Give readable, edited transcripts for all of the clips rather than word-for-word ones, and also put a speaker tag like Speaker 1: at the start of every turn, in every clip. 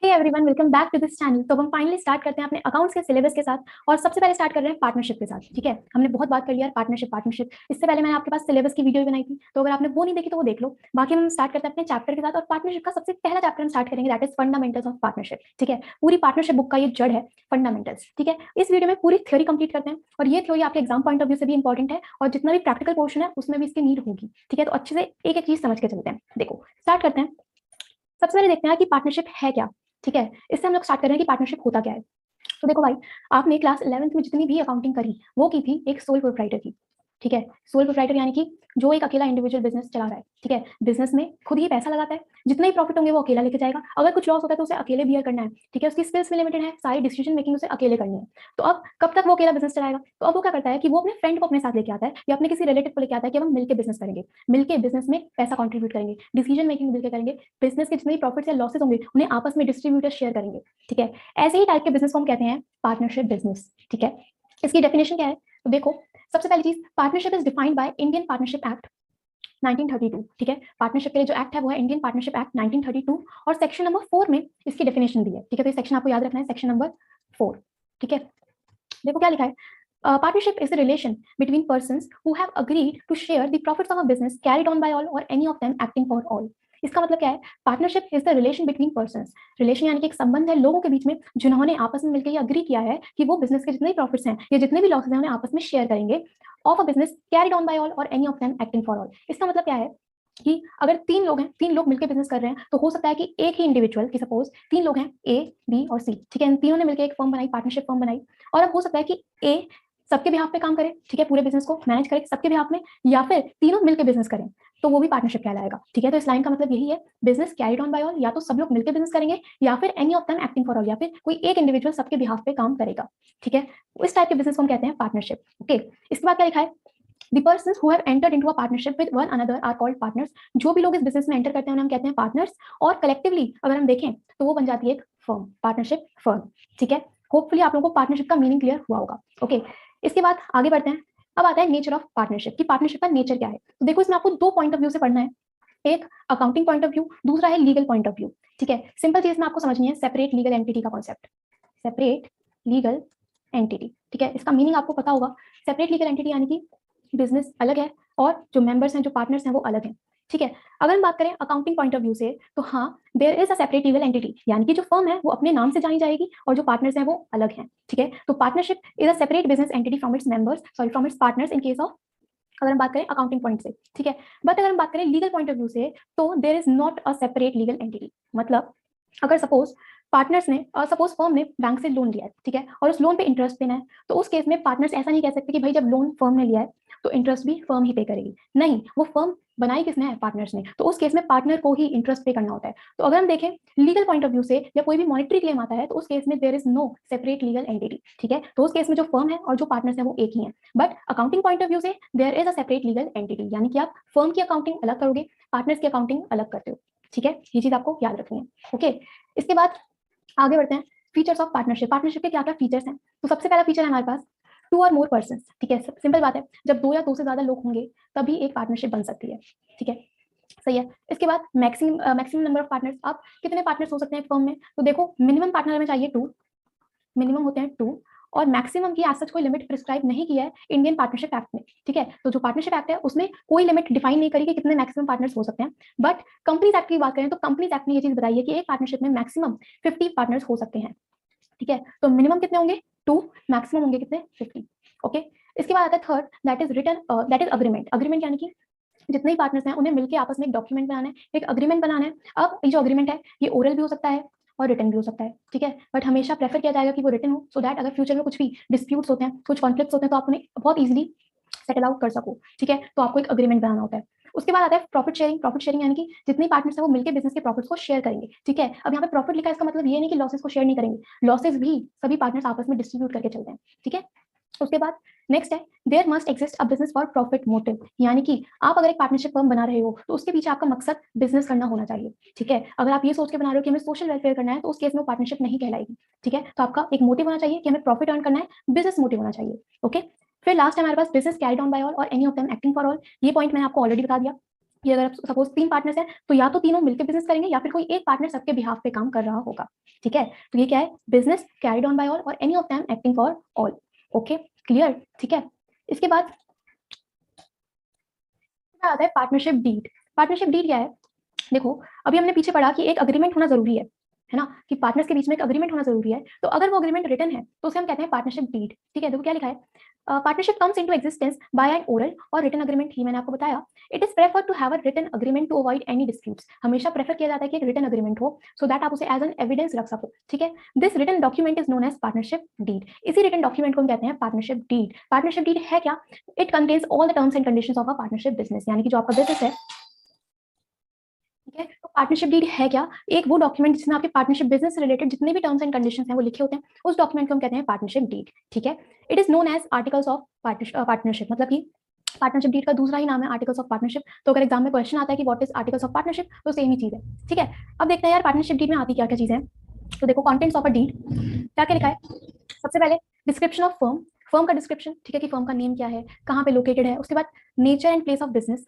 Speaker 1: Hey everyone, welcome back to this channel. तो हम finally start करते हैं अपने अकाउंट्स के सिलेबस के साथ। और सबसे पहले स्टार्ट कर रहे हैं पार्टनरशिप के साथ। ठीक है, हमने बहुत बात कर लिया पार्टनरशिप। इससे पहले मैंने आपके पास सिलेबस की वीडियो भी बनाई थी, तो अगर आपने वो नहीं देखी तो वो देख लो। बाकी हम स्टार्ट करते हैं अपने चैप्टर के साथ। और पार्टनरशिप का सबसे पहला चैप्टर हम स्टार्ट करेंगे, that is fundamentals of partnership. ठीक है, पूरी पार्टनरशिप बुक का ये जड़ है, फंडामेंटल्स। ठीक है, इस वीडियो में पूरी थ्योरी कंप्लीट करते हैं और ये थ्योरी आपके एग्जाम पॉइंट ऑफ व्यू से भी इंपॉर्टेंट है और जितना भी प्रैक्टिकल पोर्शन है उसमें भी इसकी नीड होगी। ठीक है, तो अच्छे से एक एक चीज समझ के चलते हैं। देखो, स्टार्ट करते हैं। सबसे पहले देखते हैं कि पार्टनरशिप है क्या। ठीक है, इससे हम लोग स्टार्ट कर रहे हैं कि पार्टनरशिप होता क्या है। तो देखो भाई, आपने क्लास 11th में जितनी भी अकाउंटिंग करी वो की थी एक सोल प्रोप्राइटर की। ठीक है, सोल प्रोप्राइटर यानी कि जो एक अकेला इंडिविजुअल बिजनेस चला रहा है। ठीक है, बिजनेस में खुद ही पैसा लगाता है, जितने ही प्रॉफिट होंगे वो अकेला लेके जाएगा। अगर कुछ लॉस होता है तो उसे अकेले बियर करना है। ठीक है, उसकी स्किल्स भी लिमिटेड है, सारी डिसीजन मेकिंग उसे अकेले करनी है। तो अब कब तक वो अकेला बिजनेस चलाएगा? तो अब वो क्या करता है कि वो अपने फ्रेंड को अपने साथ लेके आता है या अपने किसी रिलेटिव को लेके आता है कि हम मिलकर बिजनेस करेंगे, मिलकर बिजनेस में पैसा कॉन्ट्रीब्यूट करेंगे, डिसीजन मेकिंग मिलकर करेंगे, बिजनेस के जितने भी प्रॉफिट्स या लॉसेस होंगे उन्हें आपस में डिस्ट्रीब्यूटर शेयर करेंगे। ठीक है, ऐसे ही टाइप के बिजनेस को हम कहते हैं पार्टनरशिप बिजनेस। ठीक है, इसकी डेफिनेशन क्या है? तो देखो, सबसे पहली चीज, partnership is defined by Indian Partnership Act 1932। ठीक है, पार्टनरशिप के लिए जो एक्ट है वो है इंडियन पार्टनरशिप एक्ट 1932 और सेक्शन नंबर 4 में इसकी डेफिनेशन दी है। ठीक है, तो ये सेक्शन आपको याद रखना है, सेक्शन नंबर 4। ठीक है, देखो क्या लिखा है। Partnership is the relation between persons who have agreed to share the profits of a business carried on by all और any of them acting for all. इसका मतलब क्या है? Partnership is the relation between persons. Relation यानी कि एक संबंध है लोगों के बीच में जिन्होंने आपस में मिलकर ये अग्री किया है कि वो बिजनेस के जितने भी प्रॉफिट्स हैं या जितने भी लॉसेस हैं उन्हें आपस में शेयर करेंगे, of a business carried on by all और any of them acting for all. इसका मतलब क्या है कि अगर तीन लोग हैं, तीन लोग मिलकर बिजनेस कर रहे हैं, तो हो सकता है कि एक ही इंडिविजुअल की, सपोज तीन लोग हैं, ए, बी और सी। ठीक है, इन तीनों ने मिलकर एक फर्म बनाई, पार्टनरशिप फर्म बनाई। और अब हो सकता है कि ए सबके बिहाफ पे काम करे, ठीक है, पूरे बिजनेस को मैनेज करे सबके बिहाफ में, या फिर तीनों मिलकर बिजनेस करें, तो वो भी पार्टनरशिप कहलाएगा। ठीक है, तो इस लाइन का मतलब यही है, business carried on by all, या तो सब लोग मिलकर बिजनेस करेंगे या फिर any of them acting for all, या फिर कोई एक इंडिविजुअल सबके बिहाफ पे काम करेगा। ठीक है, इस टाइप के बिजनेस को हम कहते हैं पार्टनरशिप। ओके, इसके बाद क्या लिखा है? The persons who have entered into a partnership with one another are called partners। जो भी लोग इस बिजनेस में एंटर करते हैं उन्हें हम कहते हैं पार्टनर्स। और कलेक्टिवली अगर हम देखें तो वो बन जाती है एक फर्म, पार्टनरशिप फर्म। ठीक है, होपफुली आप लोगों को पार्टनरशिप का मीनिंग क्लियर हुआ होगा। ओके, इसके बाद आगे बढ़ते हैं। अब आता है नेचर ऑफ पार्टनरशिप, कि पार्टनरशिप का नेचर क्या है। तो देखो, इसमें आपको दो पॉइंट ऑफ व्यू से पढ़ना है, एक अकाउंटिंग पॉइंट ऑफ व्यू, दूसरा है लीगल पॉइंट ऑफ व्यू। ठीक है, सिंपल चीज में आपको समझनी है, सेपरेट लीगल एंटिटी का कॉन्सेप्ट, सेपरेट लीगल एंटिटी। ठीक है, इसका मीनिंग आपको पता होगा, सेपरेट लीगल एंटिटी यानी कि बिजनेस अलग है और जो मेंबर्स हैं, जो पार्टनर्स हैं, वो अलग हैं। ठीक है, अगर हम बात करें अकाउंटिंग पॉइंट ऑफ व्यू से, तो हाँ, there is a separate legal entity, यानी कि जो फर्म है वो अपने नाम से जानी जाएगी और जो पार्टनर्स हैं वो अलग हैं। ठीक है, तो partnership is a separate business entity from its members, sorry from its partners, in case of, अगर हम बात करें अकाउंटिंग पॉइंट से। ठीक है, बट अगर हम बात करें लीगल पॉइंट ऑफ व्यू से, तो there is not a separate legal entity. मतलब अगर सपोज पार्टनर्स ने, सपोज फर्म ने बैंक से लोन लिया है, ठीक है, और उस लोन पे इंटरेस्ट देना है, तो उस केस में पार्टनर्स ऐसा नहीं कह सकते कि भाई जब लोन फर्म ने लिया है तो इंटरेस्ट भी फर्म ही पे करेगी। नहीं, वो फर्म बनाई किसने है? पार्टनर्स ने, तो उस केस में पार्टनर को ही इंटरेस्ट पे करना होता है। तो अगर हम देखें लीगल पॉइंट ऑफ व्यू से, या कोई भी मॉनिटरी क्लेम आता है, तो उस केस में there is no separate legal entity. ठीक है, तो उस केस में जो फर्म है और जो पार्टनर्स है वो एक ही है। But accounting point of view से there is a separate legal entity, यानी कि आप फर्म की अकाउंटिंग अलग करोगे, पार्टनर्स की अकाउंटिंग अलग करते हो। ठीक है, ये चीज आपको याद रखनी है। ओके, इसके बाद आगे बढ़ते हैं, फीचर्स ऑफ पार्टनरशिप। पार्टनरशिप के क्या क्या फीचर्स हैं? तो सबसे पहला फीचर है हमारे पास टू और मोर पर्सन। ठीक है, सिंपल बात है, जब दो या दो से ज्यादा लोग होंगे तभी एक पार्टनरशिप बन सकती है। ठीक है, सही है। इसके बाद मैक्सिमम नंबर ऑफ पार्टनर्स, आप कितने पार्टनर्स हो सकते हैं फर्म में? तो देखो, मिनिमम पार्टनर हमें चाहिए टू, मिनिमम होते हैं टू, और मैक्सिमम की आज तक कोई लिमिट प्रिस्क्राइब नहीं किया है इंडियन पार्टनरशिप एक्ट में। ठीक है, तो जो पार्टनरशिप एक्ट है उसमें कोई लिमिट डिफाइन नहीं करी कि कितने मैक्सिमम पार्टनर्स हो सकते हैं। बट कंपनीज एक्ट की बात करें तो कंपनीज एक्ट ने ये चीज बताई है कि एक पार्टनरशिप में मैक्सिमम 50 पार्टनर्स हो सकते हैं। ठीक है, तो मिनिमम कितने होंगे? टू, मैक्सिमम होंगे कितने? 50। ओके, इसके बाद आता है third, that is written, that is agreement. Agreement यानी कि जितने भी पार्टनर्स हैं उन्हें मिलकर आपस में एक डॉक्यूमेंट बनाना है, एक अग्रीमेंट बनाना है। अब ये जो अग्रीमेंट है ये ओरल भी हो सकता है और रिटन भी हो सकता है। ठीक है, बट हमेशा प्रेफर किया जाएगा कि वो रिटन हो, सो दैट अगर फ्यूचर में कुछ भी डिस्प्यूट्स होते हैं, कुछ कॉन्फ्लिक्ट्स होते हैं, तो आप उन्हें बहुत इजीली सेटल आउट कर सको। ठीक है, तो आपको एक अग्रीमेंट बनाना होता है। उसके बाद आता है प्रॉफिट शेयरिंग। प्रॉफिट शेयरिंग यानी कि जितने पार्टनर्स हैं वो मिलकर बिजनेस के प्रॉफिट्स को शेयर करेंगे। ठीक है, अब यहाँ पे प्रॉफिट लिखा है, इसका मतलब ये नहीं कि लॉसेस को शेयर नहीं करेंगे, लॉसेस भी सभी पार्टनर्स आपस में डिस्ट्रीब्यूट करके चलते हैं। ठीक है, उसके बाद नेक्स्ट है, there must exist a business for profit motive, यानी कि आप अगर एक पार्टनरशिप फर्म बना रहे हो तो उसके पीछे आपका मकसद बिजनेस करना होना चाहिए। ठीक है, अगर आप ये सोच के बना रहे हो कि हमें सोशल वेलफेयर करना है, तो उस केस में पार्टनरशिप नहीं कहलाएगी। ठीक है, तो आपका एक मोटिव होना चाहिए कि हमें प्रॉफिट अर्न करना है, बिजनेस मोटिव होना चाहिए। ओके, फिर लास्ट है हमारे पास business carried on by all और any of them acting for all. ये पॉइंट मैंने आपको ऑलरेडी बता दिया। ये अगर सपोज 3 पार्टनर्स हैं तो या तो तीनों मिलकर बिजनेस करेंगे या फिर कोई एक पार्टनर सबके बिहाफ पे काम कर रहा होगा। ठीक है, तो ये क्या है, business carried on by all और any of them acting for all. Okay, clear. ठीक है, इसके बाद आता है पार्टनरशिप डीड। पार्टनरशिप डीड क्या है, देखो अभी हमने पीछे पढ़ा कि एक अग्रीमेंट होना जरूरी है ना, कि पार्टनर्स के बीच में एक अग्रीमेंट होना जरूरी है। तो अगर वो अग्रीमेंट रिटन है तो उसे हम कहते हैं पार्टनरशिप डीड। ठीक है, देखो क्या लिखा है, partnership comes into existence by an oral और रिटन अग्रीमेंट। ही मैंने आपको बताया, it is prefer to have a written agreement to avoid any disputes. हमेशा प्रेफर किया जाता है कि एक रिटन अग्रीमेंट हो सो दैट आप उसे एज एन एविडेंस रख सको। ठीक है, this written document is known as partnership deed. इसी रिटन डॉक्यूमेंट को हम कहते हैं पार्टनरशिप डीड। पार्टनरशिप डीड है क्या, it contains all the terms and conditions of a partnership business, यानी कि जो आपका बिजनेस है। ठीक है, तो पार्टनरशिप डीड है क्या, एक वो डॉक्यूमेंट जिसमें आपके पार्टनरशिप बिजनेस से रिलेटेड जितने भी टर्म्स एंड कंडीशंस हैं वो लिखे होते हैं, उस डॉक्यूमेंट को हम कहते हैं पार्टनरशिप डीड। ठीक है, it is known as articles of partnership, मतलब कि पार्टनरशिप डीड का दूसरा ही नाम है आर्टिकल्स ऑफ पार्टनरशिप। तो अगर एग्जाम में क्वेश्चन आता है कि what is articles of partnership, तो सेम ही चीज है। ठीक है, अब देखते हैं यार पार्टनरशिप डीड में आती क्या क्या चीजें हैं। तो देखो कॉन्टेंट्स ऑफ अ डीड क्या क्या लिखा है, सबसे पहले डिस्क्रिप्शन ऑफ फर्म, फर्म का डिस्क्रिप्शन। ठीक है, कि फर्म का नेम क्या है, कहाँ पे लोकेटेड है। उसके बाद nature and place of business,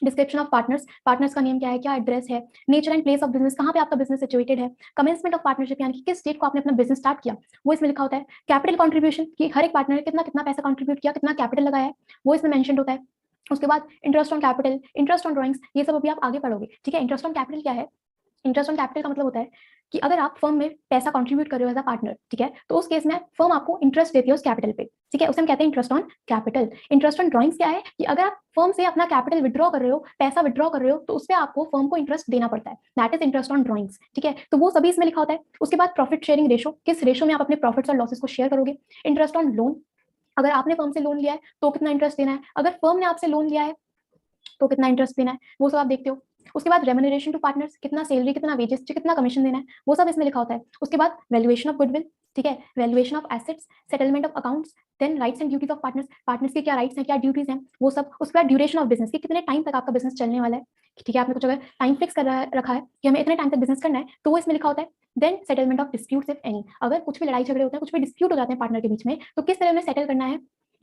Speaker 1: description of partners, partners का नेम क्या है, क्या एड्रेस है, nature and place of business, कहाँ पे आपका बिजनेस सिचुएटेड है, कमेंसमेंट ऑफ पार्टनरशिप यानी कि किस डेट को आपने अपना बिजनेस स्टार्ट किया, वो इसमें लिखा होता है। कैपिटल कंट्रीब्यूशन, कि हर एक पार्टनर ने कितना कितना पैसा कंट्रीब्यूट किया, कितना कैपिटल लगाया है, वो इसमें मेंशन होता है। उसके बाद interest on capital, interest on drawings, ये सब अभी आप आगे पढ़ोगे। ठीक है, इंटरेस्ट ऑन कैपिटल क्या है, इंटरेस्ट ऑन कैपिटल का मतलब होता है कि अगर आप फर्म में पैसा कंट्रीब्यूट कर रहे हो एज अ पार्टनर, ठीक है, तो उस केस में फर्म आपको इंटरेस्ट देती है उस कैपिटल पे। ठीक है, उसे हम कहते हैं interest on capital. Interest on drawings क्या है, कि अगर आप फर्म से अपना कैपिटल विड्रॉ कर रहे हो, पैसा विड्रॉ कर रहे हो, तो उस पर आपको फर्म को इंटरेस्ट देना पड़ता है, that is interest on drawings. ठीक है, तो वो सभी इसमें लिखा होता है। उसके बाद प्रॉफिट शेयरिंग रेशो, किस रेशो में आप अपने प्रॉफिट्स और लॉसेस को शेयर करोगे। इंटरेस्ट ऑन लोन, अगर आपने फर्म से लोन लिया है तो कितना इंटरेस्ट देना है, अगर फर्म ने आपसे लोन लिया है तो कितना इंटरेस्ट देना है, वो सब आप देखते हो। उसके बाद रेम्यूनरेशन टू पार्टनर्स, कितना सैलरी, कितना वेजेस, कितना कमीशन देना है, वो सब इसमें लिखा होता है। उसके बाद वैल्यूएशन ऑफ गुडविल, ठीक है, valuation of assets, settlement of accounts, then rights and duties of partners, partners के क्या राइट्स हैं, क्या ड्यूटीज हैं, वो सब। उसके बाद ड्यूरेशन ऑफ बिजनेस, कि कितने टाइम तक आपका बिजनेस चलने वाला है। ठीक है, आपने कुछ अगर टाइम फिक्स कर रखा है कि हमें इतने टाइम तक बिजनेस करना है, तो वो इसमें लिखा होता है। Then settlement of disputes if any, अगर कुछ भी लड़ाई झगड़े होते हैं, कुछ भी डिस्प्यूट हो जाते हैं पार्टनर के बीच में, तो किस तरह उन्हें सेटल करना है,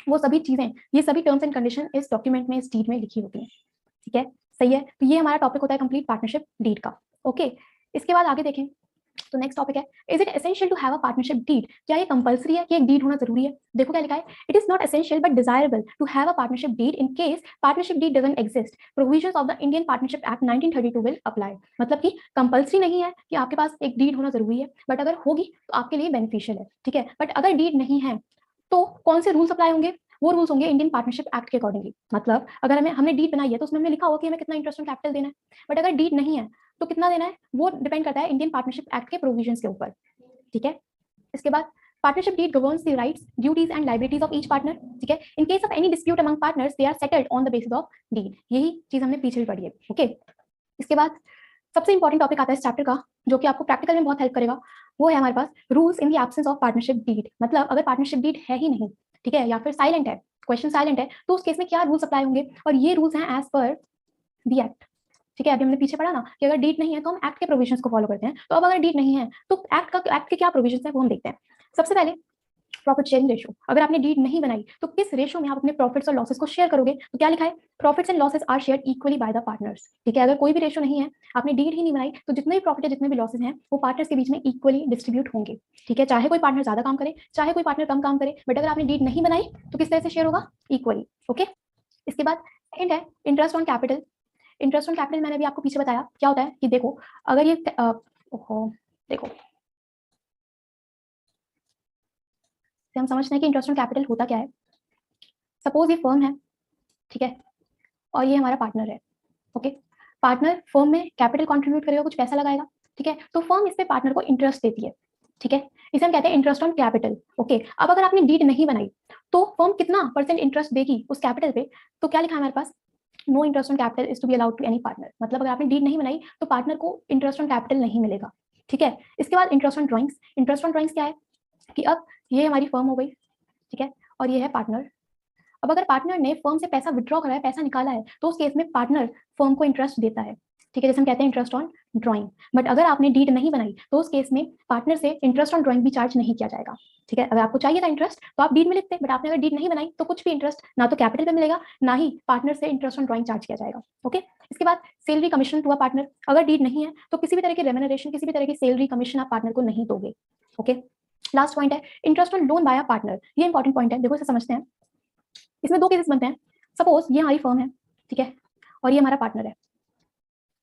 Speaker 1: वो सभी चीजें, ये सभी टर्म्स एंड कंडीशन इस डॉक्यूमेंट में, इस डीड में लिखी होती है। ठीक है, सही है, तो ये हमारा टॉपिक होता है कंप्लीट पार्टनरशिप डीड का। ओके, इसके बाद आगे देखें तो नेक्स्ट टॉपिक है, is it essential to have a partnership deed, क्या ये कंपलसरी है कि एक डीड होना जरूरी है। देखो क्या लिखा है, it is not essential but desirable to have a partnership deed in case partnership deed doesn't exist, provisions of the Indian Partnership Act 1932 will apply. मतलब कि कंपलसरी नहीं है कि आपके पास एक डीड होना जरूरी है, बट अगर होगी तो आपके लिए बेनिफिशियल है। ठीक है, बट अगर डीड नहीं है तो कौन से रूल्स अप्लाई होंगे, वो रूल्स होंगे इंडियन पार्टनरशिप एक्ट के अकॉर्डिंगली। मतलब अगर हमने डीड बनाई है तो उसमें हमने लिखा होगा कि हमें कितना इंटरेस्ट ऑन कैपिटल देना है, बट अगर डीड नहीं है तो कितना देना है, वो डिपेंड करता है इंडियन पार्टनरशिप एक्ट के प्रोविजंस के ऊपर। ठीक है, इसके बाद partnership deed governs the rights, duties and liabilities of each partner. ठीक है, in case of any dispute among partners they are settled on the basis of deed. यही चीज हमने पीछे भी पढ़ी है। ओके, इसके बाद सबसे इंपॉर्टेंट टॉपिक आता है इस चैप्टर का, जो कि आपको प्रैक्टिकल में बहुत हेल्प करेगा, वो है हमारे पास rules in the absence of partnership deed. मतलब अगर पार्टनरशिप डीड है ही नहीं, ठीक है, या फिर साइलेंट है, क्वेश्चन साइलेंट है, तो उस केस में क्या रूल्स अप्लाई होंगे, और ये रूल्स हैं एज पर दी एक्ट। ठीक है, अभी हमने पीछे पढ़ा ना कि अगर डीड नहीं है तो हम एक्ट के प्रोविजंस को फॉलो करते हैं, तो अब अगर डीड नहीं है तो एक्ट के क्या प्रोविजंस है वो हम देखते हैं। सबसे पहले प्रॉफिट शेयरिंग रेशो, अगर आपने डीड नहीं बनाई तो किस रेशो में आप अपने प्रॉफिट्स और लॉसेस को शेयर करोगे। तो क्या लिखा है, profits and losses are shared equally by the partners. ठीक है, अगर कोई भी रेशो नहीं है, आपने डीड ही नहीं बनाई, तो जितने भी प्रॉफिट है, जितने भी लॉसेस हैं, वो पार्टनर्स के बीच में इक्वली डिस्ट्रीब्यूट होंगे। ठीक है, चाहे कोई पार्टनर ज्यादा काम करे, चाहे कोई पार्टनर कम काम करे, बट अगर आपने डीड नहीं बनाई तो किस तरह से शेयर होगा, इक्वली। ओके, इसके बाद सेकंड है interest on capital. Interest on capital मैंने भी आपको पीछे बताया क्या होता है, कि देखो अगर ये देखो हम समझते हैं कि इंटरेस्ट ऑन कैपिटल होता क्या है। सपोज ये फर्म है, ठीक है, और ये हमारा पार्टनर है। ओके, पार्टनर फर्म में कैपिटल कंट्रीब्यूट करेगा, कुछ पैसा लगाएगा। ठीक है, तो फर्म इस पे पार्टनर को इंटरेस्ट देती है। ठीक है, इसे हम कहते हैं इंटरेस्ट ऑन कैपिटल। ओके, अब अगर आपने डीड नहीं बनाई तो फर्म कितना परसेंट इंटरेस्ट देगी उस कैपिटल पे, तो क्या लिखा है हमारे पास, no interest on capital is to be allowed to any partner. मतलब अगर आपने डीड नहीं बनाई तो पार्टनर को इंटरेस्ट ऑन कैपिटल नहीं मिलेगा। ठीक है, इसके बाद interest on drawings. Interest on drawings क्या है, कि अब ये हमारी फर्म हो गई, ठीक है, और ये है पार्टनर। अब अगर पार्टनर ने फर्म से पैसा विड्रॉ करा है, पैसा निकाला है, तो उस केस में पार्टनर फर्म को इंटरेस्ट देता है। ठीक है, जैसे हम कहते हैं इंटरेस्ट ऑन ड्राइंग। बट अगर आपने डीड नहीं बनाई तो उस केस में पार्टनर से इंटरेस्ट ऑन ड्राइंग भी चार्ज नहीं किया जाएगा। ठीक है, अगर आपको चाहिए था इंटरेस्ट तो आप डीड में लिखते, बट आपने अगर डीड नहीं बनाई तो कुछ भी इंटरेस्ट ना तो कैपिटल पे मिलेगा, ना ही पार्टनर से इंटरेस्ट ऑन ड्राइंग चार्ज किया जाएगा। ओके, इसके बाद salary commission to a partner. अगर डीड नहीं है तो किसी भी तरह की रेम्यूनरेशन, किसी भी तरह की सैलरी कमीशन आप पार्टनर को नहीं दोगे। ओके, लास्ट पॉइंट है interest on loan by a partner. ये इंपॉर्टेंट पॉइंट है, देखो इसे समझते हैं। इसमें दो केसेस बनते हैं। सपोज ये हमारी फर्म है, ठीक है, और ये हमारा पार्टनर है।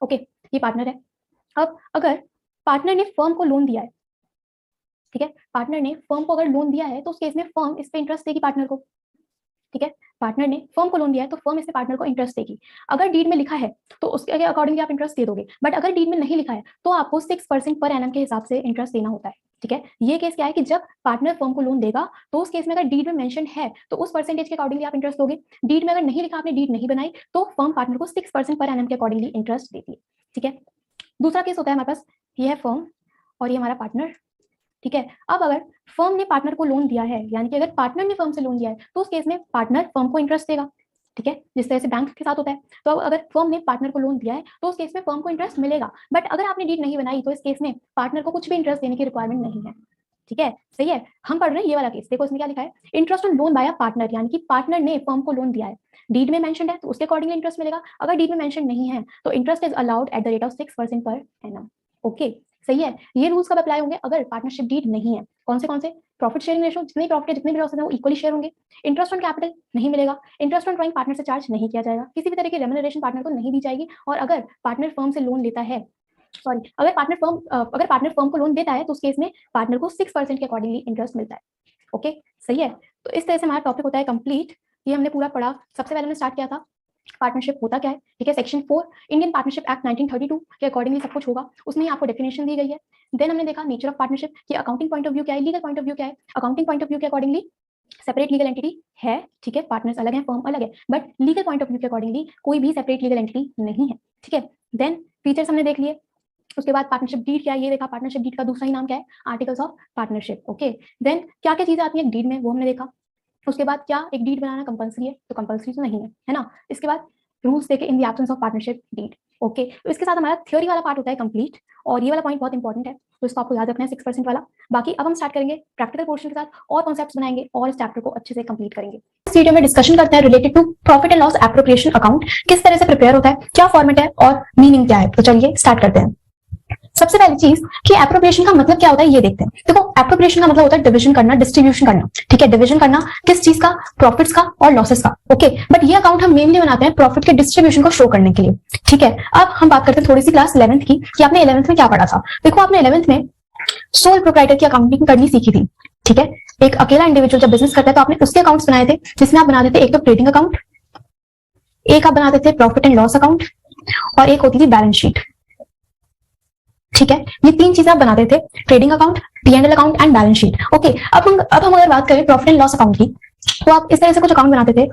Speaker 1: ओके, ये पार्टनर है। अब अगर पार्टनर ने फर्म को लोन दिया है, ठीक है, पार्टनर ने फर्म को अगर लोन दिया है तो उस केस में फर्म इस पे इंटरेस्ट देगी पार्टनर को। ठीक है, पार्टनर ने फर्म को लोन दिया है तो फर्म इससे पार्टनर को इंटरेस्ट देगी। अगर डीड में लिखा है तो उसके अकॉर्डिंगली आप इंटरेस्ट दे दोगे, बट अगर डीड में नहीं लिखा है तो आपको 6% पर एनम के हिसाब से इंटरेस्ट देना होता है। ठीक है, ये केस क्या है कि जब पार्टनर फर्म को लोन देगा तो उस केस में अगर डीड में मेंशन है तो उस परसेंटेज के अकॉर्डिंगली आप इंटरेस्ट दोगे। डीड में अगर नहीं लिखा, आपने डीड नहीं बनाई, तो फर्म पार्टनर को 6% पर एनम के अकॉर्डिंगली इंटरेस्ट देती है। ठीक है, दूसरा केस होता है हमारे पास, ये है फर्म और ये हमारा पार्टनर। ठीक है, अब अगर फर्म ने पार्टनर को लोन दिया है, यानी कि अगर पार्टनर ने फर्म से लोन दिया है तो उस केस में पार्टनर फर्म को इंटरेस्ट देगा। ठीक है, जिस तरह से बैंक के साथ होता है। तो अगर फर्म ने पार्टनर को लोन दिया है तो उस केस में फर्म को इंटरेस्ट मिलेगा, बट अगर आपने डीड नहीं बनाई तो इस केस में पार्टनर को कुछ भी इंटरेस्ट देने की रिक्वायरमेंट नहीं है। ठीक है, सही है। हम पढ़ रहे हैं ये वाला केस, देखो इसमें क्या लिखा है, interest on loan by a partner, यानी कि पार्टनर ने फर्म को लोन दिया है, डीड में मेंशन्ड है तो उसके अकॉर्डिंगली इंटरेस्ट मिलेगा। अगर डीड में मेंशन नहीं है तो interest is allowed at the rate of 6% per annum. Okay, सही है। ये रूल्स कब अप्लाई होंगे, अगर पार्टनरशिप डीड नहीं है। कौन से प्रॉफिट शेयरिंग रेशो, जितने प्रॉफिट है, जितने भी लॉस है वो इक्वली शेयर होंगे। इंटरेस्ट ऑन कैपिटल नहीं मिलेगा, इंटरेस्ट ऑन ड्राइंग पार्टनर से चार्ज नहीं किया जाएगा, किसी भी तरह की रेम्यूनरेशन पार्टनर को नहीं दी जाएगी। और अगर पार्टनर फर्म से लोन लेता है, सॉरी, अगर पार्टनर फर्म को लोन देता है तो उस केस में पार्टनर को 6% के अकॉर्डिंगली इंटरेस्ट मिलता है। ओके, सही है। तो इस तरह से हमारा टॉपिक होता है कंप्लीट। ये हमने पूरा पढ़ा। सबसे पहले हमने स्टार्ट किया था पार्टनरशिप होता क्या है। ठीक है, सेक्शन 4 इंडियन पार्टनरशिप एक्ट 1932 के अकॉर्डिंगली सब कुछ होगा, उसमें आपको डेफिनेशन दी गई है। देन हमने देखा नेचर ऑफ पार्टनरशिप कि अकाउंटिंग पॉइंट ऑफ व्यू क्या है, लीगल पॉइंट ऑफ व्यू क्या है। अकाउंटिंग पॉइंट ऑफ व्यू के अकॉर्डिंगली सेपरेट लीगल एंटिटी है, ठीक है, पार्टनर्स अलग हैं, फर्म अलग है, but legal point of view के अकॉर्डिंगली कोई भी सेपरेट लीगल एंटिटी नहीं है। ठीक है, देन फीचर्स हमने देख लिए। उसके बाद पार्टनरशिप डीड क्या है ये देखा, पार्टनरशिप डीड का दूसरा ही नाम क्या है, articles of partnership. Okay, then क्या क्या चीजें आती है डीड में वो हमने देखा। उसके बाद क्या एक डीड बनाना कंपलसरी है, तो कंपलसरी तो नहीं है ना। इसके बाद रूल्स देखे in the absence of partnership deed. Okay, तो इसके साथ हमारा थ्योरी वाला पार्ट होता है कंप्लीट, और ये वाला पॉइंट बहुत इंपॉर्टेंट है, तो इसको आपको याद रखना है 6% वाला। बाकी अब हम स्टार्ट करेंगे प्रैक्टिकल पोर्शन के साथ और कॉन्सेप्ट्स बनाएंगे और इस चैप्टर को अच्छे से कंप्लीट करेंगे। इस वीडियो में डिस्कशन करते हैं related to profit and loss appropriation account, किस तरह से प्रिपेयर होता है, क्या फॉर्मेट है और मीनिंग क्या है। तो चलिए स्टार्ट करते हैं। सबसे पहली चीज कि एप्रोप्रिएशन का मतलब क्या होता है ये देखते हैं। देखो, एप्रोप्रिएशन का मतलब होता है डिवीजन करना, डिस्ट्रीब्यूशन करना। ठीक है, डिवीजन करना किस चीज का, प्रॉफिट्स का और लॉसेस का। ओके, बट ये अकाउंट हम मेनली बनाते हैं प्रॉफिट के डिस्ट्रीब्यूशन को शो करने के लिए। ठीक है, अब हम बात करते हैं थोड़ी सी क्लास 11th की कि आपने 11th में क्या पढ़ा था। देखो, आपने 11th में सोल प्रोप्राइटर की अकाउंटिंग करनी सीखी थी। ठीक है, एक अकेला इंडिविजुअल जब बिजनेस करता है तो आपने उसके अकाउंट्स बनाए थे, जिसमें आप बनाते थे एक तो ट्रेडिंग अकाउंट, एक आप बनाते थे प्रॉफिट एंड लॉस अकाउंट, और एक होती थी बैलेंस शीट। ठीक है, ये तीन चीजें आप बनाते थे, trading account, P&L account and balance sheet. Okay, अब हम अगर बात करें प्रॉफिट एंड लॉस अकाउंट की, तो आप इस तरह से कुछ अकाउंट बनाते थे।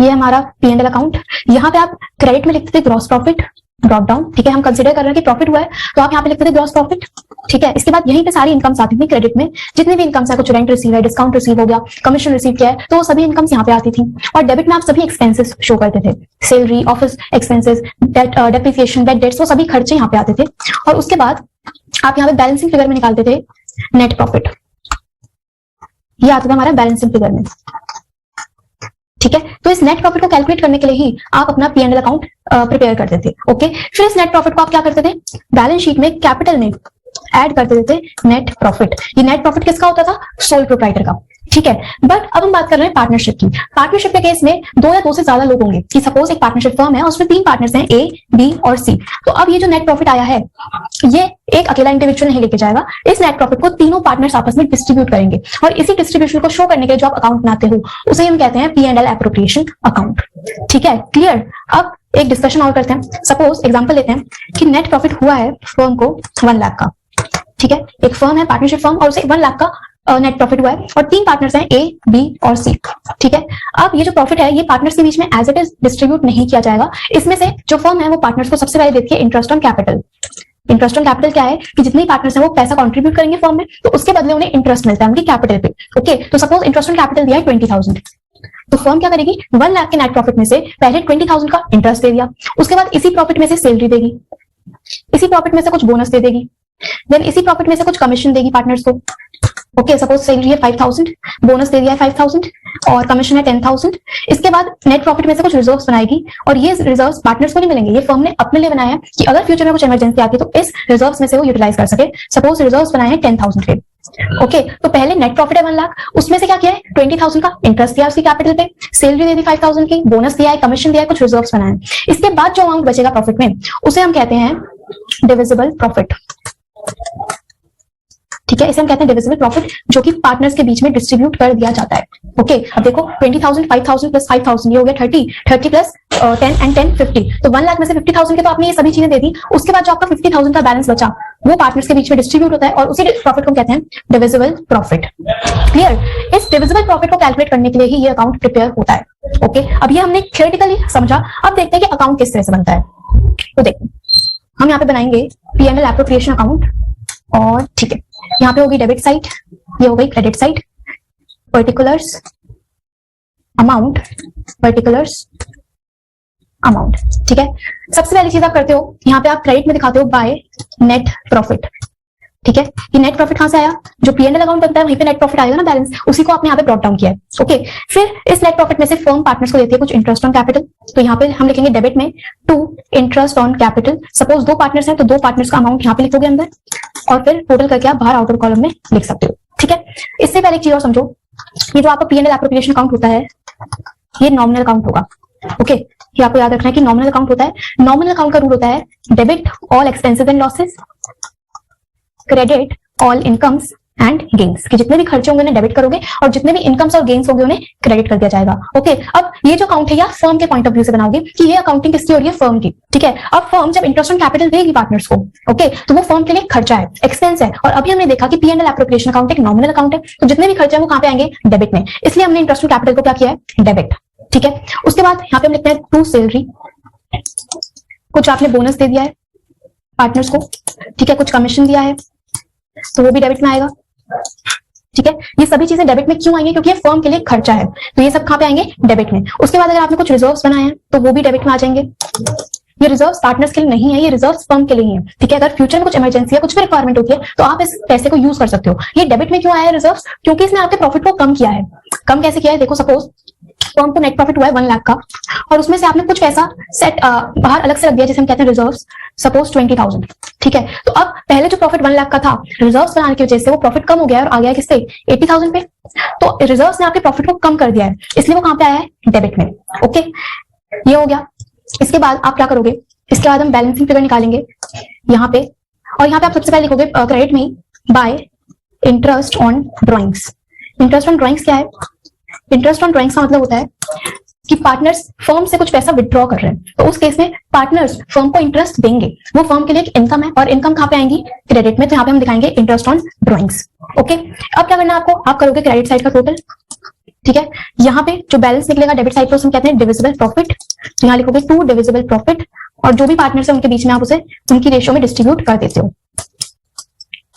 Speaker 1: ये हमारा P&L अकाउंट, यहाँ पे आप क्रेडिट में लिखते थे ग्रॉस प्रॉफिट, ड्रॉप डाउन। ठीक है, हम कंसीडर कर रहे हैं कि प्रॉफिट हुआ है तो आप यहाँ पे लिखते थे ग्रॉस प्रॉफिट। ठीक है, इसके बाद यहीं पे सारी इनकम्स आती थी क्रेडिट में, जितनी भी इनकम्स है, कुछ रेंट रिसीव है, डिस्काउंट रिसीव हो गया, कमीशन रिसीव किया है, तो सभी इनकम्स यहाँ पे आती थी। और डेबिट में आप सभी एक्सपेंसेस शो करते थे, salary, office expenses, depreciation, bad debts, वो सभी खर्चे यहाँ पे आते थे। और उसके बाद आप यहाँ पे बैलेंसिंग फिगर में निकालते थे नेट प्रॉफिट, ये आता था हमारा बैलेंसिंग फिगर में। ठीक है, तो इस नेट प्रॉफिट को कैलकुलेट करने के लिए ही आप अपना P&L अकाउंट प्रिपेयर करते थे। ओके, फिर इस नेट प्रॉफिट को आप क्या करते थे, बैलेंस शीट में कैपिटल में ऐड कर देते थे नेट प्रॉफिट। ये नेट प्रॉफिट किसका होता था, सोल प्रोप्राइटर का। ठीक है, बट अब हम बात कर रहे हैं पार्टनरशिप की। पार्टनरशिप के केस में दो या दो से ज्यादा लोग होंगे, कि सपोज एक पार्टनरशिप फर्म है और उसमें 3 पार्टनर्स हैं, A, B और C। तो अब ये जो नेट प्रॉफिट आया है ये एक अकेला इंडिविजुअल नहीं लेके जाएगा, इस नेट प्रॉफिट को तीनों पार्टनर्स आपस में डिस्ट्रीब्यूट करेंगे, और इसी डिस्ट्रीब्यूशन को शो करने के लिए जो आप अकाउंट बनाते हो उसे हम कहते हैं P&L एप्रोप्रिएशन अकाउंट। ठीक है, क्लियर। अब एक डिस्कशन और करते हैं। सपोज एग्जांपल लेते हैं कि नेट प्रॉफिट हुआ है फर्म को 1 लाख का। ठीक है, एक फर्म है पार्टनरशिप फर्म और उसे 1 लाख का नेट प्रॉफिट हुआ है, और 3 पार्टनर्स हैं, A, B और C। ठीक है, अब ये जो प्रॉफिट है ये पार्टनर्स के बीच में एज इट इज डिस्ट्रीब्यूट नहीं किया जाएगा। इसमें से जो फर्म है वो पार्टनर्स को सबसे पहले देती है interest on capital. Interest on capital क्या है कि जितने ही पार्टनर्स हैं वो पैसा कंट्रीब्यूट करेंगे फर्म में, तो उसके बदले उन्हें इंटरेस्ट मिलता है उनकी कैपिटल पे। ओके, तो सपोज इंटरेस्ट ऑन कैपिटल दिया है 20,000, तो फर्म क्या करेगी, 1 लाख के नेट प्रॉफिट में से पहले 20,000 का इंटरेस्ट दे दिया, उसके बाद इसी प्रॉफिट में से सैलरी देगी, इसी प्रॉफिट में से कुछ बोनस दे देगी, देन इसी प्रॉफिट में से कुछ कमीशन देगी पार्टनर्स को। ओके, सपोज सैलरी है 5,000, बोनस दे दिया है 5,000 और कमीशन है 10,000। इसके बाद नेट प्रॉफिट में से कुछ रिजर्व्स बनाएगी और ये रिजर्व्स पार्टनर्स को नहीं मिलेंगे, ये फर्म ने अपने लिए बनाया है कि अगर फ्यूचर में कुछ इमरजेंसी आती है तो इस रिजर्व्स में से वो यूटिलाइज कर सके। सपोज रिजर्व्स बनाए हैं 10,000 के। ओके, तो पहले नेट प्रॉफिट है 1 लाख, उसमें से क्या किया है, 20,000 का इंटरेस्ट दिया उसकी कैपिटल पे, सैलरी दे दी 5,000 की, बोनस दिया है, कमीशन दिया है, कुछ रिजर्व्स बनाए। इसके बाद जो अमाउंट बचेगा प्रॉफिट में उसे हम कहते हैं डिविजिबल प्रॉफिट। ठीक है, इसे हम कहते हैं डिविजिबल प्रॉफिट, जो कि पार्टनर्स के बीच में डिस्ट्रीब्यूट कर दिया जाता है। ओके, अब देखो 20,000, 5,000 प्लस 5,000 ये हो गया 30, 30 प्लस 10 एंड 10 50, तो 1 लाख में से 50,000 के तो आपने ये सभी चीजें दे दी। उसके बाद जो आपका 50,000 का बैलेंस बचा वो पार्टनर्स के बीच में डिस्ट्रीब्यूट होता है और उसी प्रॉफिट को कहते हैं डिविजिबल प्रॉफिट। क्लियर? इस डिविजिबल प्रॉफिट को कैलकुलेट करने के लिए ही ये अकाउंट प्रिपेयर होता है। ओके, अब ये हमने थियोरेटिकली समझा, अब देखते हैं कि अकाउंट किस तरह से बनता है। तो देखो हम यहाँ पे बनाएंगे P&L एप्रोप्रिएशन अकाउंट, और ठीक है यहाँ पे होगी डेबिट साइड, ये हो गई credit side, particulars amount, particulars amount. ठीक है, सबसे पहली चीज आप करते हो यहाँ पे आप क्रेडिट में दिखाते हो बाय नेट प्रॉफिट। ठीक है, ये नेट प्रॉफिट कहां से आया, जो P&L अकाउंट बनता है वहीं पे नेट प्रॉफिट आएगा ना बैलेंस, उसी को आपने यहाँ पे ब्रॉट डाउन किया है। ओके, फिर इस नेट प्रॉफिट में से फर्म पार्टनर्स को देती है कुछ इंटरेस्ट ऑन कैपिटल, तो यहाँ पे हम लिखेंगे डेबिट में to interest on capital. Suppose 2 partners हैं तो 2 पार्टनर्स का अमाउंट यहाँ पे लिखोगे अंदर और फिर टोटल करके आप बाहर आउटर कॉलम में लिख सकते हो। ठीक है, इससे पहले एक चीज और समझो, ये जो आपका P&L एप्रोप्रिएशन अकाउंट होता है ये नॉमिनल अकाउंट होगा। ओके, ये आपको याद रखना है कि नॉमिनल अकाउंट होता है। नॉमिनल अकाउंट का रूल होता है debit all expenses and losses, credit all incomes and gains, कि जितने भी खर्चे होंगे उन्हें डेबिट करोगे और जितने भी इनकम्स और गेन्स होंगे उन्हें क्रेडिट कर दिया जाएगा। ओके, अब ये जो अकाउंट है या फर्म के पॉइंट ऑफ व्यू से बनाओगे कि ये अकाउंटिंग किसकी हो रही है, फर्म की। ठीक है, अब फर्म जब इंटरेस्ट ऑन कैपिटल देगी पार्टनर्स को, ओके, तो वो फर्म के लिए खर्चा है, एक्सपेंस है। और अभी हमने देखा कि P&L एप्रोप्रिएशन अकाउंट एक नॉमिनल अकाउंट है, तो जितने भी खर्चे हैं वो कहां पे आएंगे, डेबिट में, इसलिए हमने इंटरेस्ट ऑन कैपिटल को क्या किया है, डेबिट। ठीक है, उसके बाद यहाँ पे हम लिखते हैं टू सैलरी, कुछ आपने बोनस दे दिया है पार्टनर्स को, ठीक है, कुछ कमीशन दिया है तो वो भी डेबिट में आएगा। ठीक है, ये सभी चीजें डेबिट में क्यों आएंगे, क्योंकि ये फर्म के लिए खर्चा है, तो ये सब कहां पे आएंगे, डेबिट में। उसके बाद अगर आपने कुछ रिजर्व्स बनाए हैं तो वो भी डेबिट में आ जाएंगे। ये रिजर्व्स पार्टनर्स के लिए नहीं है, ये रिजर्व्स फर्म के लिए है। ठीक है, अगर फ्यूचर में कुछ इमरजेंसी या कुछ भी रिक्वायरमेंट होती है तो आप इस पैसे को यूज कर सकते हो। ये डेबिट में क्यों आया है रिजर्व्स, क्योंकि इसने आपके प्रॉफिट को कम किया है। कम कैसे किया है, देखो सपोज फर्म को नेट प्रॉफिट हुआ है 1 लाख का और उसमें से आपने कुछ पैसा सेट बाहर अलग से रख दिया, जिसे हम कहते हैं रिजर्व्स, सपोज 20,000। ठीक है, तो अब पहले जो प्रॉफिट 1 लाख का था, रिजर्व्स बनाने की वजह से वो प्रॉफिट कम हो गया है और आ गया है किससे, 80,000 पे। तो रिजर्व्स ने आपके प्रॉफिट को कम कर दिया है, इसलिए वो कहां पे आया है, डेबिट में। ओके, ये हो गया। इसके बाद आप क्या करोगे, इसके बाद हम बैलेंसिंग फिगर निकालेंगे यहाँ पे, और यहाँ पे आप सबसे पहले लिखोगे क्रेडिट में bye interest on drawings. Interest on drawings क्या है, इंटरेस्ट ऑन ड्रॉइंग्स का मतलब होता है कि पार्टनर्स फर्म से कुछ पैसा विड्रॉ कर रहे हैं, तो उस केस में पार्टनर्स फर्म को इंटरेस्ट देंगे, वो फर्म के लिए एक इनकम है और इनकम कहां पे आएंगी, क्रेडिट में। तो यहाँ पे हम दिखाएंगे इंटरेस्ट ऑन ड्रॉइंग्स। ओके, अब क्या करना है आपको, आप करोगे क्रेडिट साइड का टोटल। ठीक है, यहाँ पे जो बैलेंस निकलेगा डेबिट साइड पर हम कहते हैं डिविजिबल प्रॉफिट, तो यहाँ लिखोगे टू डिविजिबल प्रॉफिट, और जो भी पार्टनर्स है उनके बीच में आप उसे उनकी रेशियो में डिस्ट्रीब्यूट कर देते हो।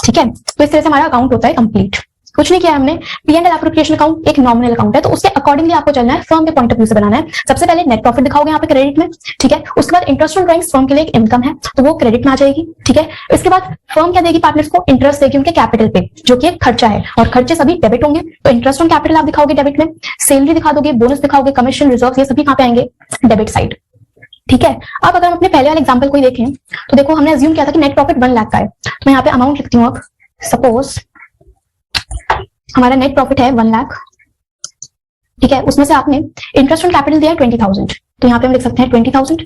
Speaker 1: ठीक है, तो इस तरह से हमारा अकाउंट होता है कंप्लीट। कुछ नहीं किया हमने, P&L एप्रोप्रिएशन अकाउंट एक नॉमिनल अकाउंट है, तो उसके अकॉर्डिंगली आपको चलना है, फर्म के पॉइंट ऑफ व्यू से बनाना है। सबसे पहले नेट प्रॉफिट दिखाओगे यहाँ पे क्रेडिट में। ठीक है, उसके बाद इंटरेस्ट ऑन ड्रॉइंग्स फर्म के लिए एक इनकम है तो वो क्रेडिट में आ जाएगी। ठीक है, इसके बाद फर्म क्या देगी पार्टनर्स को, इंटरेस्ट देगी उनके कैपिटल पे, जो कि एक खर्चा है और खर्चे सभी डेबिट होंगे, तो इंटरेस्ट ऑन कैपिटल आप दिखाओगे डेबिट में, सैलरी दिखा दोगे, बोनस दिखाओगे, कमीशन, रिजर्व, ये सभी कहां पे आएंगे, डेबिट साइड। ठीक है, अब अगर हम अपने पहले वाले एग्जांपल को ही देखें तो देखो हमने अज्यूम किया था कि नेट प्रॉफिट 1 लाख का है, तो मैं यहाँ पे अमाउंट लिखती हूँ। अब सपोज हमारा नेट प्रॉफिट है 1 लाख। ठीक है, उसमें से आपने इंटरेस्ट ऑन कैपिटल दिया है 20,000, तो यहाँ पे हम लिख सकते हैं 20,000।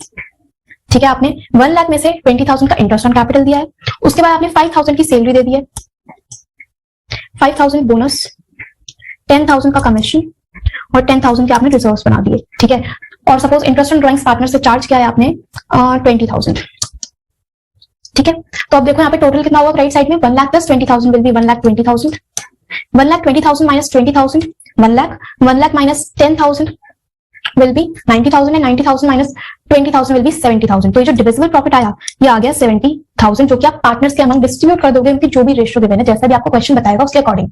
Speaker 1: ठीक है, आपने 1 लाख में से 20,000 का इंटरेस्ट ऑन कैपिटल दिया है, उसके बाद आपने 5,000 की सैलरी दे दी है, 5,000 बोनस, 10,000 का कमीशन और 10,000 के आपने रिजर्व्स बना दिए। ठीक है, और suppose interest on drawings partner से चार्ज किया है आपने 20,000। ठीक है, तो अब देखो यहाँ पे टोटल कितना होगा राइट साइड में, 1 lakh plus 20,000 will be 1,20,000, 1,20,000 minus 20,000 1 lakh, 1 lakh minus 10,000 will be 90,000 and 90,000 minus 20,000 will be 70,000। तो ये जो डिविजिबल प्रॉफिट आया ये आ गया 70,000, जो कि आप पार्टनर्स के अमंग डिस्ट्रीब्यूट कर दोगे उनकी जो भी रेशियो गिवन है, जैसा भी आपको क्वेश्चन बताएगा उसके अकॉर्डिंग।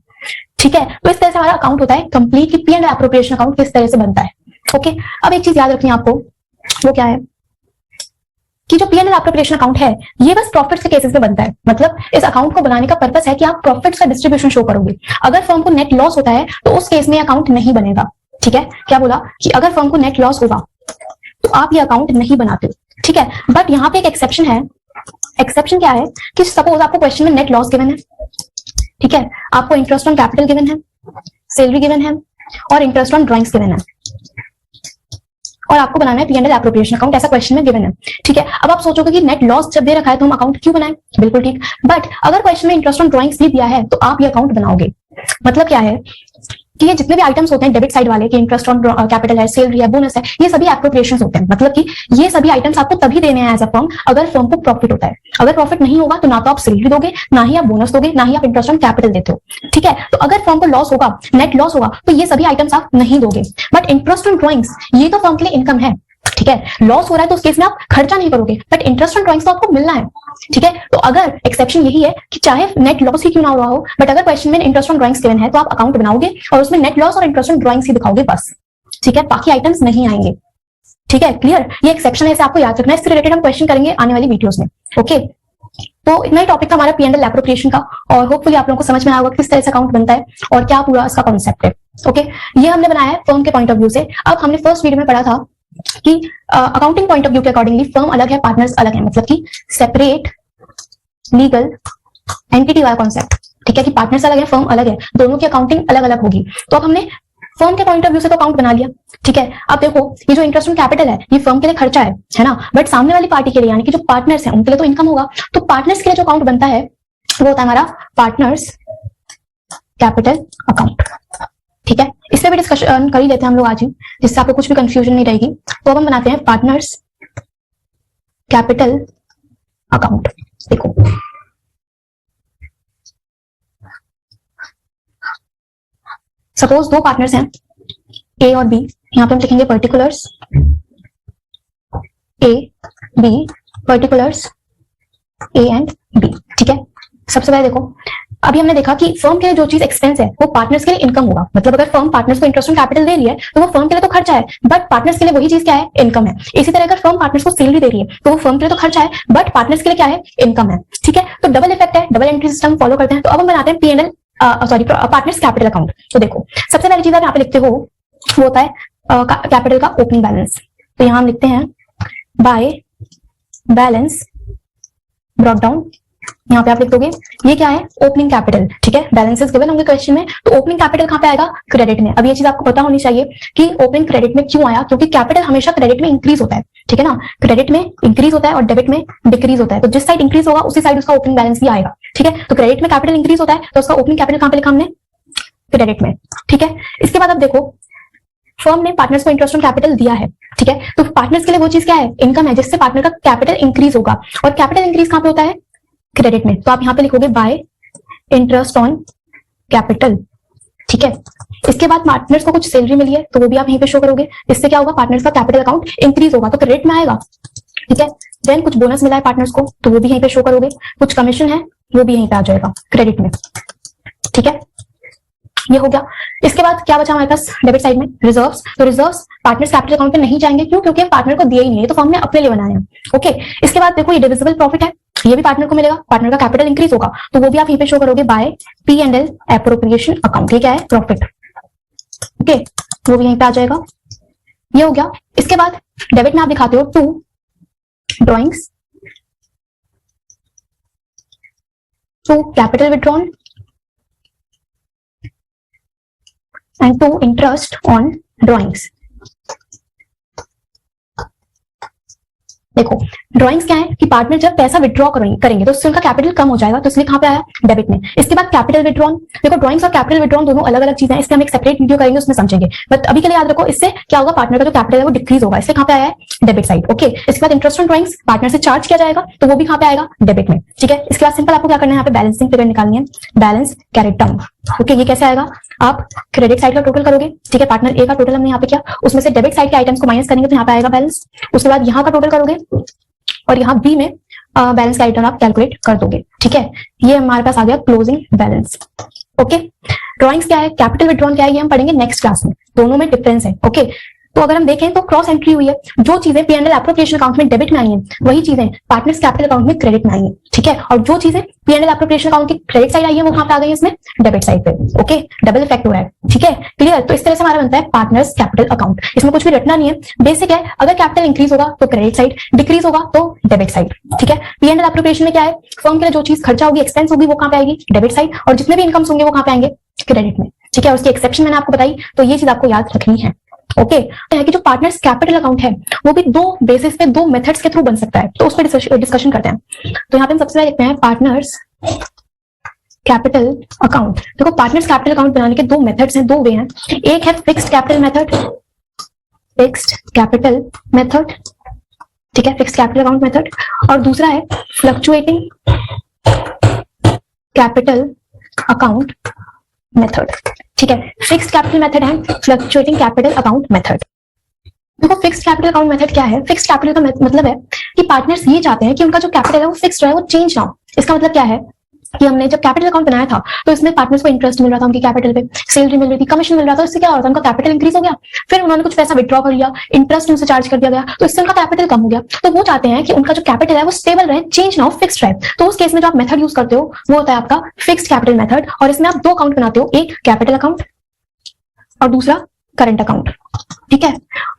Speaker 1: ठीक है, तो इस तरह से हमारा अकाउंट होता है complete, P and appropriation account किस तरह से बनता है। ओके, अब एक चीज याद रखनी है आपको, वो क्या है कि जो पी एंड एप्रोप्रिएशन अकाउंट है ये बस प्रॉफिट्स के केसेस में बनता है। मतलब इस अकाउंट को बनाने का पर्पस है कि आप प्रॉफिट्स का डिस्ट्रीब्यूशन शो करोगे। अगर फर्म को नेट लॉस होता है तो उस केस में अकाउंट नहीं बनेगा। ठीक है, क्या बोला कि अगर फर्म को नेट लॉस होगा तो आप ये अकाउंट नहीं बनाते हो। ठीक है, बट यहाँ पे एक एक्सेप्शन है। एक्सेप्शन क्या है कि सपोज आपको क्वेश्चन में नेट लॉस गिवन है, ठीक है, आपको इंटरेस्ट ऑन कैपिटल गिवन है, सैलरी गिवन है और इंटरेस्ट ऑन ड्राइंग्स गिवन है, और आपको बनाना है P and L appropriation account, ऐसा क्वेश्चन में गिवन है। ठीक है, अब आप सोचोगे कि नेट लॉस जब दे रखा है तो हम अकाउंट क्यों बनाएं? बिल्कुल ठीक, बट अगर क्वेश्चन में इंटरेस्ट ऑन ड्राइंग्स भी दिया है तो आप ये अकाउंट बनाओगे। मतलब क्या है कि ये जितने भी आइटम्स होते हैं डेबिट साइड वाले, कि इंटरेस्ट ऑन कैपिटल है, सैलरी है, बोनस है, ये सभी एप्रोप्रिएशंस होते हैं। मतलब कि ये सभी आइटम्स आपको तभी देने हैं एज अ फर्म अगर फर्म को प्रॉफिट होता है। अगर प्रॉफिट नहीं होगा तो ना तो आप सैलरी दोगे, ना ही आप बोनस दोगे, ना ही आप इंटरेस्ट ऑन कैपिटल देते हो। ठीक है, तो अगर फर्म को लॉस होगा, नेट लॉस होगा, तो ये सभी आइटम्स आप नहीं दोगे। बट इंटरेस्ट ऑन ड्राइंग्स ये तो फर्म के लिए इनकम है। ठीक है, लॉस हो रहा है तो उस केस में आप खर्चा नहीं करोगे, बट इंटरेस्ट ऑन ड्राइंग्स तो आपको मिलना है। ठीक है, तो अगर एक्सेप्शन यही है कि चाहे नेट लॉस ही क्यों ना हुआ हो, बट अगर क्वेश्चन में इंटरेस्ट ऑन ड्राइंग्स गिवन है तो आप अकाउंट बनाओगे और उसमें नेट लॉस और इंटरेस्ट ऑन ड्राइंग्स ही दिखाओगे बस। ठीक है, बाकी आइटम्स नहीं आएंगे। ठीक है, क्लियर? ये एक्सेप्शन है, इसे आपको याद रखना है। इससे रिलेटेड हम क्वेश्चन करेंगे आने वाली वीडियोस में। ओके, तो इतना ही टॉपिक था हमारा पी एंड एल एप्रोप्रिएशन का, और होपफुली आप लोगों को समझ में आया होगा किस तरह से अकाउंट बनता है और क्या पूरा इसका कॉन्सेप्ट है। ओके, ये हमने बनाया है फर्म के पॉइंट ऑफ व्यू से। अब हमने फर्स्ट वीडियो में पढ़ा था कि अकाउंटिंग पॉइंट ऑफ व्यू के अकॉर्डिंगली फर्म अलग है, पार्टनर्स अलग है, मतलब कि सेपरेट लीगल एंटिटी वाला कॉन्सेप्ट। ठीक है, कि पार्टनर्स अलग है, फर्म अलग है, दोनों की अकाउंटिंग अलग अलग होगी। तो अब हमने फर्म के पॉइंट ऑफ व्यू से तो अकाउंट बना लिया। ठीक है, अब देखो ये जो इंटरेस्ट ऑन कैपिटल है ये फर्म के लिए खर्चा है ना, बट सामने वाली पार्टी के लिए यानी कि जो पार्टनर्स हैं उनके लिए तो इनकम होगा। तो पार्टनर्स के लिए जो अकाउंट बनता है वो होता है हमारा पार्टनर्स कैपिटल अकाउंट। ठीक है, इस पे भी डिस्कशन कर ही लेते हैं हम लोग आज ही, जिससे आपको कुछ भी कंफ्यूजन नहीं रहेगी। तो अब हम बनाते हैं पार्टनर्स कैपिटल अकाउंट। देखो सपोज दो पार्टनर्स हैं ए और बी, यहां पे हम लिखेंगे particulars A B, particulars A and B. ठीक है, सबसे पहले देखो अभी हमने देखा कि फर्म के लिए जो चीज एक्सपेंस है वो पार्टनर्स के लिए इनकम होगा। मतलब अगर फर्म पार्टनर्स को इंटरेस्ट ऑन कैपिटल दे रही है तो वो फर्म के लिए तो खर्चा है, बट पार्टनर्स के लिए वही चीज क्या है? इनकम है। इसी तरह अगर फर्म पार्टनर्स को सैलरी दे रही है तो वो फर्म के लिए तो खर्चा है, बट पार्टनर्स के लिए क्या है? इनकम है। ठीक है, तो डबल इफेक्ट है, डबल एंट्री सिस्टम फॉलो करते हैं। तो अब हम बनाते हैं P and L sorry partners capital account. तो देखो सबसे पहली चीज आप यहाँ पे लिखते हो वो होता है कैपिटल का ओपनिंग बैलेंस। तो यहाँ हम लिखते हैं बाय बैलेंस ब्रॉट डाउन, यहाँ पे आप लिख दोगे ये क्या है? Opening capital. ठीक है, बैलेंसेस गिवन होंगे क्वेश्चन में, तो ओपनिंग कैपिटल कहाँ पे आएगा? क्रेडिट में। अब ये चीज आपको पता होनी चाहिए कि ओपनिंग क्रेडिट में क्यों आया, क्योंकि कैपिटल हमेशा क्रेडिट में इंक्रीज होता है। ठीक है ना, क्रेडिट में इंक्रीज होता है और डेबिट में डिक्रीज होता है। तो जिस साइड इंक्रीज होगा उसी साइड उसका ओपनिंग बैलेंस भी आएगा। ठीक है, तो क्रेडिट में कैपिटल इंक्रीज होता है तो उसका ओपनिंग कैपिटल कहाँ पे लिखा हमने? क्रेडिट में। ठीक है, इसके बाद अब देखो फर्म ने पार्टनर्स को इंटरेस्ट ऑन कैपिटल दिया है। ठीक है, तो पार्टनर्स के लिए वो चीज क्या है? इनकम है, जिससे पार्टनर का कैपिटल इंक्रीज होगा। और कैपिटल इंक्रीज कहाँ पे होता है? क्रेडिट में। तो आप यहाँ पे लिखोगे बाय इंटरेस्ट ऑन कैपिटल। ठीक है, इसके बाद पार्टनर्स को कुछ सैलरी मिली है तो वो भी आप यहीं पे शो करोगे। इससे क्या होगा? पार्टनर्स का कैपिटल अकाउंट इंक्रीज होगा तो क्रेडिट में आएगा। ठीक है, देन कुछ बोनस मिला है पार्टनर्स को तो वो भी यहीं पे शो करोगे। कुछ कमीशन है वो भी यहीं पे आ जाएगा क्रेडिट में। ठीक है, ये हो गया। इसके बाद क्या बचा हमारे पास डेबिट साइड में? रिजर्व्स। तो रिजर्व्स पार्टनर्स कैपिटल अकाउंट पे नहीं जाएंगे, क्यों? क्योंकि पार्टनर को दिया ही नहीं है, तो फर्म ने अपने लिए बनाया है। ओके, इसके बाद देखो ये डिविजिबल प्रॉफिट है, ये भी पार्टनर को मिलेगा, पार्टनर का कैपिटल इंक्रीज होगा तो वो भी आप यहीं पे शो करोगे bye P and L appropriation account. ये क्या है? प्रॉफिट। ओके, वो भी यहीं पे आ जाएगा। ये हो गया। इसके बाद डेबिट में आप दिखाते हो to drawings, to capital withdrawn and to interest on drawings। देखो ड्राइंग्स क्या है कि पार्टनर जब पैसा विड्रॉ करेंगे तो उससे उनका कैपिटल कम हो जाएगा, तो इसलिए कहाँ पे आया? डेबिट में। इसके बाद कैपिटल विड्रॉन। देखो ड्राइंग्स और कैपिटल विड्रॉन दोनों अलग अलग चीजें हैं, इसलिए हम एक सेपरेट वीडियो करेंगे उसमें समझेंगे, बट अभी के लिए याद रखो इससे क्या होगा? पार्टनर का जो कैपिटल है वो डिक्रीज होगा, इसलिए कहाँ पे आया है? Debit side. ओके, इसके बाद इंटरेस्ट ऑन ड्राइंग्स पार्टनर से चार्ज किया जाएगा तो वो भी कहाँ पे आएगा? डेबिट में। ठीक है, इसके बाद सिंपल आपको क्या करना है? यहाँ पे बैलेंसिंग फिगर निकालनी है, बैलेंस कैरेट डाउन। ओके, ये कैसे आएगा? आप क्रेडिट साइड का टोटल करोगे, ठीक है। पार्टनर ए का टोटल हमने यहाँ पे किया, उसमें से डेबिट साइड के आइटम्स को माइनस करेंगे तो यहाँ पे आएगा बैलेंस। उसके बाद यहाँ का टोटल करोगे और यहाँ बी में बैलेंस का आइटम आप कैलकुलेट कर दोगे, ठीक है। ये हमारे पास आ गया क्लोजिंग बैलेंस। ओके, ड्रॉइंग्स क्या है, कैपिटल विड्रॉन क्या है, ये हम पढ़ेंगे नेक्स्ट क्लास में, दोनों में डिफरेंस है। ओके, तो अगर हम देखें तो क्रॉस एंट्री हुई है, जो चीजें पीएनएल एप्रोप्रिएशन अकाउंट में डेबिट में आई हैं वही चीजें पार्टनर्स कैपिटल अकाउंट में क्रेडिट में आई हैं, ठीक है। और जो चीजें पीएनएल एप्रोप्रिएशन अकाउंट की क्रेडिट साइड आई है वो कहां पे आ गई है, इसमें डेबिट साइड पे। ओके, डबल इफेक्ट हो रहा है, ठीक है, क्लियर। तो इस तरह से हमारा बनता है पार्टनर्स कैपिटल अकाउंट। इसमें कुछ भी रटना नहीं है, बेसिक है। अगर कैपिटल इंक्रीज होगा तो क्रेडिट साइड, डिक्रीज होगा तो डेबिट साइड, ठीक है। पीएनएल एप्रोप्रिएशन में क्या है, फर्म के लिए जो चीज खर्चा होगी, एक्सपेंस होगी, वो कहां पे आएगी, डेबिट साइड, और जितने भी इनकम्स होंगे वो कहां पे आएंगे, क्रेडिट में, ठीक है। उसकी एक्सेप्शन मैंने आपको बताई, तो ये चीज आपको याद रखनी है। ओके, है कि जो पार्टनर्स कैपिटल अकाउंट है वो भी दो बेसिस पे, दो मेथड्स के थ्रू बन सकता है, तो उस पर डिस्कशन करते हैं। तो यहाँ पे हम सबसे पहले देखते हैं पार्टनर्स कैपिटल अकाउंट। देखो, पार्टनर्स कैपिटल अकाउंट बनाने के दो मेथड्स हैं, दो वे हैं। एक है fixed capital method, fixed capital method, ठीक है, फिक्स्ड कैपिटल अकाउंट मेथड, और दूसरा है फ्लक्चुएटिंग कैपिटल अकाउंट मेथड, ठीक है। फिक्स्ड कैपिटल मेथड है फ्लक्चुएटिंग कैपिटल अकाउंट मेथड। देखो, फिक्स्ड कैपिटल अकाउंट मेथड क्या है, फिक्स्ड कैपिटल का मतलब है कि पार्टनर्स ये चाहते हैं कि उनका जो कैपिटल है वो फिक्स्ड रहे, वो चेंज ना हो। इसका मतलब क्या है कि हमने जब कैपिटल अकाउंट बनाया था तो इसमें पार्टनर्स को इंटरेस्ट मिल रहा था, उनकी कैपिटल पे सैलरी मिल रही थी, कमीशन मिल रहा था, इससे क्या हो रहा था, उनका कैपिटल इंक्रीज हो गया। फिर उन्होंने कुछ पैसा विड्रॉ कर लिया, इंटरेस्ट उनसे चार्ज कर दिया गया, तो इससे उनका कैपिटल कम हो गया। तो वो चाहते हैं कि उनका जो कैपिटल है वो स्टेबल रहे, चेंज ना हो, फिक्स्ड रहे। तो उस केस में जो आप मेथड यूज करते हो वो होता है आपका फिक्स्ड कैपिटल मेथड, और इसमें आप दो अकाउंट बनाते हो, एक कैपिटल अकाउंट और दूसरा करंट अकाउंट, ठीक है।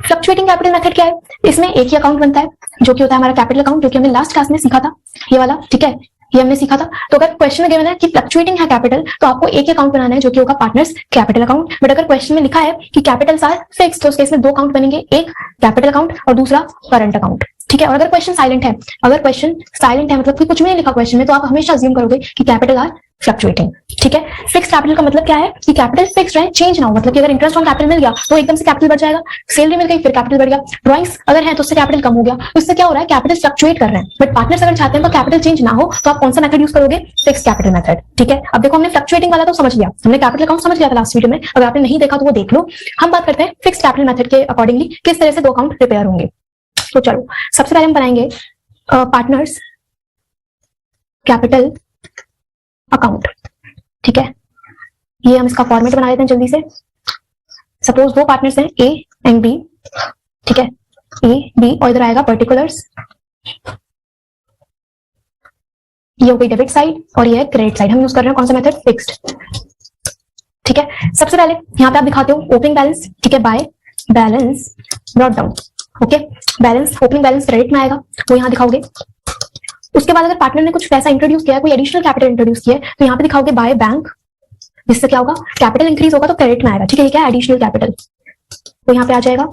Speaker 1: फ्लक्चुएटिंग कैपिटल मेथड क्या है, इसमें एक ही अकाउंट बनता है जो कि होता है हमारा कैपिटल अकाउंट, जो कि हमने लास्ट क्लास में सीखा था, ये वाला, ठीक है, ये हमने सीखा था। तो अगर क्वेश्चन में गिवन है कि फ्लक्चुएटिंग है कैपिटल, तो आपको एक ही अकाउंट बनाना है जो कि होगा पार्टनर्स कैपिटल अकाउंट। बट अगर क्वेश्चन में लिखा है कि कैपिटल्स आर फिक्स्ड, तो उस केस में दो अकाउंट बनेंगे, एक कैपिटल अकाउंट और दूसरा करंट अकाउंट, ठीक है। और अगर क्वेश्चन साइलेंट है, अगर क्वेश्चन साइलेंट है मतलब कि कुछ भी नहीं लिखा क्वेश्चन में, तो आप हमेशा अज्यूम करोगे कि कैपिटल आर फ्लक्चुएटिंग, ठीक है। फिक्स्ड कैपिटल का मतलब क्या है कि कैपिटल फिक्स्ड रहे, चेंज ना हो। मतलब कि अगर इंटरेस्ट ऑन कैपिटल मिल गया तो एकदम से कैपिटल बढ़ जाएगा, सैलरी मिल गई फिर कैपिटल बढ़ गया, ड्रॉइंग्स अगर है तो उससे कैपिटल कम हो गया, तो इससे क्या हो रहा है, कैपिटल फ्लक्चुएट कर रहे हैं। बट पार्टनर्स अगर चाहते हैं तो कैपिटल चेंज ना हो, तो आप कौन सा मेथड यूज करोगे, फिक्स्ड कैपिटल मेथड, ठीक है। अब देखो, हमने फ्लक्चुएटिंग वाला तो समझ लिया, हमने कैपिटल अकाउंट समझ लिया था लास्ट वीडियो में, अगर आपने नहीं देखा तो वो देख लो। हम बात करते हैं फिक्स्ड कैपिटल मेथड के अकॉर्डिंगली किस तरह से दो अकाउंट प्रिपेयर होंगे। तो चलो, सबसे पहले हम बनाएंगे पार्टनर्स कैपिटल अकाउंट, ठीक है। ये हम इसका फॉर्मेट बना लेते हैं जल्दी से। सपोज दो पार्टनर्स हैं ए एंड बी, ठीक है, ए बी, और इधर आएगा पर्टिकुलर्स, ये हो गई डेबिट साइड और ये है क्रेडिट साइड। हम यूज कर रहे हैं कौन सा मेथड, फिक्स्ड, ठीक है। सबसे पहले यहाँ पे आप दिखाते हो ओपनिंग बैलेंस, ठीक है, by balance brought down, okay. Balance, opening balance credit में आएगा, वो यहाँ दिखाओगे। उसके बाद अगर पार्टनर ने कुछ पैसा इंट्रोड्यूस किया है, कोई एडिशनल कैपिटल इंट्रोड्यूस किया है, तो यहाँ पे दिखाओगे बाय बैंक, जिससे क्या होगा, कैपिटल इंक्रीज होगा तो क्रेडिट में आएगा, ठीक है। ये क्या है, एडिशनल कैपिटल, तो यहाँ पे आ जाएगा।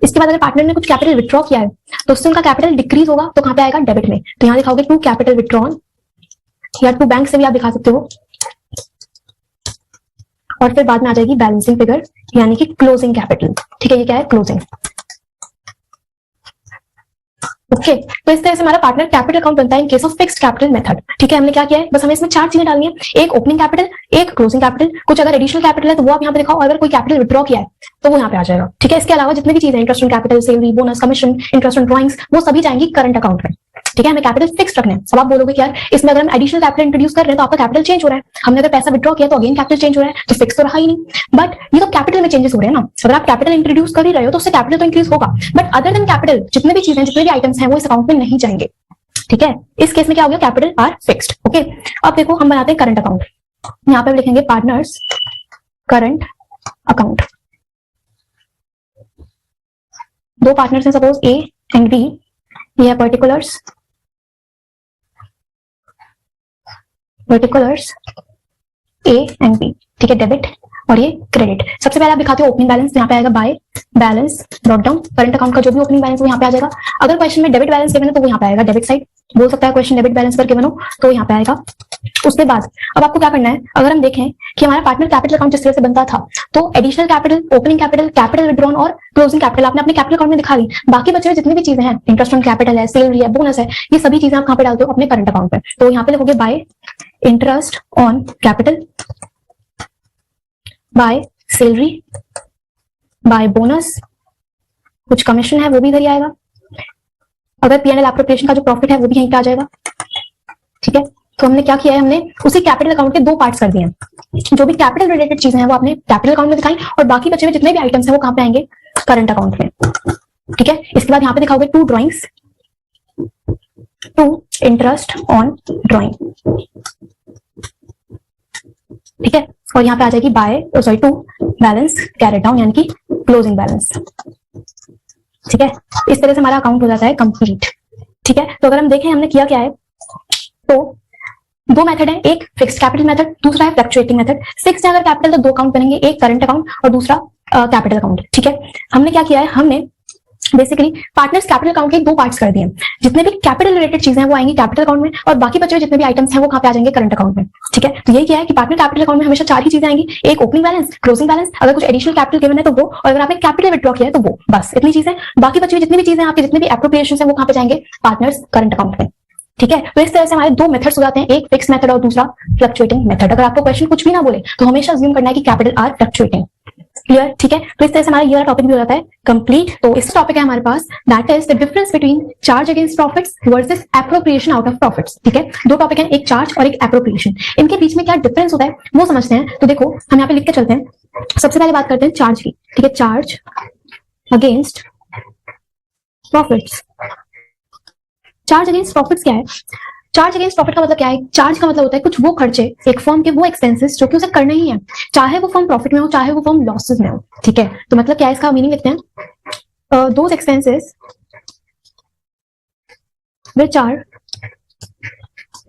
Speaker 1: इसके बाद अगर पार्टनर ने कुछ कैपिटल विथड्रॉ किया है तो उससे उनका कैपिटल डिक्रीज होगा, तो कहाँ पे आएगा, डेबिट में, तो यहाँ दिखाओगे टू कैपिटल विथड्रॉन, या टू बैंक से भी आप दिखा सकते हो। और फिर बाद में आ जाएगी बैलेंसिंग फिगर, यानी कि क्लोजिंग कैपिटल, ठीक है। ये क्या है, क्लोजिंग, ओके। तो इस तरह से हमारा पार्टनर कैपिटल अकाउंट बनता है in case of fixed capital method, ठीक है। हमने क्या किया है, बस हमें इसमें चार चीजें डालनी है, एक ओपनिंग कैपिटल, एक क्लोजिंग कैपिटल, कुछ अगर एडिशनल कैपिटल है तो वो आप यहाँ पे दिखाओ, अगर कोई कैपिटल विथड्रॉ किया है तो वो यहाँ पे आ जाएगा, ठीक है। इसके अलावा जितनी भी चीजें, interest on capital, salary, bonus, commission, interest on drawings, वो सभी जाएंगी करंट अकाउंट में, ठीक है। हमें कैपिटल फिक्स रखना है। अब आप बोलोगे कि यार इसमें अगर हम एडिशनल कैपिटल इंट्रोड्यूस कर रहे हैं तो आपका कैपिटल चेंज हो रहा है, हमने अगर पैसा विड्रॉ किया तो अगेन कैपिटल चेंज हो रहा है, तो फिक्स तो रहा ही नहीं। बट ये तो कैपिटल में चेंजेस हो रहे हैं ना, अगर आप कैपिटल इंट्रोड्यूस कर ही रहे हो तो उससे कैपिटल तो इंक्रीज होगा, बट अदर देन कैपिटल जितने भी चीजें, जितने भी आइटम्स हैं वो इस अकाउंट में नहीं जाएंगे, ठीक है। इस केस में क्या हो गया, कैपिटल आर फिक्स्ड, ओके। अब देखो, हम बनाते हैं करंट अकाउंट, यहाँ पे लिखेंगे पार्टनर्स करंट अकाउंट। दो पार्टनर्स हैं सपोज ए एंड बी, ये है particulars, particulars A and B, ठीक है, डेबिट और ये क्रेडिट। सबसे पहले आप दिखाते हो ओपनिंग बैलेंस, यहाँ पे आएगा by balance brought down, current account का जो भी ओपनिंग बैलेंस वो यहाँ पे आ जाएगा। अगर क्वेश्चन में डेबिट बैलेंस गिवन है तो वो यहाँ पे आएगा डेबिट साइड, बोल सकता है क्वेश्चन डेबिट बैलेंस पर गिवन हो तो यहाँ पे आएगा। उसके बाद अब आपको क्या करना है, अगर हम देखें कि हमारा पार्टनर कैपिटल अकाउंट जिस तरह से बनता था, तो additional capital, opening capital, capital withdrawn और क्लोजिंग कैपिटल आपने अपने कैपिटल अकाउंट में दिखा दी। बाकी बचे हुए जितनी भी चीजें हैं, इंटरेस्ट ऑन कैपिटल है, सैलरी है, बोनस है, ये सभी चीजें आप कहाँ पे डालते हो, अपने करंट अकाउंट पे। तो यहाँ पे लिखोगे by interest on capital by salary, by bonus, कुछ कमीशन है वो भी इधर ही आएगा। अगर P&L एप्रोप्रिएशन का जो प्रॉफिट है वो भी यहीं पे आ जाएगा। ठीक है, तो हमने क्या किया है, हमने उसी कैपिटल अकाउंट के दो पार्ट्स कर दिए हैं। जो भी कैपिटल रिलेटेड चीजें हैं वो आपने कैपिटल अकाउंट में दिखाई, और बाकी बचे हुए जितने भी आइटम्स हैं वो कहां पे आएंगे, करंट अकाउंट में। ठीक है, इसके बाद यहाँ पे दिखाओगे 2 ड्रॉइंग्स, 2 इंटरेस्ट ऑन ड्रॉइंग। ठीक है, और यहाँ पे आ जाएगी बाय 2 बैलेंस कैरेट डाउन, यानी कि क्लोजिंग बैलेंस। ठीक है, इस तरह से हमारा अकाउंट हो जाता है कंप्लीट। ठीक है, तो अगर हम देखें हमने किया क्या है, तो 2 मेथड है, एक फिक्स्ड कैपिटल मेथड, दूसरा है फ्लक्चुएटिंग मेथड। फिक्स्ड अगर कैपिटल तो 2 अकाउंट बनेंगे, एक करंट अकाउंट और दूसरा कैपिटल अकाउंट। ठीक है, हमने क्या किया है, हमने बेसिकली पार्टनर्स कैपिटल अकाउंट के 2 पार्ट्स कर दिए। जितने भी कैपिटल रिलेटेड चीजें हैं वो आएंगी कैपिटल अकाउंट में, और बाकी बचे हुए जितने भी आइटम्स हैं वो कहां पे आ जाएंगे, करंट अकाउंट में। ठीक है, तो यही क्या है कि पार्टनर कैपिटल अकाउंट में हमेशा 4 ही चीजें आएंगी, एक ओपनिंग बैलेंस, क्लोजिंग बैलेंस, अगर कुछ एडिशनल कैपिटल गिवन है तो वो, और अगर आपने कैपिटल विथड्रॉ किया है तो वो, बस इतनी चीजें। बाकी बची हुई जितनी भी चीजें आपके जितने भी एप्रोप्रिएशन है वो कहां पे जाएंगे, पार्टनर्स करंट अकाउंट में। ठीक है, तो इस तरह से हमारे 2 मेथड्स हो जाते हैं, एक फिक्स मेथड और दूसरा फ्लक्चुएटिंग मेथड। अगर आपको क्वेश्चन कुछ भी ना बोले तो हमेशा अज्यूम करना है कि कैपिटल आर फ्लक्चुएटिंग। क्लियर? ठीक है, तो इस तरह से हमारा ये टॉपिक भी हो जाता है कंप्लीट। तो इस टॉपिक है हमारे पास, that is the difference between charge against profits versus appropriation out of profits. ठीक है, 2 टॉपिक हैं, एक चार्ज और एक एप्रोप्रिएशन। इनके बीच में क्या डिफरेंस होता है वो समझते हैं। तो देखो हम यहाँ पे लिख के चलते हैं। सबसे पहले बात करते हैं चार्ज की। ठीक है, charge against profits. Charge against profits क्या है? चार्ज अगेंस्ट प्रॉफिट का मतलब क्या है? चार्ज का मतलब होता है कुछ वो खर्चे, एक फर्म के वो एक्सपेंसेस जो कि उसे करने ही है, चाहे वो फर्म प्रॉफिट में हो चाहे वो फर्म लॉसेस में हो। ठीक है, तो मतलब क्या है, इसका मीनिंग लिखते हैं, those expenses which are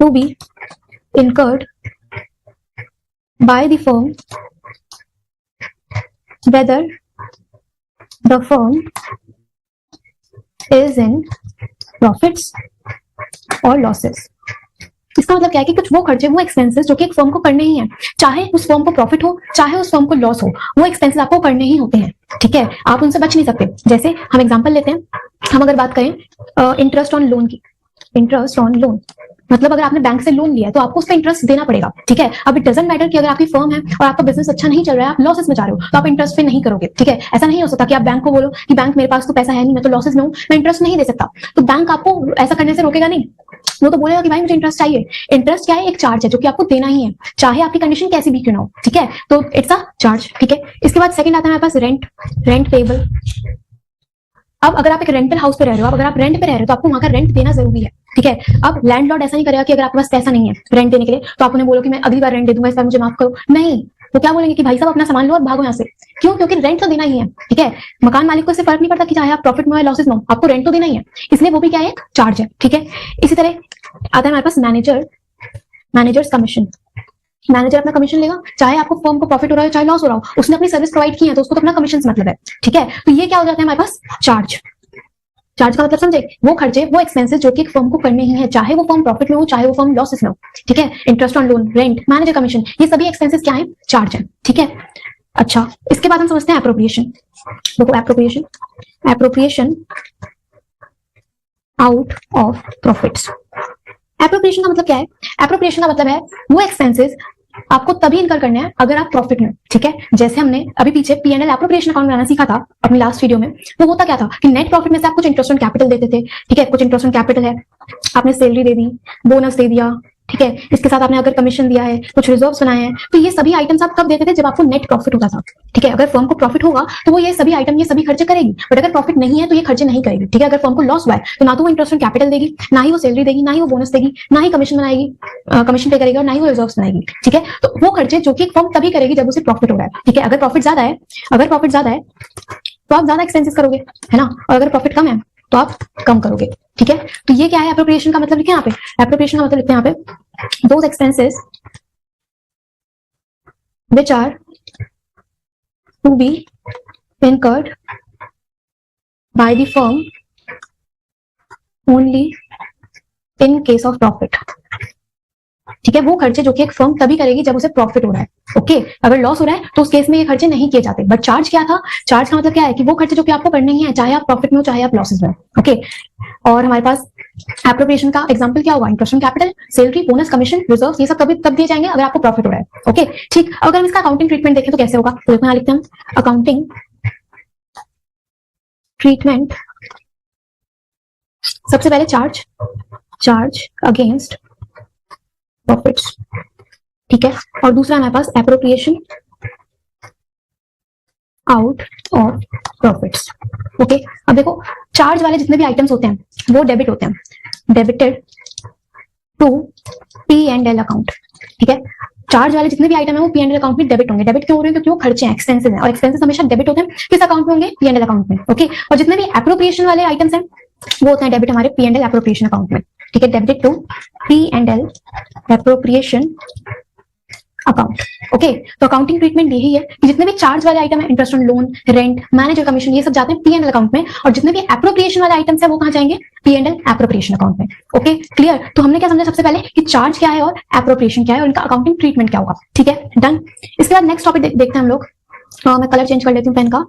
Speaker 1: to be incurred by the firm whether the firm is in profits और लॉसेस। इसका मतलब क्या है कि कुछ वो खर्चे, वो एक्सपेंसेस जो कि एक फर्म को करने ही है, चाहे उस फर्म को प्रॉफिट हो चाहे उस फर्म को लॉस हो, वो एक्सपेंसेस आपको करने ही होते हैं। ठीक है, आप उनसे बच नहीं सकते। जैसे हम एग्जांपल लेते हैं, हम अगर बात करें इंटरेस्ट ऑन लोन की। इंटरेस्ट ऑन लोन मतलब अगर आपने बैंक से लोन लिया है तो आपको उस पर इंटरेस्ट देना पड़ेगा। ठीक है, अब इट डजंट मैटर कि अगर आपकी फर्म है और आपका बिजनेस अच्छा नहीं चल रहा है, आप लॉसेस में जा रहे हो, तो आप इंटरेस्ट पे नहीं करोगे। ठीक है, ऐसा नहीं हो सकता कि आप बैंक को बोलो कि बैंक मेरे पास तो पैसा है नहीं, मैं तो लॉसेस में हूं, मैं इंटरेस्ट नहीं दे सकता। तो बैंक आपको ऐसा करने से रोकेगा नहीं, वो तो बोलेगा कि भाई मुझे इंटरेस्ट चाहिए। इंटरेस्ट क्या है? एक चार्ज है जो कि आपको देना ही है, चाहे आपकी कंडीशन कैसी भी क्यों ना हो। ठीक है, तो इट्स अ चार्ज। ठीक है, इसके बाद सेकंड आता है हमारे पास रेंट, रेंट पेबल। अब अगर आप एक रेंटल हाउस पे रह रहे हो, अगर आप रेंट पे रह रहे हो तो आपको वहां का रेंट देना जरूरी है। ठीक है, अब लैंडलॉर्ड ऐसा नहीं करेगा कि अगर आपके पास पैसा नहीं है रेंट देने के लिए तो आप उन्हें बोलो कि मैं अगली बार रेंट दे दूंगा, इस बार मुझे माफ करो। नहीं, वो क्या बोलेंगे कि भाई साहब अपना सामान लो और भागो यहाँ से। क्यों? क्योंकि रेंट तो देना ही है। ठीक है, मकान मालिक को इससे फर्क नहीं पड़ता कि चाहे आप प्रॉफिट में हो या लॉसेस में हो, आपको रेंट तो देना ही है, इसलिए वो भी क्या है, एक चार्ज है। ठीक है, इसी तरह आता है हमारे पास मैनेजर, मैनेजर्स कमीशन। मैनेजर अपना कमीशन लेगा, चाहे आपको फर्म को प्रॉफिट हो रहा है चाहे लॉस हो रहा हो, उसने अपनी सर्विस प्रोवाइड की है तो उसको तो अपना कमीशन से मतलब है। ठीक है, तो ये क्या हो जाता है हमारे पास, चार्ज। चार्ज का मतलब समझे, वो खर्चे, वो एक्सपेंसेस जो कि एक फर्म को करने ही है, चाहे वो फर्म प्रॉफिट में हो चाहे वो फर्म लॉसेस में हो। ठीक है, interest on loan, rent, manager commission, ये सभी एक्सपेंसेस क्या है, चार्ज है। ठीक है, अच्छा इसके बाद हम समझते हैं एप्रोप्रिएशन। देखो appropriation, appropriation out of profits. Appropriation का मतलब क्या है? एप्रोप्रिएशन का मतलब है वो एक्सपेंसेस आपको तभी इनकर करने हैं अगर आप प्रॉफिट में। ठीक है, जैसे हमने अभी पीछे P&L एप्रोप्रिएशन अकाउंट बनाना सीखा था अपनी लास्ट वीडियो में, तो होता क्या था कि नेट प्रॉफिट में से आप कुछ इंटरेस्ट ऑन कैपिटल देते थे। ठीक है, कुछ इंटरेस्ट ऑन कैपिटल है, आपने सैलरी दे दी, बोनस दे दिया। ठीक है, इसके साथ आपने अगर कमीशन दिया है, कुछ रिजर्व्स बनाए हैं, तो ये सभी आइटम्स आप कब देते थे? जब आपको नेट प्रॉफिट होता था। ठीक है, अगर फर्म को प्रॉफिट होगा तो वो ये सभी आइटम, ये सभी खर्चे करेगी, बट अगर प्रॉफिट नहीं है तो ये खर्चे नहीं करेगी। ठीक है, अगर फर्म को लॉस हुआ है तो ना तो वो इंटरेस्ट ऑन कैपिटल देगी, ना ही वो सैलरी देगी, ना ही वो बोनस देगी, ना ही कमीशन बनाएगी, कमीशन पे करेगी, और ना ही वो रिजर्व्स बनाएगी। ठीक है, तो वो खर्चे जो कि एक फर्म तभी करेगी जब उसे प्रॉफिट हो रहा है। ठीक है, अगर प्रॉफिट ज्यादा है, अगर प्रॉफिट ज्यादा है तो आप ज्यादा एक्सपेंसेस करोगे, है ना, और अगर प्रॉफिट कम है तो आप कम करोगे। ठीक है, तो ये क्या है एप्रोप्रिएशन का मतलब लिखे यहाँ पे। एप्रोप्रिएशन का मतलब लिखते हैं यहाँ पे, those expenses which are to be incurred by the firm only in case of profit। ठीक है, वो खर्चे जो कि एक फर्म तभी करेगी जब उसे प्रॉफिट हो रहा है। ओके, अगर लॉस हो रहा है तो उस केस में ये खर्चे नहीं किए जाते। बट चार्ज क्या था? चार्ज का मतलब क्या है कि वो खर्चे जो कि आपको करने ही है, चाहे आप प्रॉफिट में हो चाहे आप लॉसेस में हो। ओके, और हमारे पास एप्रोप्रिएशन का एग्जांपल क्या होगा, interest on capital, salary, bonus, commission, reserve, ये सब कभी तब दिए जाएंगे अगर आपको प्रॉफिट हो रहा है। ओके ठीक, अगर हम इसका अकाउंटिंग ट्रीटमेंट देखें तो कैसे होगा, तो देखो यहाँ लिखते हैं अकाउंटिंग ट्रीटमेंट। सबसे पहले चार्ज अगेंस्ट प्रॉफिट्स, ठीक है, और दूसरा हमारे पास appropriation out of profits. Okay, अब देखो चार्ज वाले जितने भी आइटम्स होते हैं वो डेबिट होते हैं, डेबिटेड टू P&L अकाउंट, ठीक है। चार्ज वाले जितने भी आइटम है वो P&L अकाउंट में डेबिट होंगे। डेबिट क्यों हो रहे हैं, क्योंकि वो खर्चे हैं, एक्सपेंसेस हैं, और एक्सपेंसेस हमेशा डेबिट होते हैं किस अकाउंट में होंगे, P&L अकाउंट में। ओके, और जितने भी एप्रोप्रिएशन वाले आइटम्स हैं वो होते हैं डेबिट हमारे P&L एप्रोप्रिएशन अकाउंट में, ठीक है, debited to P&L appropriation account. Okay, तो अकाउंटिंग ट्रीटमेंट यही है कि जितने भी चार्ज वाले आइटम है, interest on loan, rent, manager commission, ये सब जाते हैं P&L अकाउंट में, और जितने भी एप्रोप्रिएशन वाले आइटम्स है वो कहाँ जाएंगे, P&L एप्रोप्रिएशन अकाउंट में। ओके क्लियर, तो हमने क्या समझा सबसे पहले कि चार्ज क्या है और एप्रोप्रिएशन क्या है और इनका अकाउंटिंग ट्रीटमेंट क्या होगा, ठीक है, डन। इसके बाद नेक्स्ट टॉपिक देखते हैं हम लोग। मैं कलर चेंज कर लेती हूँ पेन का।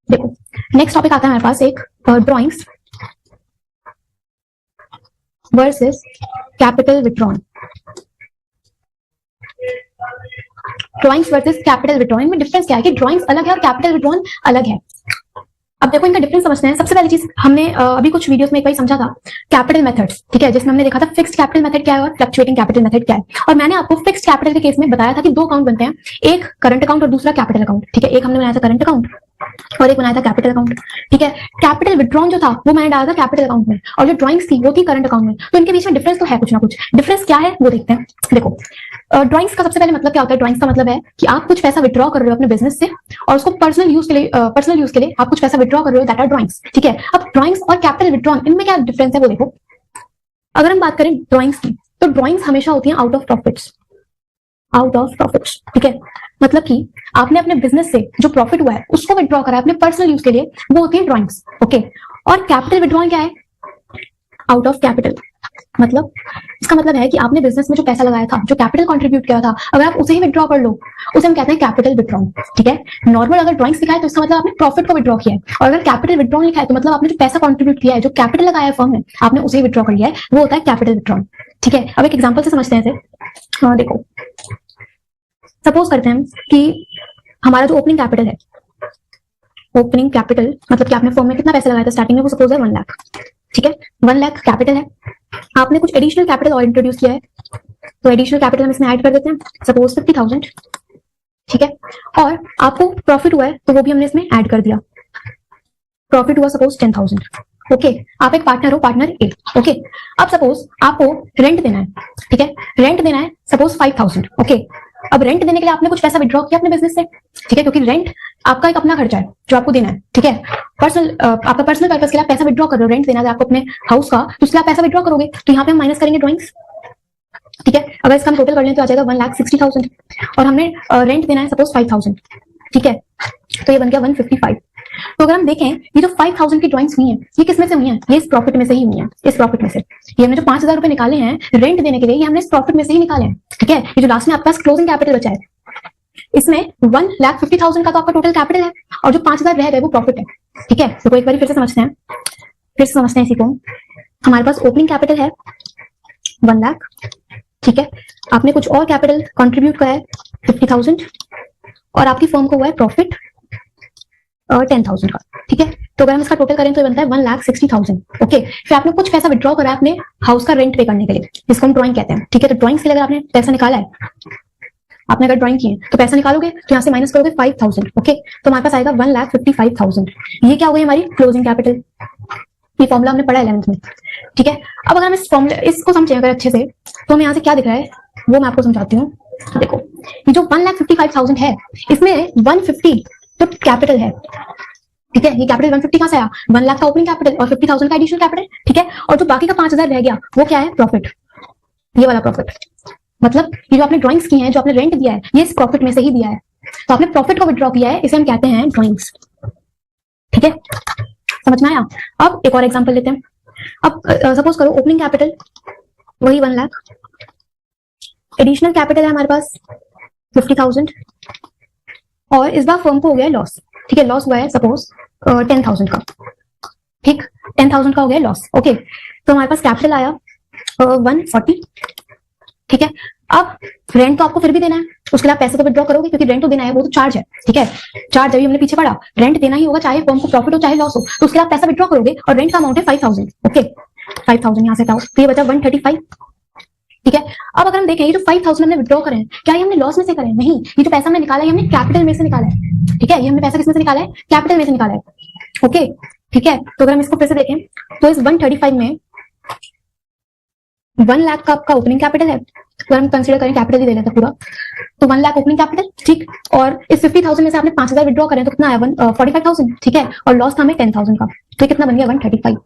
Speaker 1: देखो नेक्स्ट टॉपिक आता है हमारे पास एक drawings versus capital withdrawn. Drawings versus capital withdrawn में डिफरेंस क्या है कि ड्रॉइंग्स अलग है और कैपिटल विड्रॉन अलग है। अब देखो इनका डिफरेंस समझते हैं। सबसे पहली चीज हमने अभी कुछ वीडियोस में एक बार समझा था कैपिटल मेथड्स, ठीक है, जिसमें हमने देखा था फिक्स्ड कैपिटल मेथड क्या है और फ्लक्चुएटिंग कैपिटल मेथड क्या है। और मैंने आपको फिक्स्ड कैपिटल के केस में बताया था कि दो अकाउंट बनते हैं, एक करंट अकाउंट और दूसरा कैपिटल अकाउंट, ठीक है। एक हमने बनाया था करंट अकाउंट और एक बनाया था कैपिटल अकाउंट, ठीक है। कैपिटल विड्रॉन जो था वो मैंने डाला था कैपिटल अकाउंट में, और जो ड्रॉइंग्स थी वो थी करंट अकाउंट में। तो इनके बीच में डिफरेंस तो है कुछ ना कुछ। डिफरेंस क्या है वो देखते हैं। देखो ड्रॉइंग्स का सबसे पहले मतलब क्या होता है, ड्रॉइंग्स का मतलब है कि आप कुछ पैसा विड्रॉ कर रहे हो अपने बिजनेस से और उसको पर्सनल यूज के लिए आप कुछ पैसा विड्रॉ कर रहे हो, दैट आर ड्रॉइंग्स, ठीक है। अब ड्रॉइंग्स और कैपिटल विड्रॉन इनमें क्या डिफरेंस है वो देखो। अगर हम बात करें ड्रॉइंग्स की तो ड्रॉइंग्स हमेशा होती है आउट ऑफ प्रॉफिट्स, ठीक है। मतलब कि आपने अपने बिजनेस से जो प्रॉफिट हुआ है उसको विड्रॉ करा है अपने पर्सनल यूज के लिए, वो होती है ड्रॉइंग्स। ओके, और कैपिटल विड्रॉल क्या है, आउट ऑफ कैपिटल। मतलब इसका मतलब है कि आपने बिजनेस में जो पैसा लगाया था, जो कैपिटल कंट्रीब्यूट किया था, अगर आप उसे ही विड्रॉ कर लो उसे हम कहते हैं कैपिटल विड्रॉल, ठीक है। नॉर्मल अगर ड्रॉइंग्स लिखा है तो इसका मतलब आपने प्रॉफिट को विड्रॉ किया है, और अगर कैपिटल विड्रॉल लिखा है तो मतलब आपने जो पैसा कंट्रीब्यूट किया है, जो कैपिटल लगाया है फर्म में, आपने उसे ही विड्रॉ कर लिया है, वो होता है कैपिटल विड्रॉल, ठीक है। अब एक एग्जाम्पल से समझते हैं इसे। देखो सपोज करते हैं कि हमारा जो ओपनिंग कैपिटल है, ओपनिंग कैपिटल मतलब कि आपने फर्म में कितना पैसा लगाया था स्टार्टिंग में, वो सपोज है 1 लाख, ठीक है। 1 लाख कैपिटल है, आपने कुछ एडिशनल कैपिटल और इंट्रोड्यूस किया है, तो एडिशनल कैपिटल हम इसमें ऐड कर देते हैं, सपोज 50,000, ठीक है। और आपको प्रॉफिट हुआ है तो वो भी हमने इसमें ऐड कर दिया, प्रॉफिट हुआ सपोज 10,000। ओके, आप एक पार्टनर हो, पार्टनर ए। ओके, अब सपोज आपको रेंट देना है, ठीक है, रेंट देना है सपोज 5,000। ओके, अब रेंट देने के लिए आपने कुछ पैसा विड्रॉ किया अपने बिजनेस से, ठीक है, क्योंकि रेंट आपका एक अपना खर्चा है जो आपको देना है, ठीक है। आपका पर्सनल पर्पस के लिए आप पैसा विड्रॉ कर रहे हो, रेंट देना है आपको अपने हाउस का, तो इसलिए आप पैसा विड्रॉ करोगे, तो यहाँ पे हम माइनस करेंगे ड्रॉइंग्स, ठीक है। अगर इसका हम टोटल कर लें तो आ जाएगा 1,60,000, और हमने रेंट देना है सपोज 5,000, ठीक है, तो ये बन गया 155। तो अगर हम देखें ये जो 5,000 की ड्रॉइंग्स हुई हैं ये किस में से हुई हैं, ये इस प्रॉफिट में से ही हुई हैं, इस प्रॉफिट में से। ये हमने जो 5,000 रुपए निकाले हैं रेंट देने के लिए, ये हमने इस प्रॉफिट में से ही निकाले हैं, ठीक है। ये जो लास्ट में आपके पास क्लोजिंग कैपिटल बचा है, इसमें 1,50,000 का तो आपका टोटल कैपिटल है, और जो 5,000 रह गए वो प्रॉफिट है, ठीक है। तो एक बार फिर से समझते हैं इसी को। हमारे पास ओपनिंग कैपिटल है 1 लाख, ठीक है, आपने कुछ और कैपिटल कंट्रीब्यूट करा है 50,000, और आपकी फर्म को हुआ है प्रॉफिट 10,000 का, ठीक है। तो अगर हम इसका टोटल करें तो ये बनता है 1,60,000। ओके, फिर आपने कुछ पैसा विड्रॉ करा है अपने हाउस का रेंट पे करने के लिए, जिसको हम ड्रॉइंग कहते हैं, ठीक है। तो ड्रॉइंग से अगर आपने पैसा निकाला है, आपने अगर ड्रॉइंग की है तो पैसा निकालोगे तो यहाँ से माइनस करोगे 5,000। ओके, तो हमारे पास आएगा 1,55,000। ये क्या हो गई हमारी क्लोजिंग कैपिटल। ये फॉर्मूला हमने पढ़ा 11th में, ठीक है। अब अगर हम इस फॉर्मूले इसको समझें अगर अच्छे से, तो हमें यहाँ से क्या दिख रहा है वो मैं आपको समझाती हूँ। देखो ये जो 1,55,000 है, इसमें 150 तो कैपिटल है, ठीक है। ये कैपिटल 150 कहां से आया, 1 लाख का ओपनिंग कैपिटल और 50,000 का एडिशनल कैपिटल, ठीक है। और जो बाकी का 5,000 रह गया वो क्या है, प्रॉफिट, ये वाला प्रॉफिट। मतलब ये जो आपने ड्रॉइंग्स की हैं, जो आपने रेंट दिया है, ये इस प्रॉफिट में से ही दिया है, तो आपने प्रॉफिट को विड्रॉ किया है, इसे हम कहते हैं ड्रॉइंग्स, ठीक है। समझ में आया। अब एक और एग्जांपल लेते हैं। अब सपोज करो ओपनिंग कैपिटल वही 1 लाख, एडिशनल कैपिटल है हमारे पास 50,000, और इस बार फर्म को हो गया लॉस, ठीक है। लॉस हुआ है सपोज 10,000 का, ठीक, 10,000 का हो गया लॉस। ओके, तो हमारे पास कैपिटल आया 140। ठीक है, अब रेंट तो आपको फिर भी देना है, उसके लिए आप पैसे तो विड्रॉ करोगे क्योंकि रेंट तो देना है, वो तो चार्ज है। ठीक है, चार्ज अभी हमने पीछे पढ़ा, रेंट देना ही होगा, चाहे फर्म को प्रॉफिट हो चाहे लॉस हो, तो उसके लिए आप पैसा विड्रॉ करोगे और रेंट का अमाउंट है 5,000। ओके, 5,000 यहाँ से हटाओ तो ये बचा 135। ठीक है, अब अगर हम देखें ये जो 5,000 हमने विड्रॉ करे हैं, क्या ये हमने लॉस में से करे हैं? नहीं, ये जो पैसा हमने निकाला है हमने कैपिटल में से निकाला है। ठीक है, ये हमने पैसा किसमें से निकाला है? कैपिटल में से निकाला है। ओके, ठीक है, तो अगर हम इसको फिर से देखें तो इस 135 में 1 लाख का आपका ओपनिंग कैपिटल है, अगर हम कंसीडर करें कैपिटल ही ले लेते पूरा, तो 1 लाख ओपनिंग कैपिटल। ठीक, और इस 50,000 में से आपने 5,000 विड्रॉ करें तो कितना आया? 45,000। ठीक है, और लॉस था हमें 10,000 का, तो ये कितना बन गया? 135।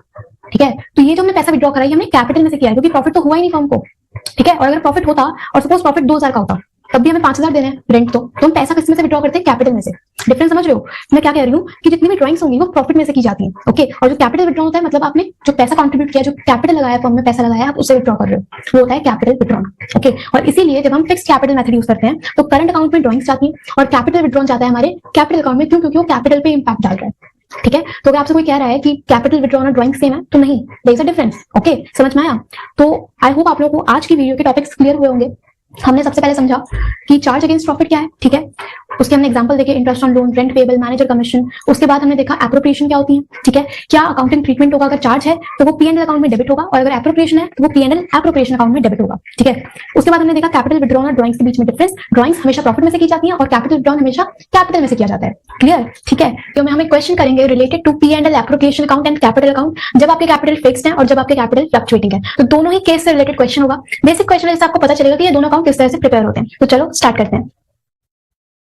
Speaker 1: ठीक है, तो ये जो हमने पैसा विड्रॉ करा है हमने कैपिटल में से किया है, क्योंकि प्रॉफिट तो हुआ ही नहीं फर्म को। ठीक है, और अगर प्रॉफिट होता और सपोज प्रॉफिट 2,000 का होता तब भी हमें 5,000 देने हैं रेंट, तो हम पैसा किस में से विड्रॉ करते हैं? कैपिटल में से। डिफरेंस समझ रहे हो मैं क्या कह रही हूँ? कि जितनी भी ड्राइंग्स होंगी वो प्रॉफिट में से की जाती है। ओके, और जो कैपिटल विड्रॉ होता है मतलब आपने जो पैसा कंट्रीब्यूट किया, जो कैपिटल लगाया फर्म में पैसा लगाया, आप उससे विड्रॉ कर रहे हो, वो होता है कैपिटल विड्रॉ। ओके, और इसीलिए जब हम फिक्स कैपिटल मेथड यूज करते हैं तो करंट अकाउंट में ड्राइंग्स जाती है और कैपिटल विड्रॉ जाता है हमारे कैपिटल अकाउंट में। क्यों? क्योंकि वो कैपिटल पे इंपैक्ट डाल रहा है। ठीक है, तो अगर आपसे कोई कह रहा है कि कैपिटल विड्रॉ और ड्राइंग सेम है तो नहीं, there is a difference. Okay, समझ में आया? तो आई होप आप लोगों को आज की वीडियो के टॉपिक्स क्लियर हुए होंगे। हमने सबसे पहले समझा कि चार्ज अगेंस्ट प्रॉफिट क्या है। ठीक है, उसके हमने एग्जांपल देखे, interest on loan, rent payable, manager commission. उसके बाद हमने देखा एप्रोप्रिएशन क्या होती है। ठीक है, क्या अकाउंटिंग ट्रीटमेंट होगा, अगर चार्ज है तो वो पीएनएल अकाउंट में डेबिट होगा, और अगर एप्रोप्रिएशन है तो वो पीएनएल एप्रोप्रिएशन अकाउंट में डेबिट होगा। ठीक है, उसके बाद हमने देखा कैपिटल विड्रॉ और ड्राइंग्स के बीच में डिफरेंस। ड्राइंग्स हमेशा प्रॉफिट में से की जाती है और कैपिटल विड्रॉ हमेशा कैपिटल में से किया जाता है। क्लियर? ठीक है, तो हम क्वेश्चन करेंगे related to PNL, appropriation account and capital account, जब आपके कैपिटल फिक्स्ड है और जब आपके कैपिटल फ्लक्चुएटिंग है, तो दोनों ही केस से रिलेटेड क्वेश्चन होगा। बेसिक क्वेश्चन से आपको पता चलेगा कि ये दोनों अकाउंट किस तरह से प्रिपेयर होते हैं। तो चलो स्टार्ट करते हैं।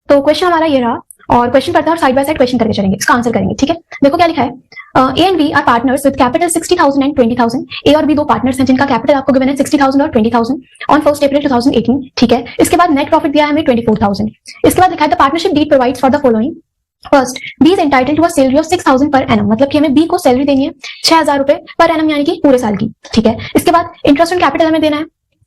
Speaker 1: तो क्वेश्चन हमारा ये रहा और क्वेश्चन करते हैं और साइड बाय साइड क्वेश्चन करके चलेंगे, इसका आंसर करेंगे। ठीक है, देखो क्या लिखा है, A and B are partners with capital 60,000 and 20,000। A और बी दो पार्टनर्स हैं जिनका कैपिटल आपको गिवन है 60,000 और 20,000 ऑन 1 अप्रैल 2018। ठीक है, इसके बाद नेट प्रॉफिट दिया है हमें 24,000। इसके बाद लिखा है the partnership deed provides for the following. First, B is entitled to a salary of 6,000 per annum, मतलब कि हमें बी को सैलरी देनी है 6,000 रुपए पर एनम, यानी कि पूरे साल की। ठीक है, इसके बाद इंटरेस्ट ऑन कैपिटल हमें देना है,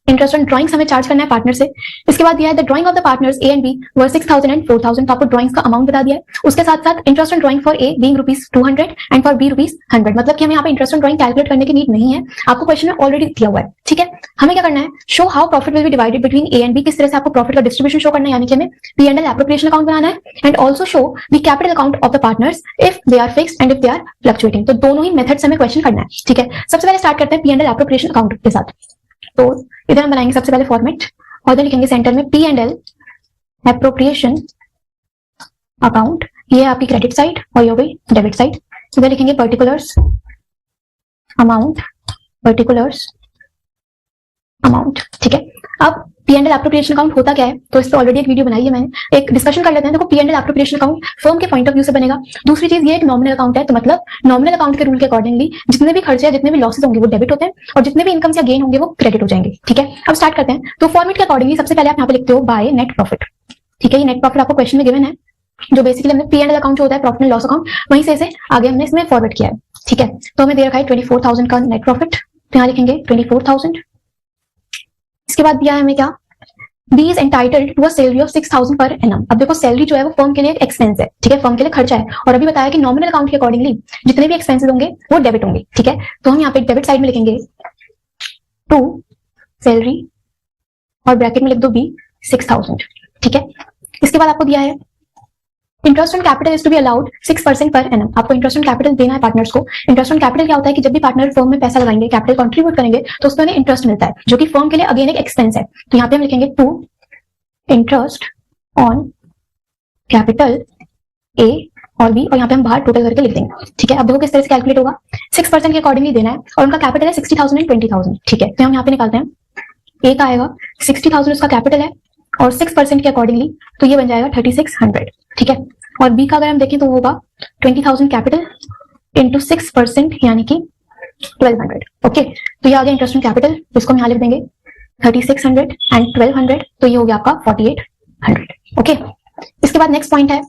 Speaker 1: इंटरेस्ट ऑन ड्राइंग्स हमें चार्ज करना है पार्टनर से। इसके बाद दिया है the drawing of the partners A and B were 6,000 and 4,000, तो आपको ड्राइंग्स का अमाउंट बता दिया है। उसके साथ साथ interest on drawing for A being ₹200 and for B ₹100, मतलब कि हमें यहाँ पे इंटरेस्ट ऑन ड्राइंग कैलकुलेट करने की नीड नहीं है, आपको क्वेश्चन में ऑलरेडी दिया हुआ है। ठीक है, हमें क्या करना है, show how profit will be divided between A and B, किस तरह से आपको प्रॉफिट का डिस्ट्रीब्यूशन शो करना है, यानी कि हमें P and L appropriation account बनाना है, and also show the capital account of the partners if they are fixed and if they are fluctuating. तो दोनों ही मेथड से हमें क्वेश्चन करना है। ठीक है, सबसे पहले स्टार्ट करते हैं P and L appropriation account के साथ। तो इधर हम बनाएंगे सबसे पहले फॉर्मेट और इधर लिखेंगे सेंटर में P and L appropriation account, ये है आपकी क्रेडिट साइड और ये हो गई डेबिट साइड। इधर लिखेंगे पर्टिकुलर्स अमाउंट, पर्टिकुलर्स अमाउंट। ठीक है, अब P and L appropriation account होता क्या है, तो इस पर ऑलरेडी एक वीडियो बनाई है मैंने, एक डिस्कशन कर लेते हैं। देखो P and L appropriation account firm के पॉइंट ऑफ व्यू से बनेगा। दूसरी चीज ये एक नॉमिनल अकाउंट है, तो मतलब नॉमिनल अकाउंट के रूल के अकॉर्डिंगली जितने भी खर्चे जितने भी लॉसेस होंगे वो डेबिट होते हैं और जितने भी इनकम या गेन होंगे वो क्रेडिट हो जाएंगे। ठीक है, अब स्टार्ट करते हैं। तो फॉर्मेट के अकॉर्डिंगली सबसे पहले आप यहाँ पे लिखते हो बाय नेट प्रॉफिट। ठीक है, ये नेट प्रॉफिट आपको क्वेश्चन में गिवन है, जो बेसिकली हमने पी एंड एल अकाउंट जो होता है प्रॉफिट एंड लॉस अकाउंट, वहीं से इसे आगे हमने इसमें फॉरवर्ड किया है। ठीक है, तो हमें दे रखा है 24,000 का नेट प्रॉफिट, तो यहाँ लिखेंगे 24,000। इसके बाद दिया है हमें क्या, B is entitled to a salary of 6,000 per annum. अब देखो सैलरी जो है वो फर्म के लिए एक एक्सपेंस है। ठीक है, फर्म के लिए खर्चा है, और अभी बताया कि नॉमिनल अकाउंट के अकॉर्डिंगली जितने भी एक्सपेंसेस होंगे वो डेबिट होंगे। ठीक है, तो हम यहाँ पे डेबिट साइड में लिखेंगे टू सैलरी और ब्रैकेट में लिख दो बी 6,000। ठीक है, इसके बाद आपको दिया है interest on capital is to be allowed 6% per annum, आपको इंटरेस्ट ऑन कैपिटल देना है पार्टनर्स को। इंटरेस्ट ऑन कैपिटल क्या होता है कि जब भी पार्टनर फर्म में पैसा लगाएंगे, कैपिटल कंट्रीब्यूट करेंगे, तो उसमें उन्हें इंटरेस्ट मिलता है, जो कि फर्म के लिए अगेन एक एक्सपेंस है। तो यहाँ पे हम लिखेंगे to interest on capital A और बी, और यहाँ पे हम बाहर टोटल करके लिख देंगे। ठीक है, अब देखो किस तरह से कैलकुलेट होगा, 6% के अकॉर्डिंगली देना है और उनका कैपिटल है 60,000 एंड 20,000। ठीक है, तो हम यहाँ पे निकालते हैं, ए का आएगा 60,000 उसका कैपिटल है और 6% के अकॉर्डिंगली तो ये बन जाएगा 3,600। ठीक है, और बी का अगर हम देखें तो होगा 20,000 कैपिटल इंटू 6% यानी कि 1,200। ओके, तो ये आ गया इंटरेस्ट ऑन कैपिटल, इसको हम यहाँ लिख देंगे 3,600 एंड 1,200, तो ये हो गया आपका 4,800। ओके, इसके बाद नेक्स्ट पॉइंट है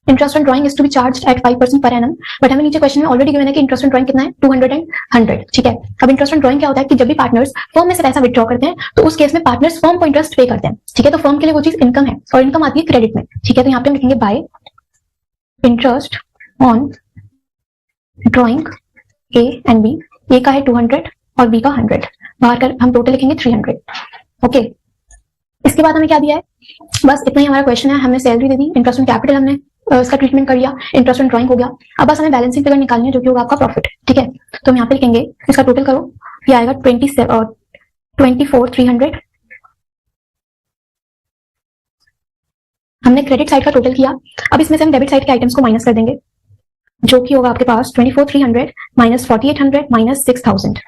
Speaker 1: interest on drawing is to be charged at 5% per annum, but हमें नीचे क्वेश्चन में ऑलरेडी गिवन है कि इंटरेस्ट ऑन ड्राइंग कितना है 200 एंड 100। ठीक है, अब इंटरेस्ट ऑन ड्राइंग क्या होता है कि जब भी पार्टनर्स फर्म में से पैसा विड्रॉ करते हैं तो उस केस में पार्टनर्स फर्म को इंटरेस्ट पे करते हैं। ठीक है, तो फर्म के लिए वो चीज इनकम है और इनकम आती है क्रेडिट में। ठीक है, तो यहाँ पे हम लिखेंगे by interest on drawing A and B, A का है 200 और बी का 100, बाहर कर हम टोटल लिखेंगे 300। ओके, इसके बाद हमें क्या दिया है, बस इतना ही हमारा क्वेश्चन है। हमने salary they the, interest on capital हमने उसका ट्रीटमेंट कर लिया, इंटरेस्ट ऑन ड्राइंग हो गया। अब बस हमें बैलेंसिंग फिगर निकालनी है जो कि होगा आपका प्रॉफिट। ठीक है, तो हम यहाँ पे लिखेंगे, इसका टोटल करो, ये आएगा 24,300। हमने क्रेडिट साइड का टोटल किया, अब इसमें से हम डेबिट साइड के आइटम्स को माइनस कर देंगे, जो कि होगा आपके पास 24,300 माइनस 4,800 माइनस 6,000।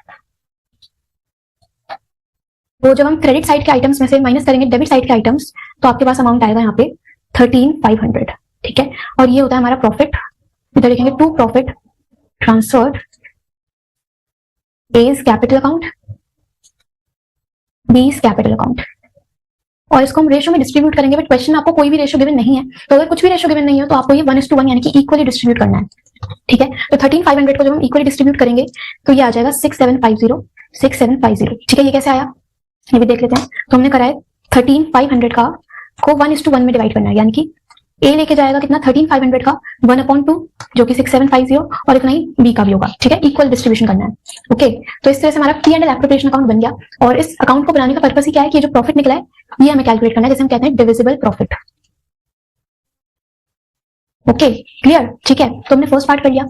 Speaker 1: तो जब हम क्रेडिट साइड के आइटम्स में से माइनस करेंगे डेबिट साइड के आइटम्स, तो आपके पास अमाउंट आएगा यहाँ पे 13,500। ठीक है, और ये होता है हमारा प्रॉफिट। इधर लिखेंगे to profit transferred A is capital account, B is capital account, और इसको हम रेशियो में डिस्ट्रीब्यूट करेंगे। बट क्वेश्चन में आपको कोई भी रेशियो गिवन नहीं है, तो अगर कुछ भी रेशियो गिवन नहीं है तो आपको ये 1:1 यानी कि इक्वली डिस्ट्रीब्यूट करना है। ठीक है, तो 13,500 को जब हम इक्वली डिस्ट्रीब्यूट करेंगे तो ये आ जाएगा 6,750। ठीक है, ये कैसे आया ये भी देख लेते हैं। तो हमने करा है 13,500 का को 1:1 में डिवाइड करना है, यानी कि ए लेके जाएगा कितना 13,500 का 1/2 जो कि 6,750, और इतना ही बी का भी होगा। ठीक है, इक्वल डिस्ट्रीब्यूशन करना है। ओके, तो इस तरह से हमारा P&L एप्रोप्रिएशन अकाउंट बन गया, और इस अकाउंट को बनाने का पर्पस ही क्या है कि ये जो प्रॉफिट निकला है ये हमें कैलकुलेट करना है, जैसे हम कहते हैं डिविजिबल प्रॉफिट। Okay, clear. ठीक है, तो हमने फर्स्ट पार्ट कर लिया।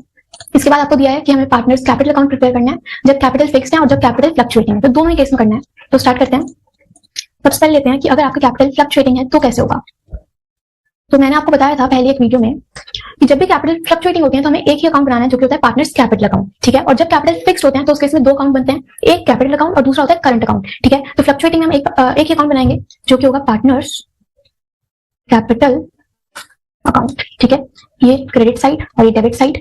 Speaker 1: इसके बाद आपको दिया है कि हमें पार्टनर्स कैपिटल अकाउंट प्रिपेयर करना है जब कैपिटल फिक्स्ड है और जब कैपिटल फ्लक्चुएटिंग है, तो दोनों ही केस में करना है। तो स्टार्ट करते हैं। सबसे पहले लेते हैं कि अगर आपका कैपिटल फ्लक्चुएटिंग है तो कैसे होगा। तो मैंने आपको बताया था पहले एक वीडियो में कि जब भी कैपिटल फ्लक्चुएटिंग होती है तो हमें एक ही अकाउंट बनाना है जो कि होता है पार्टनर्स कैपिटल अकाउंट। ठीक है, और जब कैपिटल फिक्स्ड होते हैं तो उस केस में दो अकाउंट बनते हैं, एक कैपिटल अकाउंट और दूसरा होता है करंट अकाउंट। ठीक है, तो फ्लक्चुएटिंग में हम एक ही अकाउंट बनाएंगे जो कि होगा पार्टनर्स कैपिटल अकाउंट। ठीक है, ये क्रेडिट साइड और ये डेबिट साइड।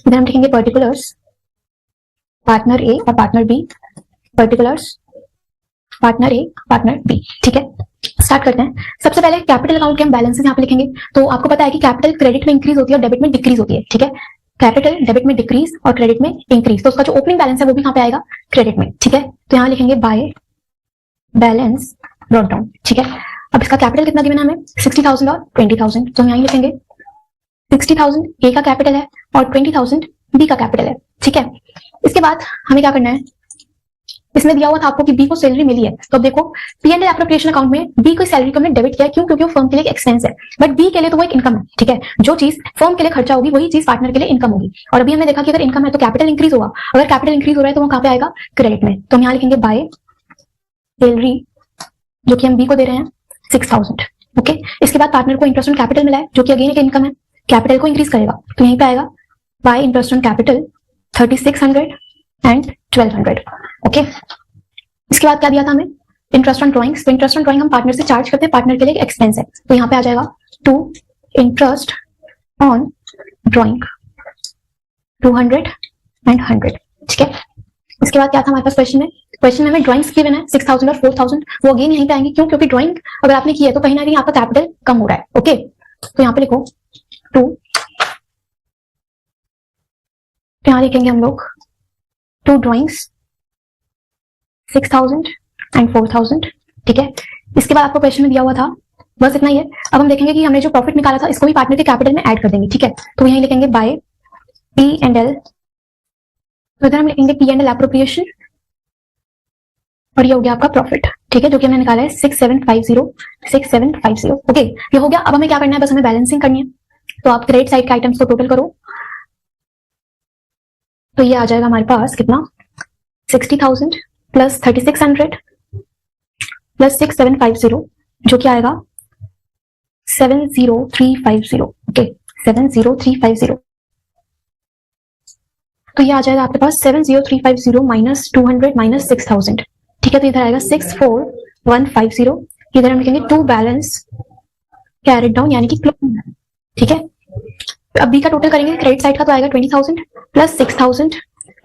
Speaker 1: इधर हम लिखेंगे पर्टिकुलर्स पार्टनर ए और पार्टनर बी, पर्टिकुलर्स पार्टनर ए पार्टनर बी। ठीक है, स्टार्ट करते हैं। सबसे पहले कैपिटल अकाउंट के हम बैलेंसेस यहाँ पे लिखेंगे। तो आपको पता है कि कैपिटल क्रेडिट में इंक्रीज होती है और डेबिट में डिक्रीज होती है। ठीक है, कैपिटल डेबिट में डिक्रीज और क्रेडिट में इंक्रीज, तो उसका जो ओपनिंग बैलेंस है वो भी यहाँ पे आएगा क्रेडिट में। ठीक है, तो यहाँ लिखेंगे बाय बैलेंस ब्रॉट डाउन। ठीक है, अब इसका कैपिटल कितना गिवन है हमें 60,000 और 20,000, तो हम यहाँ लिखेंगे 60,000 ए का कैपिटल है और 20,000 बी का कैपिटल है। ठीक है, इसके बाद हमें क्या करना है, इसमें दिया हुआ था आपको कि बी को सैलरी मिली है, तो अब देखो P&L एप्रोप्रिएशन अकाउंट में बी को सैलरी को हमने डेबिट किया, क्यों, क्योंकि वो फर्म के लिए एक एक्सपेंस है, बट बी के लिए तो वो एक इनकम है। ठीक है, जो चीज फर्म के लिए खर्चा होगी वही चीज पार्टनर के लिए इनकम होगी, और अभी हमने देखा कि अगर इनकम है तो कैपिटल इंक्रीज होगा, अगर कैपिटल इंक्रीज हो रहा है तो वो कहाँ पे आएगा क्रेडिट में। तो हम यहाँ लिखेंगे बाय सैलरी जो कि हम बी को दे रहे हैं 6,000। ओके, इसके बाद पार्टनर को इंटरेस्ट ऑन कैपिटल मिला है जो कि अगेन एक इनकम है, कैपिटल को इंक्रीज करेगा, तो यहीं पे आएगा bye interest on capital 3,600 and 1,200। Okay, इसके बाद क्या दिया था हमें इंटरेस्ट ऑन ड्राइंग्स, तो इंटरेस्ट ऑन ड्राइंग हम पार्टनर से चार्ज करते हैं, पार्टनर के लिए एक एक्सपेंस है, तो यहाँ पे आ जाएगा to interest on drawing 200 and 100। ठीक है, इसके बाद क्या था हमारे पास क्वेश्चन में, क्वेश्चन में हमें ड्राइंग्स गिवन है 6,000 और 4,000, वो अगेन यहीं पे आएंगे, क्यों, क्योंकि ड्राइंग अगर आपने की है तो कहीं ना कहीं आपका कैपिटल कम हो रहा है। ओके, तो यहाँ पे लिखो टू, तो यहाँ लिखेंगे हम लोग टू ड्राइंग्स 6,000 एंड 4,000। ठीक है, इसके बाद आपको क्वेश्चन में दिया हुआ था, बस इतना ही है। अब हम देखेंगे कि हमने जो प्रॉफिट निकाला था इसको भी पार्टनर के कैपिटल में ऐड कर देंगे। ठीक है, तो यहीं लिखेंगे बाय P&L, तो इधर हम लिखेंगे P&L एप्रोप्रिएशन, और ये हो गया आपका प्रॉफिट। ठीक है, जो कि हमने निकाला है 6,750। ओके, ये हो गया। अब हमें क्या करना है, बस हमें बैलेंसिंग करनी है। तो आप क्रेडिट साइड के आइटम्स को टोटल करो, तो ये आ जाएगा हमारे पास कितना 60,000 प्लस 3,600 प्लस 6,750, जो कि आएगा 7,0350। ओके, 7,0350, तो ये आ जाएगा आपके पास 7,0350 माइनस 200 माइनस 6,000। ठीक है, तो इधर आएगा 6,4,150, इधर हम लिखेंगे टू बैलेंस कैरिड डाउन यानी कि क्लोजिंग। ठीक है, अब बी का टोटल करेंगे, क्रेडिट साइड का तो आएगा 20,000 प्लस 6,000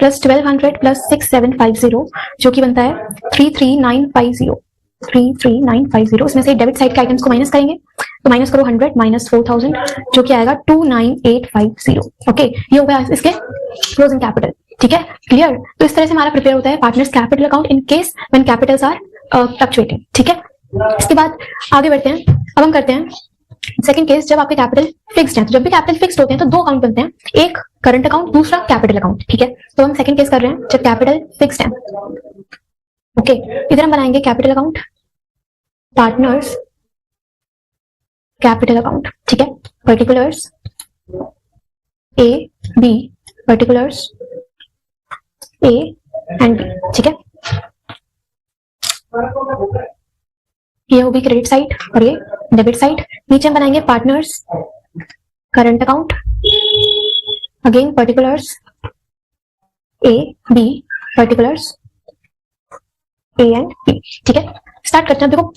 Speaker 1: प्लस 1,200 प्लस 6,750, जो कि बनता है 33,950। इसमें से डेबिट साइड के आइटम्स को माइनस करेंगे, तो माइनस करो 100 माइनस 4,000, जो कि आएगा 29,850। ओके, ये हो गया इसके क्लोजिंग कैपिटल। ठीक है, क्लियर। तो इस तरह से हमारा प्रिपेयर होता है partners capital account in case when capitals are fluctuating. ठीक है, इसके बाद आगे बढ़ते हैं। अब हम करते हैं सेकंड केस, जब आपके कैपिटल फिक्स्ड है, तो जब भी कैपिटल फिक्स्ड होते हैं तो दो अकाउंट बनते हैं, एक करंट अकाउंट, दूसरा कैपिटल अकाउंट, ठीक है। तो हम सेकंड केस कर रहे हैं जब कैपिटल फिक्स्ड है। ओके, इधर हम बनाएंगे capital account, partners capital account, ठीक है। Particulars A B, particulars A and B, ठीक है। ये होगी क्रेडिट साइड और ये डेबिट साइड। नीचे हम बनाएंगे partners current account, again particulars A B, particulars A and B, ठीक है। स्टार्ट करते हैं। देखो,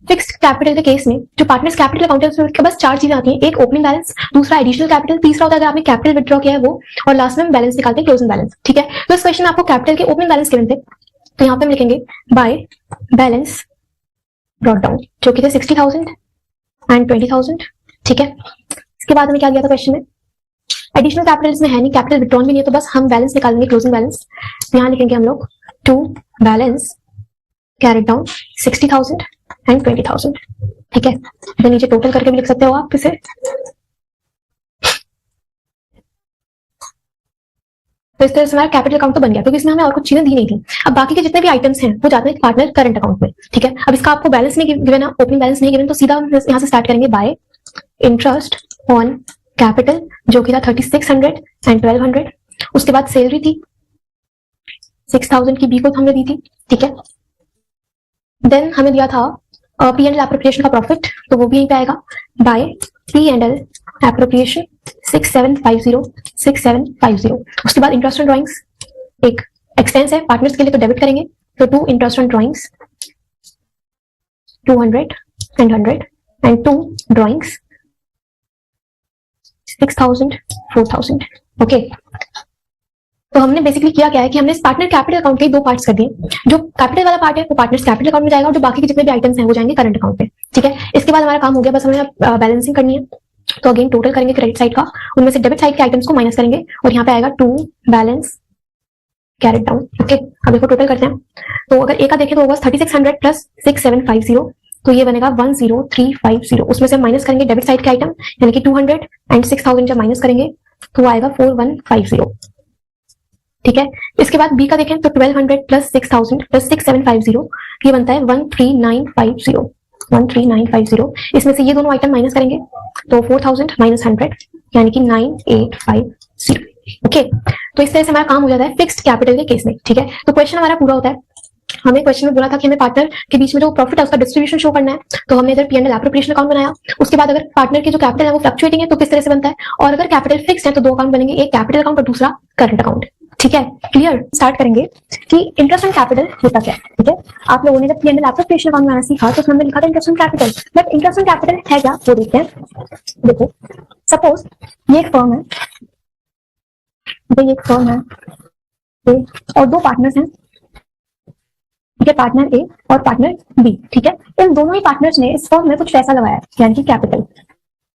Speaker 1: फिक्स्ड कैपिटल के केस में जो पार्टनर्स कैपिटल अकाउंट है उसमें बस चार चीजें आती हैं, एक ओपनिंग बैलेंस, दूसरा एडिशनल कैपिटल, तीसरा होता है अगर आपने कैपिटल विड्रॉ किया है वो, और लास्ट में बैलेंस निकालते हैं, क्लोजिंग बैलेंस, ठीक है। तो इस क्वेश्चन में आपको कैपिटल के ओपनिंग बैलेंस गिवन थे, तो यहाँ पे हम लिखेंगे बाय बैलेंस ब्रॉट डाउन, जो कि थे 60,000 एंड 20,000, ठीक है। इसके बाद हमें क्या दिया था क्वेश्चन में, एडिशनल कैपिटल इसमें है नहीं, कैपिटल विड्रॉन भी नहीं है, तो बस हम बैलेंस निकालेंगे, क्लोजिंग बैलेंस। यहाँ लिखेंगे हम लोग to balance carried down 60,000 and 20,000, ठीक है। तो नीचे टोटल करके भी लिख सकते हो आप इसे। तो इस तरह से हमारा कैपिटल अकाउंट तो बन गया, क्योंकि इसमें हमें और कुछ चीजें दी नहीं थी। अब बाकी के जितने भी आइटम्स हैं वो जाते हैं पार्टनर करंट अकाउंट में, ठीक है। अब इसका आपको बैलेंस नहीं गिवन है, ओपनिंग बैलेंस नहीं गिवन, तो सीधा यहाँ से स्टार्ट करेंगे बाय इंटरेस्ट ऑन कैपिटल, जो कि था 3600 एंड 1200। उसके बाद सैलरी थी 6000 की, बी को हमने दी थी, ठीक है। देन हमें दिया था पी एंड एल एप्रोप्रिएशन का प्रॉफिट, तो वो भी यहीं पे आएगा by P and L appropriation 6750। उसके बाद इंटरेस्ट ऑन ड्राइंग्स एक एक्सपेंस है पार्टनर्स के लिए, तो डेबिट करेंगे, तो to interest on drawings 200 and 100 and to drawings 6000 4000, okay. तो हमने बेसिकली किया क्या है कि हमने इस पार्टनर कैपिटल अकाउंट के दो पार्ट्स कर दिए, जो कैपिटल वाला पार्ट है वो पार्टनर्स कैपिटल अकाउंट में जाएगा, और जो बाकी के जितने भी आइटम्स हैं वो जाएंगे करंट अकाउंट पे, ठीक है। इसके बाद हमारा काम हो गया, बस हमें बैलेंसिंग करनी है। तो अगेन टोटल करेंगे क्रेडिट साइड का, उनमें से डेबिट साइड के आइटम्स को माइनस करेंगे, और यहाँ पे आएगा to balance carried down, okay. अब देखो टोटल करते हैं, तो अगर ए का देखें तो होगा 3600 प्लस 6750, तो ये बनेगा 10350। उसमें से माइनस करेंगे डेबिट साइड के आइटम, यानी कि 200 एंड 6000 जब माइनस करेंगे तो आएगा 4150, ठीक है। इसके बाद बी का देखें तो 1200 प्लस 6000 प्लस 6750, ये बनता है 13950, 13950। इसमें से ये दोनों आइटम माइनस करेंगे तो 4000 माइनस 100 यानी कि 9850, ओके। तो इस तरह से हमारा काम हो जाता है फिक्स्ड कैपिटल के केस में, ठीक है। तो क्वेश्चन हमारा पूरा होता है। हमें क्वेश्चन में बोला था कि हमें पार्टनर के बीच में जो प्रॉफिट है उसका डिस्ट्रीब्यूशन शो करना है, तो हमने इधर पी&एल एप्रोप्रिएशन अकाउंट बनाया। उसके बाद अगर पार्टनर के जो कैपिटल है वो फ्लक्चुएटिंग है तो किस तरह से बनता है, और अगर कैपिटल फिक्स्ड है तो दो अकाउंट बनेंगे, एक कैपिटल अकाउंट और दूसरा करंट अकाउंट, ठीक है। क्लियर। स्टार्ट करेंगे कि इंटरेस्ट ऑन कैपिटल होता क्या है, ठीक है। आप लोगों ने जब पी&एल एप्रोप्रिएशन अकाउंट बनाना सीखा तो उसमें हमने लिखा था interest on capital, but interest on capital है क्या वो देखते हैं। देखो, सपोज ये एक फर्म है, ये एक फर्म है और दो पार्टनर्स हैं, ठीक है, पार्टनर ए और पार्टनर बी, ठीक है। इन दोनों ही पार्टनर्स ने इस फर्म में कुछ पैसा लगाया यानी कि कैपिटल,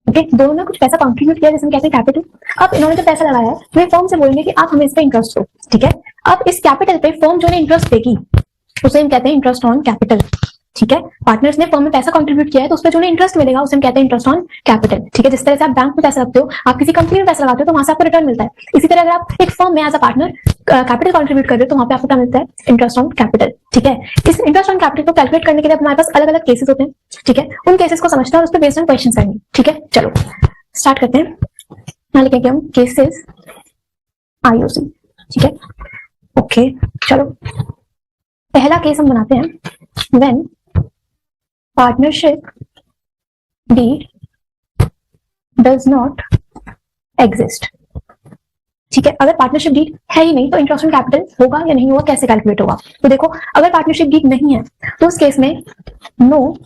Speaker 1: ओके। दोनों ने कुछ पैसा कंट्रीब्यूट किया जिसे हम कहते हैं कैपिटल। अब इन्होंने जो पैसा लगाया है तो ये फर्म से बोलेंगे कि आप हमें इस पे इंटरेस्ट दो, ठीक है। अब इस कैपिटल पे फर्म जो ने इंटरेस्ट देगी उसे हम कहते हैं इंटरेस्ट ऑन कैपिटल, ठीक है। पार्टनर्स ने फर्म में पैसा कंट्रीब्यूट किया है तो उस पर जो इंटरेस्ट मिलेगा उसे हम कहते हैं इंटरेस्ट ऑन कैपिटल, ठीक है। जिस तरह से आप बैंक में पैसा रखते हो, आप किसी कंपनी में पैसा लगाते हो तो वहां से आपको रिटर्न मिलता है, इसी तरह अगर आप एक फर्म में as a partner capital contribute कर रहे हो तो वहां पे आपको क्या मिलता है, इंटरेस्ट ऑन कैपिटल, ठीक है। इस इंटरेस्ट ऑन कैपिटल को कैलकुलेट करने के लिए हमारे पास अलग अलग केसेस होते हैं, ठीक है। उन केसेस को समझना और उस पर बेस्ड ऑन क्वेश्चन करेंगे, ठीक है। चलो स्टार्ट करते हैं। यहाँ लिखेंगे हम केसेस आईओसी, ठीक है, ओके। चलो पहला केस हम बनाते हैं, when partnership deed does not exist, ठीक है। अगर पार्टनरशिप डीड है ही नहीं तो इंटरेस्ट ऑन कैपिटल होगा या नहीं होगा, कैसे कैलकुलेट होगा। तो देखो, अगर पार्टनरशिप डीड नहीं है तो उस केस में no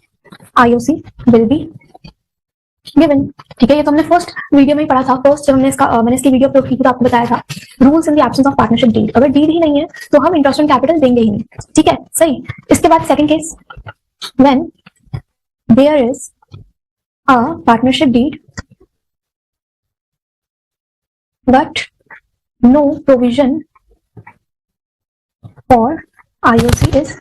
Speaker 1: IOC will be given, ठीक है। ये तो हमने फर्स्ट वीडियो में ही पढ़ा था, फर्स्ट जब हमने मैंने इसकी वीडियो अपलोड की थी तो आपको बताया था rules in the absence of partnership deed. अगर डीड ही नहीं है तो हम इंटरेस्ट ऑन कैपिटल देंगे ही नहीं, ठीक है, सही। इसके बाद second case, when there is a partnership deed but no provision for IOC is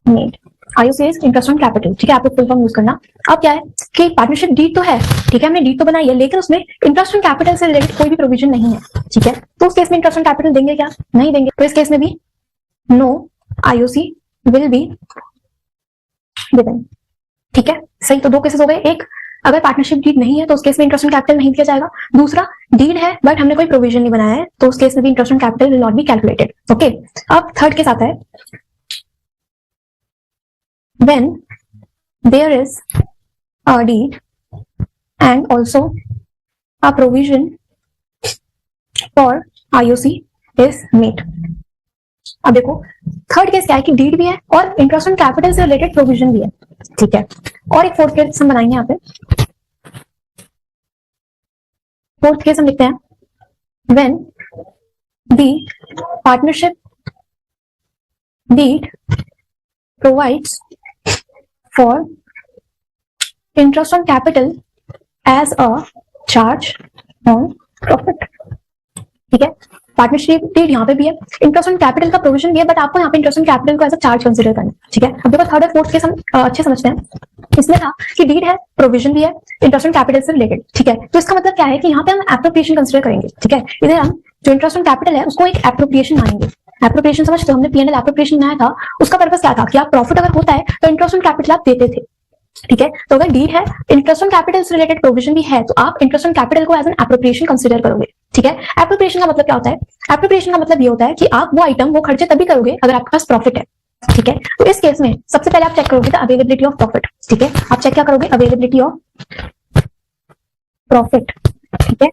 Speaker 1: made, IOC is interest on capital, ठीक है, आपको फुल फॉर्म यूज करना। अब क्या है कि पार्टनरशिप डीड तो है, ठीक है, हमने डीड तो बनाई है, लेकिन उसमें इंटरेस्ट ऑन कैपिटल से रिलेटेड कोई भी प्रोविजन नहीं है, ठीक है, तो उस केस में इंटरेस्ट ऑन कैपिटल देंगे क्या? नहीं देंगे। तो इस केस में भी no IOC will be given, ठीक है, सही। तो दो केसेस हो गए, एक अगर पार्टनरशिप डीड नहीं है तो उस केस में इंटरेस्ट ऑन कैपिटल नहीं दिया जाएगा, दूसरा डीड है बट हमने कोई प्रोविजन नहीं बनाया है तो उस केस में भी interest on capital will not be calculated, okay. अब थर्ड केस आता है, when there is a deed and also a provision for IOC is made. अब देखो थर्ड केस क्या है कि डीड भी है और इंटरेस्ट ऑन कैपिटल से रिलेटेड प्रोविजन भी है, ठीक है। और एक फोर्थ केस हम बनाएंगे यहाँ पे, फोर्थ केस हम लिखते हैं, when the partnership deed provides for interest on capital as a charge on profit, ठीक है। पार्टनरशिप डीड यहाँ पे भी है, इंटरेस्ट ऑन कैपिटल का प्रोविजन भी है, बट आपको यहाँ पे इंटरेस्ट ऑन कैपिटल को एज अ चार्ज कंसीडर करना, ठीक है। अब देखो थर्ड और फोर्थ केस हम अच्छे समझते हैं। इसमें था कि डीड है, प्रोविजन भी है, इंटरेस्ट ऑन कैपिटल से रिलेटेड, ठीक है। तो इसका मतलब क्या है कि यहाँ पे हम एप्रोप्रिएशन कंसीडर करेंगे, ठीक है। इधर हम जो इंटरेस्ट ऑन कैपिटल है उसको एक एप्रोप्रिएशन मानेंगे। एप्रोप्रिएशन समझते हो, हमने पीएनएल एप्रोप्रिएशन बनाया था, उसका पर्पस क्या था कि आप प्रॉफिट अगर होता है तो इंटरेस्ट ऑन कैपिटल आप देते थे, ठीक है। तो अगर डीड है, इंटरेस्ट ऑन कैपिटल से रिलेटेड प्रोविजन भी है, तो आप इंटरेस्ट ऑन कैपिटल को एज एन एप्रोप्रिएशन कंसीडर करोगे, ठीक है। एप्रोप्रिएशन का मतलब क्या होता है? एप्रोप्रिएशन का मतलब ये होता है कि आप वो आइटम, वो खर्चे तभी करोगे अगर आपके पास प्रॉफिट है, ठीक है। तो इस केस में सबसे पहले आप चेक करोगे द अवेलेबिलिटी ऑफ प्रॉफिट, ठीक है। आप चेक क्या करोगे? अवेलेबिलिटी ऑफ प्रॉफिट, ठीक है।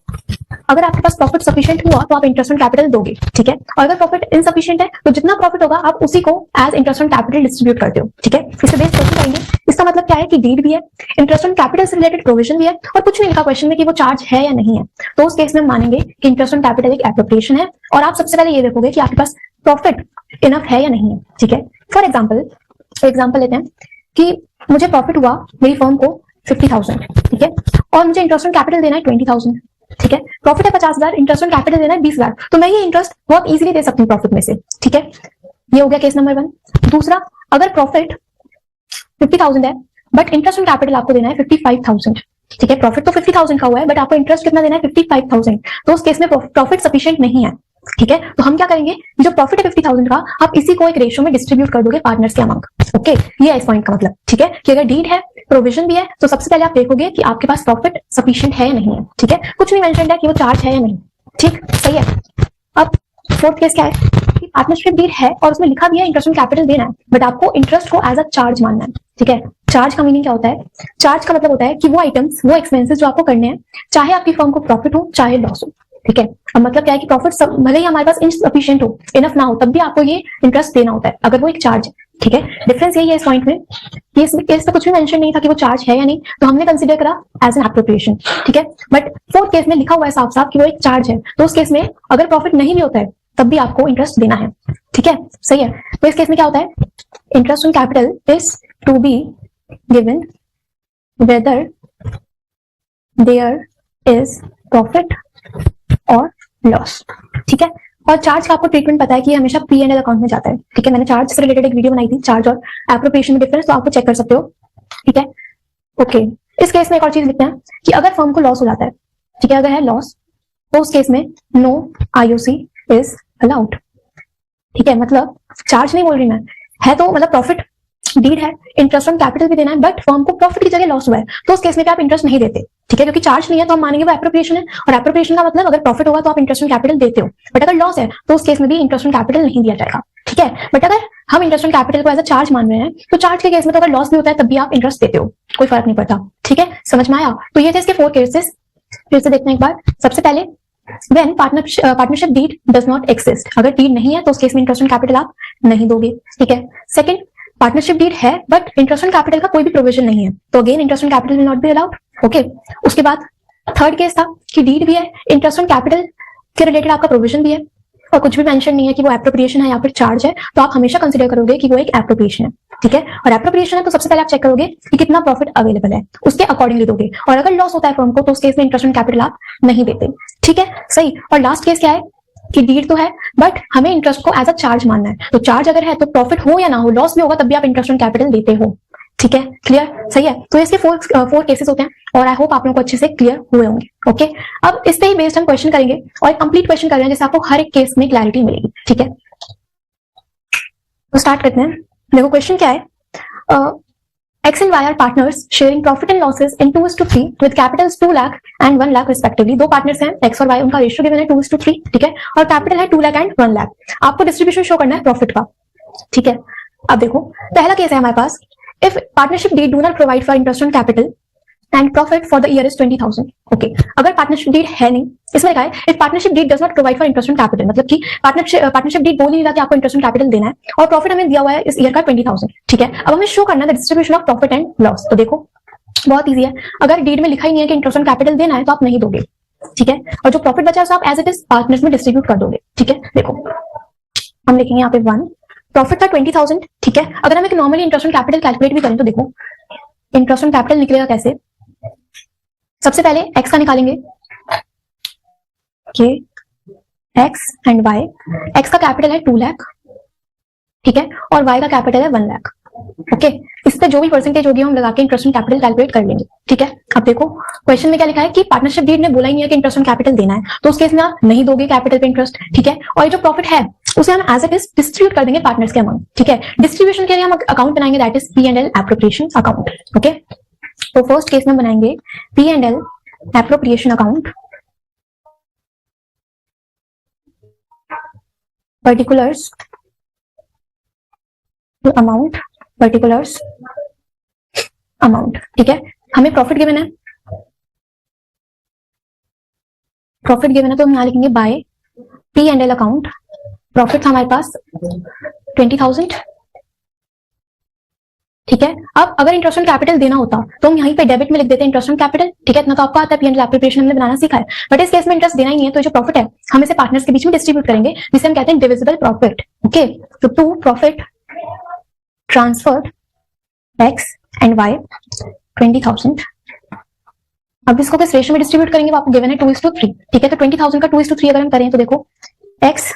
Speaker 1: अगर आपके पास प्रॉफिट सफिशिएंट हुआ तो आप इंटरेस्ट ऑन कैपिटल दोगे, ठीक है। और अगर प्रॉफिट इनसफिशिएंट है तो जितना प्रॉफिट होगा आप उसी को as interest on capital distribute करते हो, ठीक है। इसे बेस क्वेश्चन करेंगे। इसका मतलब क्या है कि डीड भी है, इंटरेस्ट ऑन कैपिटल से रिलेटेड प्रोविजन भी है और कुछ नहीं लिखा क्वेश्चन में कि वो चार्ज है या नहीं है, तो उस केस में हम मानेंगे कि इंटरेस्ट ऑन कैपिटल एक एप्रोप्रिएशन है और आप सबसे पहले ये देखोगे कि आपके पास प्रॉफिट इनफ है या नहीं है, ठीक है। फॉर एग्जाम्पल लेते हैं कि मुझे प्रॉफिट हुआ मेरी फर्म को 50,000, ठीक है, और मुझे इंटरेस्ट ऑन कैपिटल देना है 20,000, ठीक है। प्रॉफिट है 50,000, इंटरेस्ट ऑन कैपिटल देना है 20,000, तो मैं ये इंटरेस्ट बहुत इजीली दे सकती हूँ प्रॉफिट में से, ठीक है। ये हो गया केस नंबर 1। दूसरा, अगर प्रॉफिट 50,000 है बट इंटरेस्ट ऑन कैपिटल आपको देना है 55,000, ठीक है। प्रॉफिट तो 50,000 का हुआ है बट आपको इंटरेस्ट कितना देना है? 55,000, तो उस केस में प्रॉफिट सफिशिएंट नहीं है, ठीक है। तो हम क्या करेंगे, जो प्रॉफिट है 50,000 का, आप इसी को एक रेशियो में डिस्ट्रीब्यूट कर दोगे पार्टनर्स के अमाउंट, ओके। ये है इस पॉइंट का मतलब, ठीक है, कि अगर डीड है, प्रोविजन भी है, तो सबसे पहले आप देखोगे कि आपके पास प्रॉफिट सफिशिएंट है या नहीं है, ठीक है। कुछ नहीं मेंशन है कि वो चार्ज है या नहीं, ठीक, सही है। अब फोर्थ केस क्या है कि पार्टनरशिप डीड है और उसमें लिखा भी है इंटरेस्ट ऑन कैपिटल देना है, बट आपको इंटरेस्ट को एज अ चार्ज मानना है, ठीक है। चार्ज का मीनिंग क्या होता है? चार्ज का मतलब होता है कि वो आइटम्स, वो एक्सपेंसेस जो आपको करने हैं, चाहे आपकी फर्म को प्रॉफिट हो चाहे लॉस हो, ठीक है। अब मतलब क्या है कि प्रॉफिट भले ही हमारे पास इनसफिशिएंट हो, इनफ ना हो, तब भी आपको ये इंटरेस्ट देना होता है अगर वो एक चार्ज है, ठीक है। डिफरेंस यही है इस पॉइंट में कि इस केस में कुछ भी मेंशन नहीं था कि वो चार्ज है या नहीं, तो हमने कंसीडर करा एज एन एप्रोप्रिएशन, ठीक है। बट फोर्थ केस में लिखा हुआ है साफ साफ कि वो एक चार्ज है, तो उस केस में अगर प्रॉफिट नहीं भी होता है तब भी आपको इंटरेस्ट देना है, ठीक है, सही है। तो इस केस में क्या होता है? Interest on capital is to be given whether there is profit और लॉस, ठीक है। और चार्ज का आपको ट्रीटमेंट पता है कि हमेशा P&L अकाउंट में जाता है, ठीक है। मैंने चार्ज से रिलेटेड एक वीडियो बनाई थी, चार्ज और एप्रोप्रिएशन में डिफरेंस, तो आपको चेक कर सकते हो, ठीक है, ओके। इस केस में एक और चीज लिखते हैं कि अगर फर्म को लॉस हो जाता है, ठीक है, अगर है लॉस, तो उस केस में नो आईओसी इज अलाउड, ठीक है। मतलब चार्ज नहीं बोल रही मैं, है तो मतलब प्रॉफिट डीड है, इंटरेस्ट ऑन कैपिटल भी देना है, बट फर्म को प्रॉफिट की जगह लॉस हुआ है, तो उस केस में भी आप इंटरेस्ट नहीं देते, ठीक है, क्योंकि चार्ज नहीं है तो हम मानेंगे वो एप्रोप्रिएशन है, और एप्रोप्रिएशन का मतलब अगर प्रॉफिट होगा तो आप इंटरेस्ट ऑन कैपिटल देते हो, बट अगर लॉस है तो उस केस में भी इंटरेस्ट ऑन कैपिटल नहीं दिया जाएगा, ठीक है। बट अगर हम इंटरेस्ट ऑन कैपिटल को एज अ चार्ज मान रहे हैं, तो चार्ज के केस में तो अगर लॉस भी होता है तब भी आप इंटरेस्ट देते हो, कोई फर्क नहीं पड़ता, ठीक है, समझ में आया? तो ये थे इसके 4 केसेस। फिर से देखते हैं एक बार। सबसे पहले, when partnership deed does not exist, अगर डीड नहीं है तो उस केस में इंटरेस्ट ऑन कैपिटल आप नहीं दोगे, ठीक है। सेकंड, पार्टनरशिप डीड है बट इंटरेस्ट ऑन कैपिटल का कोई भी प्रोविजन नहीं है, तो again interest on capital will not be allowed, okay. उसके बाद थर्ड केस था कि डीड भी है, इंटरेस्ट ऑन कैपिटल के रिलेटेड आपका प्रोविजन भी है और कुछ भी मेंशन नहीं है कि वो एप्रोप्रिएशन है या फिर चार्ज है, तो आप हमेशा कंसीडर करोगे कि वो एक एप्रोप्रिएशन है, ठीक है। और एप्रोप्रिएशन है तो सबसे पहले आप चेक करोगे कि कितना प्रॉफिट अवेलेबल है, उसके अकॉर्डिंगली दोगे, और अगर लॉस होता है फर्म को तो उस केस में इंटरेस्ट ऑन कैपिटल आप नहीं देते, ठीक है, सही। और लास्ट केस क्या है कि डीड तो है बट हमें इंटरेस्ट को एज अ चार्ज मानना है, तो चार्ज अगर है तो प्रॉफिट हो या ना हो, लॉस भी होगा तब भी आप इंटरेस्ट ऑन कैपिटल देते हो। ठीक है, क्लियर, सही है। तो इसके फोर केसेस होते हैं और आई होप आप लोगों को अच्छे से क्लियर हुए होंगे। ओके, अब इस पे ही बेस्ड हम क्वेश्चन करेंगे और एक कंप्लीट क्वेश्चन कर रहे हैं जिससे आपको हर एक केस में क्लैरिटी मिलेगी। ठीक है, तो स्टार्ट करते हैं। देखो क्वेश्चन क्या है, X and Y are partners sharing profit and losses in 2:3 with capitals 2 lakh and 1 lakh respectively। दो पार्टनर्स हैं X और Y, उनका रेशियो गिवन है 2:3, ठीक है, और कैपिटल है 2 लाख एंड 1 लाख। आपको डिस्ट्रीब्यूशन शो करना है प्रॉफिट का। ठीक है, अब देखो पहला केस है हमारे पास, if partnership deed do not provide for interest on capital and profit for the year is 20,000। Okay, अगर पार्टनरशिप डीड है नहीं, इसमें लिखा है if partnership deed does not provide for interest on capital, मतलब कि पार्टनरशिप डीड बोल ही नहीं रहा कि आपको इंटरेस्ट ऑन कैपिटल देना है और प्रॉफिट हमें दिया हुआ है इस ईयर का 20,000। ठीक है, अब हमें शो करना है the distribution of profit and loss. तो देखो बहुत ईजी है, अगर डीड में लिखा ही नहीं है कि इंटरेस्ट ऑन कैपिटल देना है तो आप नहीं दोगे। ठीक है, और जो प्रॉफिट बचा है उसे आप एज इट इज पार्टनर्स में डिस्ट्रीब्यूट कर दोगे। ठीक है, देखो हम लिखेंगे यहाँ पे 1, प्रॉफिट था 20,000। ठीक है, अगर हम एक normally interest on capital calculate भी करें तो देखो इंटरेस्ट ऑन कैपिटल निकलेगा कैसे, सबसे पहले x का निकालेंगे, ये x एंड y, x का कैपिटल है 2 लाख, ठीक है, और y का कैपिटल है 1 लाख। ओके, इस पे जो भी परसेंटेज होगी हम लगा के इंटरेस्ट ऑन कैपिटल कैलकुलेट कर लेंगे। ठीक है, अब देखो क्वेश्चन में क्या लिखा है कि पार्टनरशिप डीड ने बोला ही नहीं है कि इंटरेस्ट ऑन कैपिटल देना है, तो उस केस में आप नहीं दोगे कैपिटल पे इंटरेस्ट। ठीक है, और ये जो प्रॉफिट है उसे हम एज इट इज डिस्ट्रीब्यूट कर देंगे पार्टनर्स के अमाउंट। ठीक है, डिस्ट्रीब्यूशन के लिए हम अकाउंट बनाएंगे that is P&L appropriation account. Okay, तो फर्स्ट केस में बनाएंगे P&L appropriation account, particulars amount, particulars amount. ठीक है, हमें प्रॉफिट गिवन है, प्रॉफिट गिवन है तो हम यहां लिखेंगे बाय P&L अकाउंट। प्रॉफिट था हमारे पास 20,000। ठीक है, अब अगर इंटरेस्ट ऑन कैपिटल देना होता तो हम यहीं पे डेबिट में लिख देते हैं इंटरेस्ट ऑन कैपिटल। ठीक है, इतना तो आपको आता है, P&L एप्रोप्रिएशन हमने बनाना सीखा है, बट इस केस में इंटरेस्ट देना ही नहीं है, तो जो प्रॉफिट है हम इसे पार्टनर्स के बीच में डिस्ट्रीब्यूट करेंगे जिसे हम कहते हैं डिविजिबल प्रॉफिट। ओके, तो to profit transferred X and Y 20,000। अब इसको किस रेशियो में डिस्ट्रीब्यूट करेंगे वो आपको गिवन है 2:3। ठीक है, तो 20,000 का 2:3 अगर हम करें तो देखो X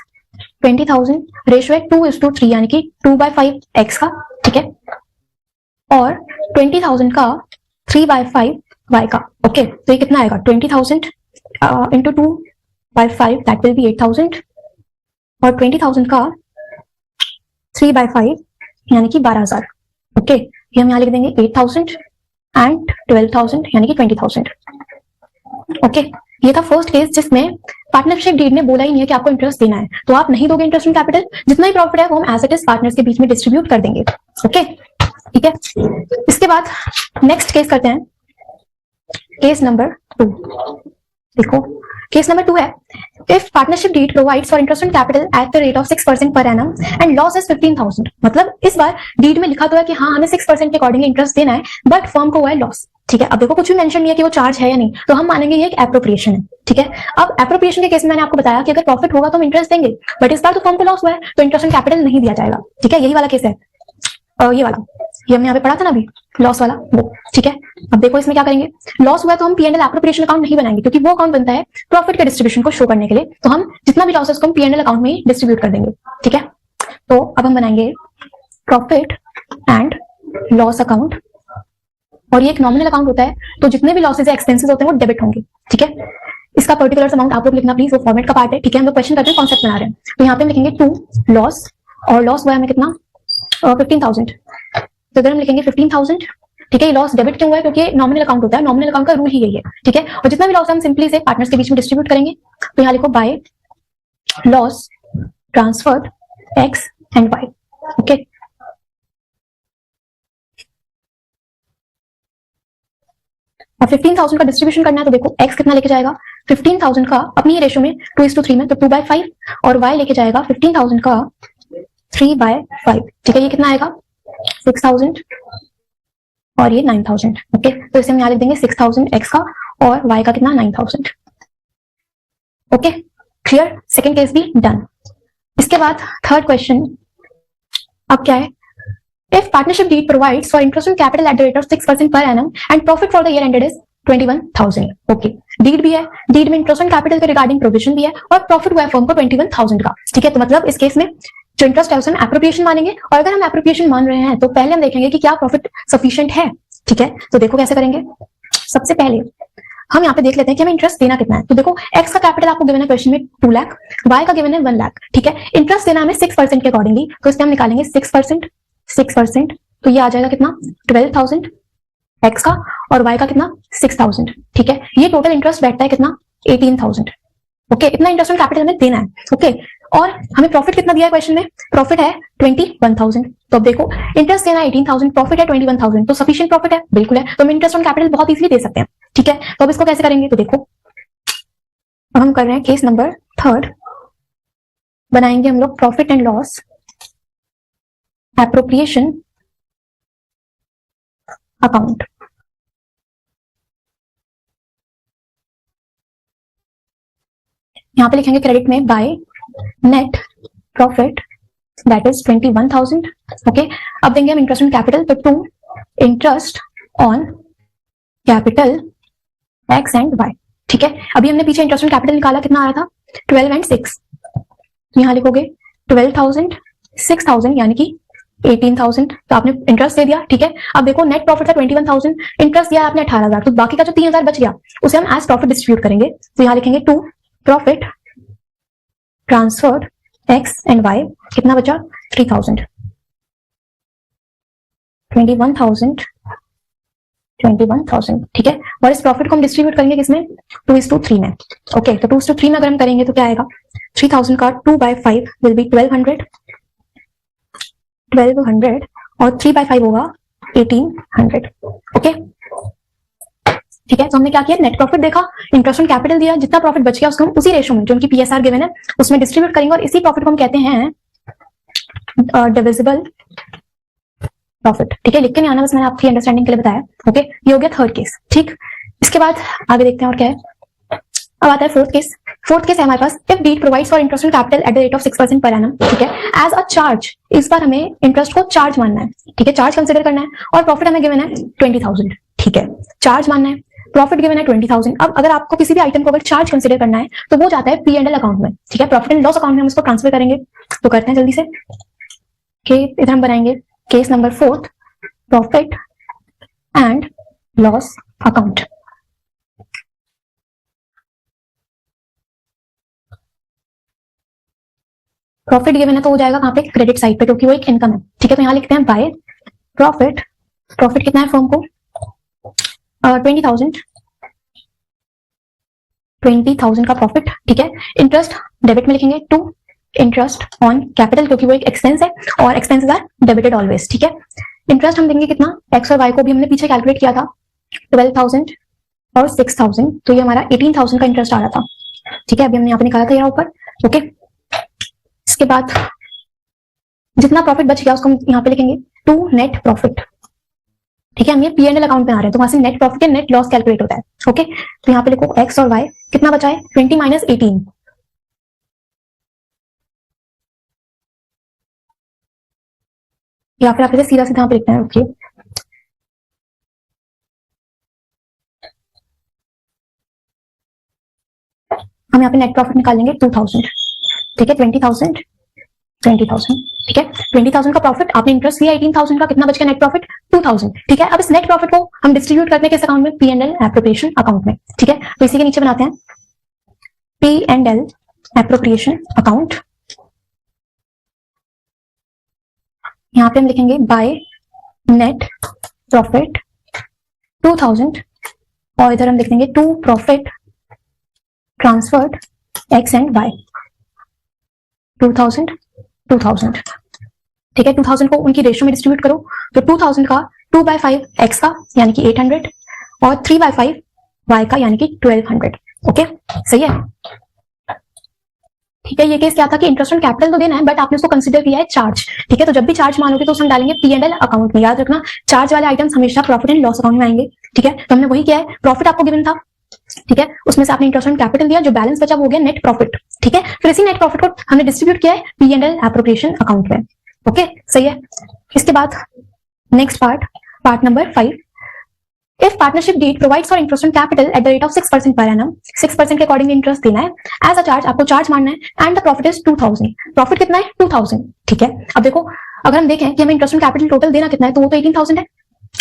Speaker 1: 20,000 रेशियो है 2:3 यानी कि 2/5 X का। ठीक है, और 20,000 का 3/5 Y का। ओके, तो ये कितना आएगा 20,000 इंटू 2/5 दैट विल बी 8,000 और 20,000 का 3/5 यानी कि 12,000। ओके, ये हम यहाँ लिख देंगे 8,000 एंड 12,000 यानी कि 20,000। ओके, ये था फर्स्ट केस जिसमें पार्टनरशिप डीड ने बोला ही नहीं है कि आपको इंटरेस्ट देना है, तो आप नहीं दोगे इंटरेस्ट ऑन कैपिटल, जितना भी प्रॉफिट है वो हम एज इट इज पार्टनर्स के बीच में डिस्ट्रीब्यूट कर देंगे। ओके, ठीक है, इसके बाद नेक्स्ट केस करते हैं, केस नंबर 2। देखो केस नंबर 2 है, if partnership deed provides for interest on capital at the rate of 6% per annum and loss is 15,000। मतलब इस बार डीड में लिखा तो है कि हाँ हमें 6% के अकॉर्डिंगली इंटरेस्ट देना है, बट फर्म को हुआ है लॉस। ठीक है, अब देखो कुछ भी मेंशन नहीं है कि वो चार्ज है या नहीं, तो हम मानेंगे ये एक एप्रोप्रिएशन है। ठीक है, अब एप्रोप्रिएशन के केस में मैंने आपको बताया कि अगर प्रॉफिट होगा तो हम इंटरेस्ट देंगे, बट इस बार तो फर्म को लॉस हुआ है तो इंटरेस्ट ऑन कैपिटल नहीं दिया जाएगा। ठीक है, यही वाला केस है, ये वाला, ये हमने यहाँ पे पढ़ा था ना अभी, लॉस वाला वो। ठीक है, अब देखो इसमें क्या करेंगे, लॉस हुआ है तो हम P&L एप्रोप्रिएशन अकाउंट नहीं बनाएंगे क्योंकि वो अकाउंट बनता है प्रॉफिट के डिस्ट्रीब्यूशन को शो करने के लिए, तो हम जितना भी लॉस है उसको हम P&L अकाउंट में ही डिस्ट्रीब्यूट कर देंगे। ठीक है, तो अब हम बनाएंगे प्रॉफिट एंड लॉस अकाउंट, और ये एक नॉमिनल अकाउंट होता है, तो जितने भी लॉसेज या एक्सपेंसेस होते हैं वो डेबिट होंगे। ठीक है, इसका पर्टिकुलर अमाउंट आप लोग लिखना प्लीज, वो फॉर्मेट का पार्ट है। ठीक है, हम लोग क्वेश्चन करते हैं, कॉन्सेप्ट बना रहे हैं, तो यहाँ पे हम लिखेंगे 2 लॉस, और लॉस हुआ है हमें कितना 15,000, तो इधर हम लिखेंगे 15,000। ठीक है, ये लॉस डेबिट क्यों हुआ है क्योंकि नॉमिनल अकाउंट होता है, नॉमिनल अकाउंट का रूल ही यही है। ठीक है, और जितना भी लॉस हम सिंपली से पार्टनर्स के बीच में डिस्ट्रीब्यूट करेंगे, तो यहाँ लिखो by loss transferred X and Y। Okay, और 15,000 का डिस्ट्रीब्यूशन करना है, तो देखो X कितना लेके जाएगा 15,000 का अपनी ही रेशियो में 2:3 में, तो 2/5, और Y लेके जाएगा 15,000 का 3/5। ठीक है, ये कितना आएगा 6,000 और ये 9,000। ओके, तो इसे हम यहाँ लिख देंगे 6,000 X का और Y का कितना 9,000। ओके, क्लियर, सेकेंड केस भी डन। इसके बाद थर्ड क्वेश्चन अब क्या है, if partnership deed provides for interest on capital at the rate of 6% per annum and profit for the year ended is 21,000। Okay, deed भी है, डीड में interest on capital के रिगार्डिंग प्रोविजन भी है और प्रॉफिट हुआ है फर्म को 21,000 का। ठीक है, तो मतलब इस केस में जो इंटरेस्ट है उसे हम एप्रोप्रिएशन मानेंगे, और अगर हम एप्रोप्रिएशन मान रहे हैं तो पहले हम देखेंगे कि क्या प्रॉफिट सफिशिएंट है। ठीक है, तो देखो कैसे करेंगे। सबसे पहले हम यहाँ पे देख लेते हैं कि हमें इंटरेस्ट देना कितना है। तो देखो एक्स का कैपिटल आपको गिवन है क्वेश्चन में 2 लाख, वाई का गिवन है 1 लाख। ठीक है, इंटरेस्ट देना हमें 6% के अकॉर्डिंगली, तो इसमें हम निकालेंगे 6%, तो ये आ जाएगा कितना 12,000 एक्स का, और वाई का कितना 6,000। ठीक है, ये टोटल इंटरेस्ट बैठता है कितना 18,000। ओके, इतना इंटरेस्ट ऑन कैपिटल हमें देना है। ओके, और हमें प्रॉफिट कितना दिया है क्वेश्चन में, प्रॉफिट है 21,000। तो अब देखो इंटरेस्ट देना 18,000, प्रॉफिट है 21,000, तो सफिशिएंट प्रॉफिट है, बिल्कुल है, तो हम इंटरेस्ट ऑन कैपिटल बहुत इजीली दे सकते हैं। ठीक है, तो अब इसको कैसे करेंगे, तो देखो हम कर रहे हैं केस नंबर 3, बनाएंगे हम लोग profit and loss appropriation account. यहां पे लिखेंगे क्रेडिट में by net profit that is 21,000। Okay, अब देंगे हम इंटरेस्ट ऑन कैपिटल, तो 2 interest on capital X and Y. ठीक है, अभी हमने पीछे इंटरेस्ट ऑन कैपिटल निकाला, कितना आया था 12 एंड 6, तो यहां लिखोगे 12,000 6,000 यानी कि 18,000, तो आपने इंटरेस्ट दे दिया। ठीक है, अब देखो नेट प्रॉफिट था 21,000, इंटरेस्ट दिया आपने 18,000, तो बाकी का जो 3,000 बच गया उसे हम एज प्रॉफिट डिस्ट्रीब्यूट करेंगे। तो यहां लिखेंगे 2 profit transferred X and Y, कितना बचा 3,000, 21,000। ठीक है, और इस प्रॉफिट को हम डिस्ट्रीब्यूट करेंगे किसमें 2:3 में। ओके, तो 2:3 में अगर हम करेंगे तो क्या आएगा 3,000 का 2/5 विल बी 1200 और 3/5 होगा 1800। ओके, ठीक है, तो हमने क्या किया, नेट प्रॉफिट देखा, इंटरेस्ट ऑन कैपिटल दिया, जितना प्रॉफिट बच गया उसको हम उसी रेशो में जो उनकी पीएसआर गिवन है उसमें डिस्ट्रीब्यूट करेंगे, और इसी प्रॉफिट को हम कहते हैं डिविजिबल प्रॉफिट। ठीक है, लिख के नहीं आना, बस मैंने आपकी अंडरस्टैंडिंग के लिए बताया। ओके, ये हो गया 3rd केस। ठीक, इसके बाद आगे देखते हैं और क्या है। अब आता है 4th केस। 4th केस है हमारे पास, if deed provides for interest on capital at the rate of 6% per annum. ठीक है, एज अ चार्ज, इस बार हमें इंटरेस्ट को चार्ज मानना है। ठीक है, चार्ज कंसिडर करना है, और प्रॉफिट हमें गिवन है 20,000। ठीक है, चार्ज मानना है, प्रॉफिट गिवन है 20,000। अब अगर आपको किसी भी आइटम को अगर चार्ज कंसिडर करना है तो वो जाता है P&L अकाउंट में। ठीक है, प्रॉफिट एंड लॉस अकाउंट में हम इसको ट्रांसफर करेंगे, तो करते हैं जल्दी से। इधर हम बनाएंगे case number 4, profit and loss account. Profit given है तो हो जाएगा कहां पे, क्रेडिट साइड पे, क्योंकि वो एक इनकम है। ठीक है, तो यहां लिखते हैं बाय प्रॉफिट, प्रॉफिट कितना है फर्म को 20,000 का प्रॉफिट। ठीक है, इंटरेस्ट डेबिट में लिखेंगे 2 इंटरेस्ट ऑन कैपिटल, क्योंकि वो एक एक्सपेंस है और एक्सपेंसेस आर डेबिटेड ऑलवेज। ठीक है, इंटरेस्ट हम देंगे कितना, एक्स और वाई को भी हमने पीछे कैलकुलेट किया था 12,000 और 6,000, तो ये हमारा 18,000 का इंटरेस्ट आ रहा था। ठीक है, अभी हमने यहाँ पे निकाला था यहाँ ऊपर। ओके, इसके बाद जितना प्रॉफिट बच गया उसको हम यहाँ पे लिखेंगे 2 नेट प्रॉफिट। ठीक है, हम ये P&L अकाउंट में आ रहे हैं, तो वहां से नेट प्रॉफिट या नेट लॉस कैलकुलेट होता है। ओके, तो यहाँ पे लिखो एक्स और वाई, कितना बचा है 20 माइनस 18, या फिर आप इसे सीधा सीधा यहाँ पे लिखते हैं। ओके, हम यहाँ पे नेट प्रॉफिट निकाल लेंगे 2,000। ठीक है, 20,000 ठीक है, 20,000 का प्रॉफिट, आपने इंटरेस्ट दिया 18,000 का, कितना बच गया नेट प्रॉफिट 2,000। ठीक है, अब इस नेट प्रॉफिट को हम डिस्ट्रीब्यूट करते हैं किस अकाउंट में, P&L एप्रोप्रिएशन अकाउंट में। ठीक है, तो इसी के नीचे बनाते हैं P&L एप्रोप्रिएशन अकाउंट। यहां पे हम लिखेंगे बाय नेट प्रॉफिट 2,000, और इधर हम लिख देंगे 2 profit transferred X and Y, 2,000। ठीक है, 2,000 को उनकी रेशियो में डिस्ट्रीब्यूट करो, तो 2,000 का 2/5 एक्स का यानी कि 800, और 3/5 वाई का यानी कि 1200। ओके, सही है। ठीक है, ये केस क्या था कि इंटरेस्ट ऑन कैपिटल तो देना है, बट आपने उसको कंसीडर किया है चार्ज। ठीक है, तो जब भी चार्ज मानोगे तो उसमें डालेंगे P&L अकाउंट में। याद रखना, चार्ज वाले आइटम्स हमेशा प्रॉफिट एंड लॉस अकाउंट में आएंगे। ठीक है, तो हमने वही किया है, प्रॉफिट आपको गिवन था। ठीक है, उसमें से आपने इंटरेस्ट ऑन कैपिटल दिया, जो बैलेंस बचा वो हो गया नेट प्रॉफिट। ठीक है, फिर इसी नेट प्रॉफिट को हमने डिस्ट्रीब्यूट किया है P&L एप्रोप्रिएशन अकाउंट में। ओके, सही है। इसके बाद next part number 5, If partnership deed provides for interest on capital at the rate of 6% per annum, 6% के अकॉर्डिंग इंटरेस्ट देना है, एज अ चार्ज आपको चार्ज मारना है, and the profit is 2000, profit कितना है 2000, ठीक है। अब देखो अगर हम देखें कि हमें इंटरेस्ट ऑन कैपिटल टोटल देना कितना है, तो वो तो 18000 है,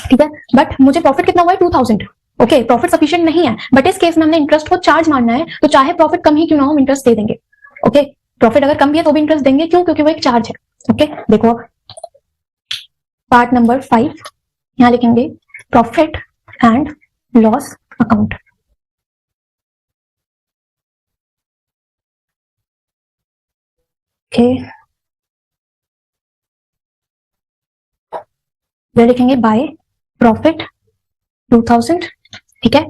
Speaker 1: ठीक है, बट मुझे प्रॉफिट कितना हुआ है 2000, ओके, प्रॉफिट सफिशिएंट नहीं है, बट इस केस में हमने इंटरेस्ट को चार्ज मारना है, तो चाहे प्रॉफिट कम ही क्यों ना हो हम इंटरेस्ट दे देंगे, ओके, प्रॉफिट अगर कम भी है तो भी इंटरेस्ट देंगे, क्यों, क्योंकि वो एक चार्ज है, ओके। देखो अब पार्ट नंबर 5 यहां लिखेंगे profit and loss account, okay, ये लिखेंगे बाय प्रॉफिट 2000, ठीक है,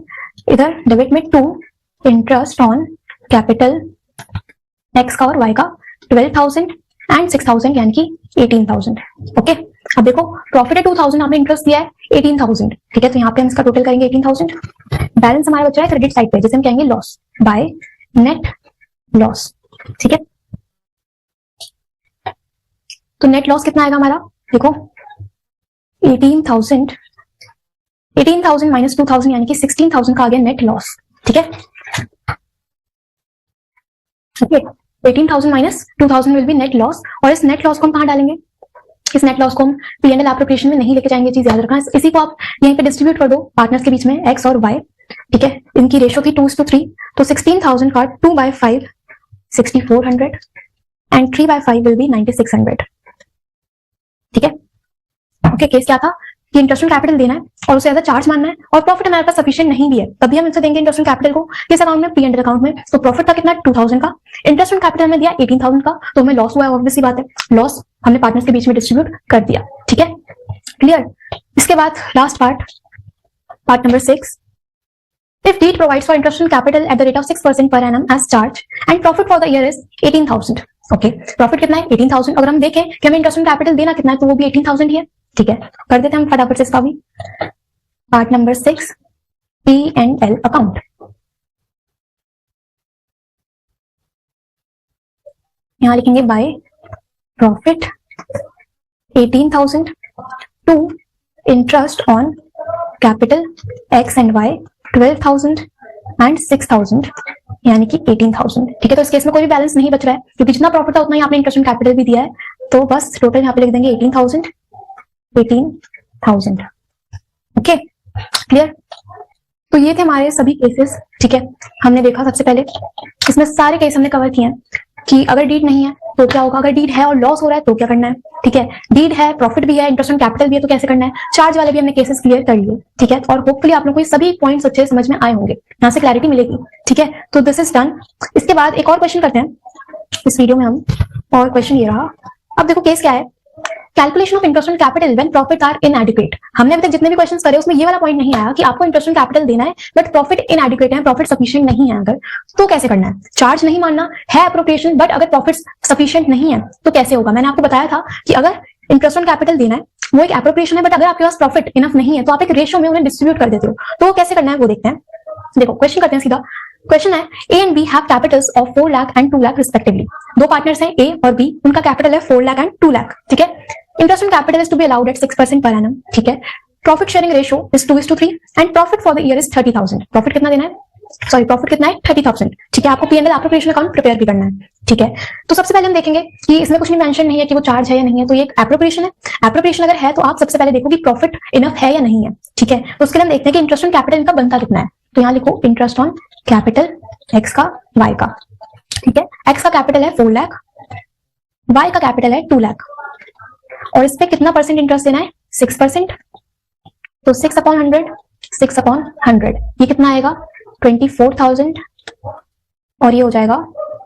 Speaker 1: इधर डेबिट में 2 इंटरेस्ट ऑन कैपिटल एक्स का और वाई का 12000 एंड 6000 यानी कि 18000, ओके। अब देखो प्रॉफिट है 2000, आपने इंटरेस्ट दिया है 18000, ठीक है, तो यहाँ पे हम इसका टोटल करेंगे 18000, बैलेंस हमारा बच रहा है क्रेडिट साइड पे, जिसे हम कहेंगे लॉस बाय नेट लॉस, ठीक है। तो नेट लॉस कितना आएगा हमारा, देखो 18,000 माइनस 2000 यानी कि 16,000 का आ गया नेट लॉस, ठीक है, okay. 18,000 minus 2000 will be net loss, और इस नेट लॉस को हम कहां डालेंगे, इस नेट लॉस को हम P&L एप्रोप्रिएशन में नहीं लेके जाएंगे, चीज याद रखना, इसी को आप यहीं पे डिस्ट्रीब्यूट कर दो पार्टनर्स के बीच में एक्स और वाई, ठीक है, इनकी रेशियो थी 2:3, तो 16,000 का 2/5 6400 एंड 3/5 विल बी 9600, ठीक है, ओके। केस क्या था कि इंटरेस्ट ऑन कैपिटल देना है और उसे एज अ चार्ज मानना है, और प्रॉफिट हमारे पास सफिशिएंट नहीं भी है, तभी हम इनसे देंगे इंटरेस्ट ऑन कैपिटल को किस अकाउंट में, P&L अकाउंट में। तो प्रॉफिट था कितना 2000 का, इंटरेस्ट ऑन कैपिटल में दिया 18,000 का, तो हमें लॉस हुआ है, ऑब्वियसली बात है, लॉस हमने पार्टनर्स के बीच में डिस्ट्रीब्यूट कर दिया, ठीक है, क्लियर। इसके बाद last part number 6, if deed provides for interest on capital at the rate of 6% per annum as charge and profit for the year is 18,000, okay, profit कितना है 18,000, अगर हम देखें कि हमें इंटरेस्ट ऑन कैपिटल देना कितना है, तो वो भी 18,000 ही है, ठीक है, कर देते हैं हम फटाफट से इसका भी। पार्ट नंबर 6 P&L अकाउंट, यहां लिखेंगे by profit 18,000 to interest on capital X and Y 12,000 and 6,000 यानी कि 18,000, ठीक है। तो इस केस में कोई भी बैलेंस नहीं बच रहा है, क्योंकि जितना प्रॉफिट था उतना ही आपने इंटरेस्ट ऑन कैपिटल भी दिया है, तो बस टोटल यहाँ पे लिख देंगे 18,000, ओके, क्लियर। तो ये थे हमारे सभी केसेस, ठीक है, हमने देखा सबसे पहले इसमें सारे केस हमने कवर किए हैं कि अगर डीड नहीं है तो क्या होगा, अगर डीड है और लॉस हो रहा है तो क्या करना है, ठीक है, डीड है, प्रॉफिट भी है, इंटरेस्ट ऑन कैपिटल भी है, तो कैसे करना है, चार्ज वाले भी हमने केसेस क्लियर कर लिए, ठीक है, और होपफुली आप लोगों को सभी पॉइंट्स अच्छे समझ में आए होंगे, यहाँ से क्लैरिटी मिलेगी, ठीक है। तो दिस इज डन। इसके बाद एक और क्वेश्चन करते हैं इस वीडियो में हम, और क्वेश्चन ये रहा, अब देखो केस क्या है, calculation of interest on capital when profit are inadequate. हमने अभी तक जितने भी क्वेश्चंस करे उसमें ये वाला पॉइंट नहीं आया कि आपको इंटरेस्ट ऑन कैपिटल देना है बट प्रॉफिट इनएडिक्वेट है, प्रॉफिट सफिशिएंट नहीं है, अगर तो कैसे करना है, चार्ज नहीं मानना है एप्रोप्रिएशन, बट अगर प्रॉफिट सफिशिएंट नहीं है तो कैसे होगा। मैंने आपको बताया था कि अगर इंटरेस्ट ऑन कैपिटल देना है वो एक एप्रोप्रिएशन है, बट अगर आपके पास प्रॉफिट इनफ नहीं है तो आप एक रेशियो में उन्हें डिस्ट्रीब्यूट कर देते हो, तो कैसे करना है वो देखते हैं। देखो क्वेश्चन करते हैं सीधा, क्वेश्चन है A and B have capitals of 4 lakh and 2 lakh respectively. दो पार्टनर्स हैं ए और बी, उनका कैपिटल है 4 लाख एंड 2 लाख, ठीक है। Interest on capital is to be allowed at 6% per annum, ठीक है। Profit sharing ratio is 2:3 and profit for the year is 30,000। Profit कितना देना है, सॉरी प्रॉफिट कितना है 30,000, ठीक है। आपको P&L एप्रोप्रिएशन अकाउंट प्रिपेयर भी करना है, ठीक है। तो सबसे पहले हम देखेंगे कि इसमें कुछ नहीं मेंशन नहीं है कि वो चार्ज है या नहीं है, तो ये एक एप्रोप्रिएशन है। एप्रोप्रिएशन अगर है तो आप सबसे पहले देखो कि प्रॉफिट इनफ है या नहीं है, ठीक है। तो उसके लिए हम देखते हैं कि इंटरेस्ट ऑन कैपिटल इनका बनता कितना है, तो यहाँ लिखो इंटरेस्ट ऑन कैपिटल एक्स का वाई का, ठीक है। एक्स का कैपिटल है 4 लाख, वाई का कैपिटल है 2 लाख, और इस पे कितना परसेंट इंटरेस्ट देना है 6%, तो 6/100, 6/100 ये कितना आएगा 24,000 और ये हो जाएगा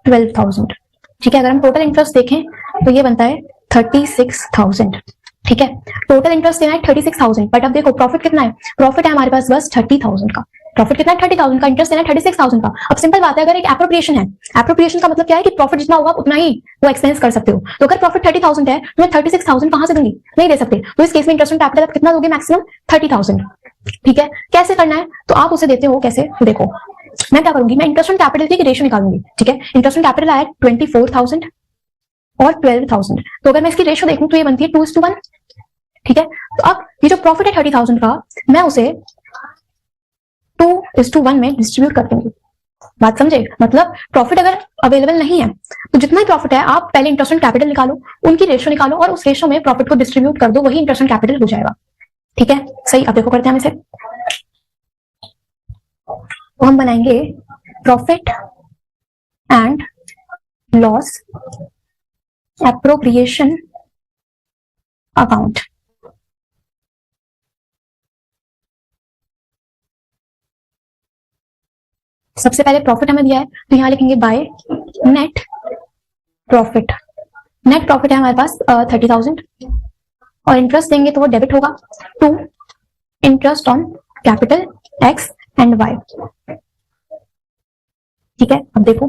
Speaker 1: 12,000, ठीक है। अगर हम टोटल इंटरेस्ट देखें तो ये बनता है 36,000, ठीक है। टोटल इंटरेस्ट देना है 36,000, बट अब देखो प्रॉफिट कितना है, प्रॉफिट है हमारे पास बस 30,000 का, प्रॉफिट कितना है 30,000 का, इंटरेस्ट देना है 36,000 का। अब सिंपल बात है, अगर एक एप्रोप्रिएशन है, एप्रोप्रिएशन का मतलब क्या है कि प्रॉफिट जितना होगा उतना ही वो एक्सपेंस कर सकते हो, तो अगर प्रॉफिट 30,000 है तो मैं 36,000 कहां से दूंगी, नहीं दे सकते, तो इस केस में इंटरेस्ट ऑन कैपिटल आप कितना दोगे, मैक्सिमम 30,000, ठीक है। कैसे करना है तो आप उसे देते हो कैसे, देखो मैं क्या करूंगी, मैं इंटरेस्ट ऑन कैपिटल की रेशियो निकालूंगी, ठीक है। इंटरेस्ट ऑन कैपिटल आया 24,000 और 12,000, तो अगर मैं इसकी रेशियो देखूं तो ये बनती है 2:1, ठीक है। तो अब ये जो प्रॉफिट है 30,000 का, मैं उसे 2:1 में डिस्ट्रीब्यूट कर देंगे। बात समझे? मतलब प्रॉफिट अगर अवेलेबल नहीं है तो जितना ही प्रॉफिट है आप पहले इंटरेस्ट ऑन कैपिटल निकालो, उनकी रेशियो निकालो और उस रेशियो में प्रॉफिट को डिस्ट्रीब्यूट कर दो, वही इंटरेस्ट ऑन कैपिटल हो जाएगा। ठीक है, सही। अब देखो करते हैं हम इसे, तो हम बनाएंगे profit and loss appropriation account. सबसे पहले प्रॉफिट हमें दिया है तो यहां लिखेंगे bye net profit. Net profit है हमारे पास 30,000 और इंटरेस्ट देंगे तो वो डेबिट होगा to interest on capital X and Y. ठीक है, अब देखो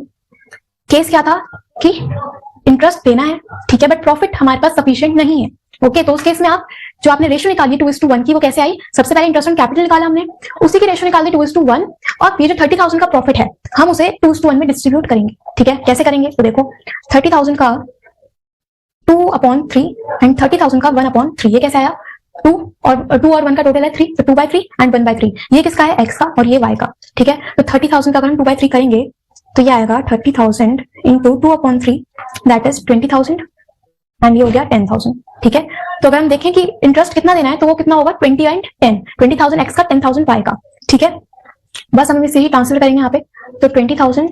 Speaker 1: केस क्या था कि इंटरेस्ट देना है, ठीक है, बट प्रॉफिट हमारे पास सफिशिएंट नहीं है। ओके, तो उस केस में आप जो आपने रेशियो निकाली 2:1 की, वो कैसे आई? सबसे पहले इंटरेस्ट ऑन कैपिटल निकाला हमने, उसी की रेशियो निकाल दी 2:1 और ये जो 30,000 का प्रॉफिट है हम उसे 2:1 में डिस्ट्रीब्यूट करेंगे। ठीक है, कैसे करेंगे? तो देखो 30,000 का 2/3 एंड 30,000 का 1/3, ये कैसे आया? 2 और 1 का टोटल है 3, तो 2/3 एंड 1/3, ये किसका है? x का और ये y का। ठीक है, तो 30,000 का अगर हम 2/3 करेंगे तो ये आएगा 30,000 इंटू 2/3, दैट इज 20,000 एंड ये हो गया 10,000। ठीक है, तो अगर हम देखें कि इंटरेस्ट कितना देना है तो वो कितना होगा? 20 एंड 10, 20,000 x का, 10,000 y का। ठीक है, बस हम इसे ही ट्रांसफर करेंगे यहाँ पे, तो 20,000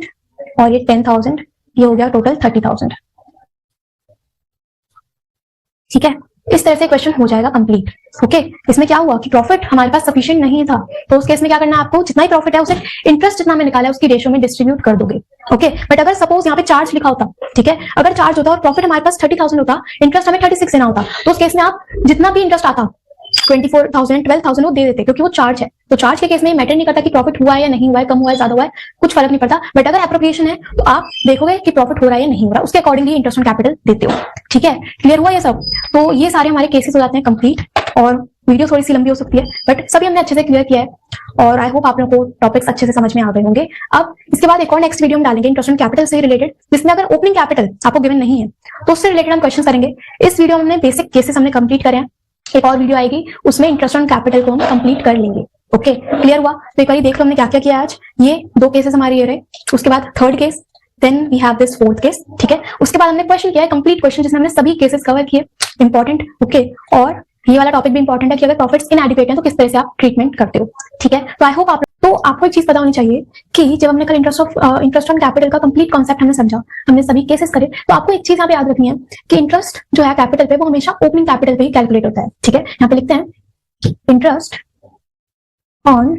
Speaker 1: और ये 10,000, ये हो गया टोटल 30,000। ठीक है, इस तरह से क्वेश्चन हो जाएगा कंप्लीट। ओके, इसमें क्या हुआ कि प्रॉफिट हमारे पास सफिशिएंट नहीं था, तो उस केस में क्या करना है आपको? जितना ही प्रॉफिट है उसे इंटरेस्ट जितना में निकाला है उसकी रेशियो में डिस्ट्रीब्यूट कर दोगे। ओके, बट अगर सपोज यहाँ पे चार्ज लिखा होता, ठीक है, अगर चार्ज होता और प्रॉफिट हमारे पास 30,000 होता, इंटरेस्ट हमें 36 देना होता, तो उस केस में आप जितना भी इंटरेस्ट आता 24,000 12,000 वो दे देते, क्योंकि वो चार्ज है। तो चार्ज के केस में मैटर नहीं करता कि प्रॉफिट हुआ है या नहीं हुआ है, कम हुआ है, ज्यादा हुआ है, कुछ फर्क नहीं पड़ता। बट अगर एप्रोप्रिएशन है तो आप देखोगे कि प्रॉफिट हो रहा है या नहीं हो रहा, उसके अकॉर्डिंगली इंटरेस्ट ऑन कैपिटल देते हो। ठीक है, क्लियर हुआ ये सब? तो ये सारे हमारे केसेस हो जाते हैं कंप्लीट, और वीडियो थोड़ी सी लंबी हो सकती है बट सभी हमने अच्छे से क्लियर किया है और आई होप आप लोगों को टॉपिक्स अच्छे से समझ में आ गए होंगे। अब इसके बाद एक और नेक्स्ट वीडियो में डालेंगे इंटरेस्ट ऑन कैपिटल से रिलेटेड, जिसमें अगर ओपनिंग कैपिटल आपको गिवन नहीं है तो उससे रिलेटेड हम क्वेश्चन करेंगे। इस वीडियो में हमने बेसिक केसेस हमने कंप्लीट करे हैं, एक और वीडियो आएगी उसमें इंटरेस्ट ऑन कैपिटल को हम कंप्लीट कर लेंगे। ओके, क्लियर हुआ? तो एक बार देख लो हमने क्या क्या किया आज। ये 2 केसेस हमारे ये रहे, उसके बाद 3rd case, then we have this 4th case. ठीक है, उसके बाद हमने क्वेश्चन किया है कंप्लीट क्वेश्चन, जिसमें हमने सभी केसेस कवर किए इंपॉर्टेंट। ओके, और ये वाला टॉपिक भी इंपॉर्टेंट है कि अगर प्रॉफिट्स इनएडिक्वेट हैं तो किस तरह से आप ट्रीटमेंट करते हो। ठीक है, तो आई होप आप, तो आपको एक चीज पता होनी चाहिए कि जब हमने कल इंटरेस्ट ऑन कैपिटल का कंप्लीट कॉन्सेप्ट हमने समझा, हमने सभी केसेस करे, तो आपको एक चीज यहाँ पे याद रखनी है कि इंटरेस्ट जो है कैपिटल पे वो हमेशा ओपनिंग कैपिटल पे ही कैलकुलेट होता है। ठीक है, यहाँ पे लिखते हैं interest on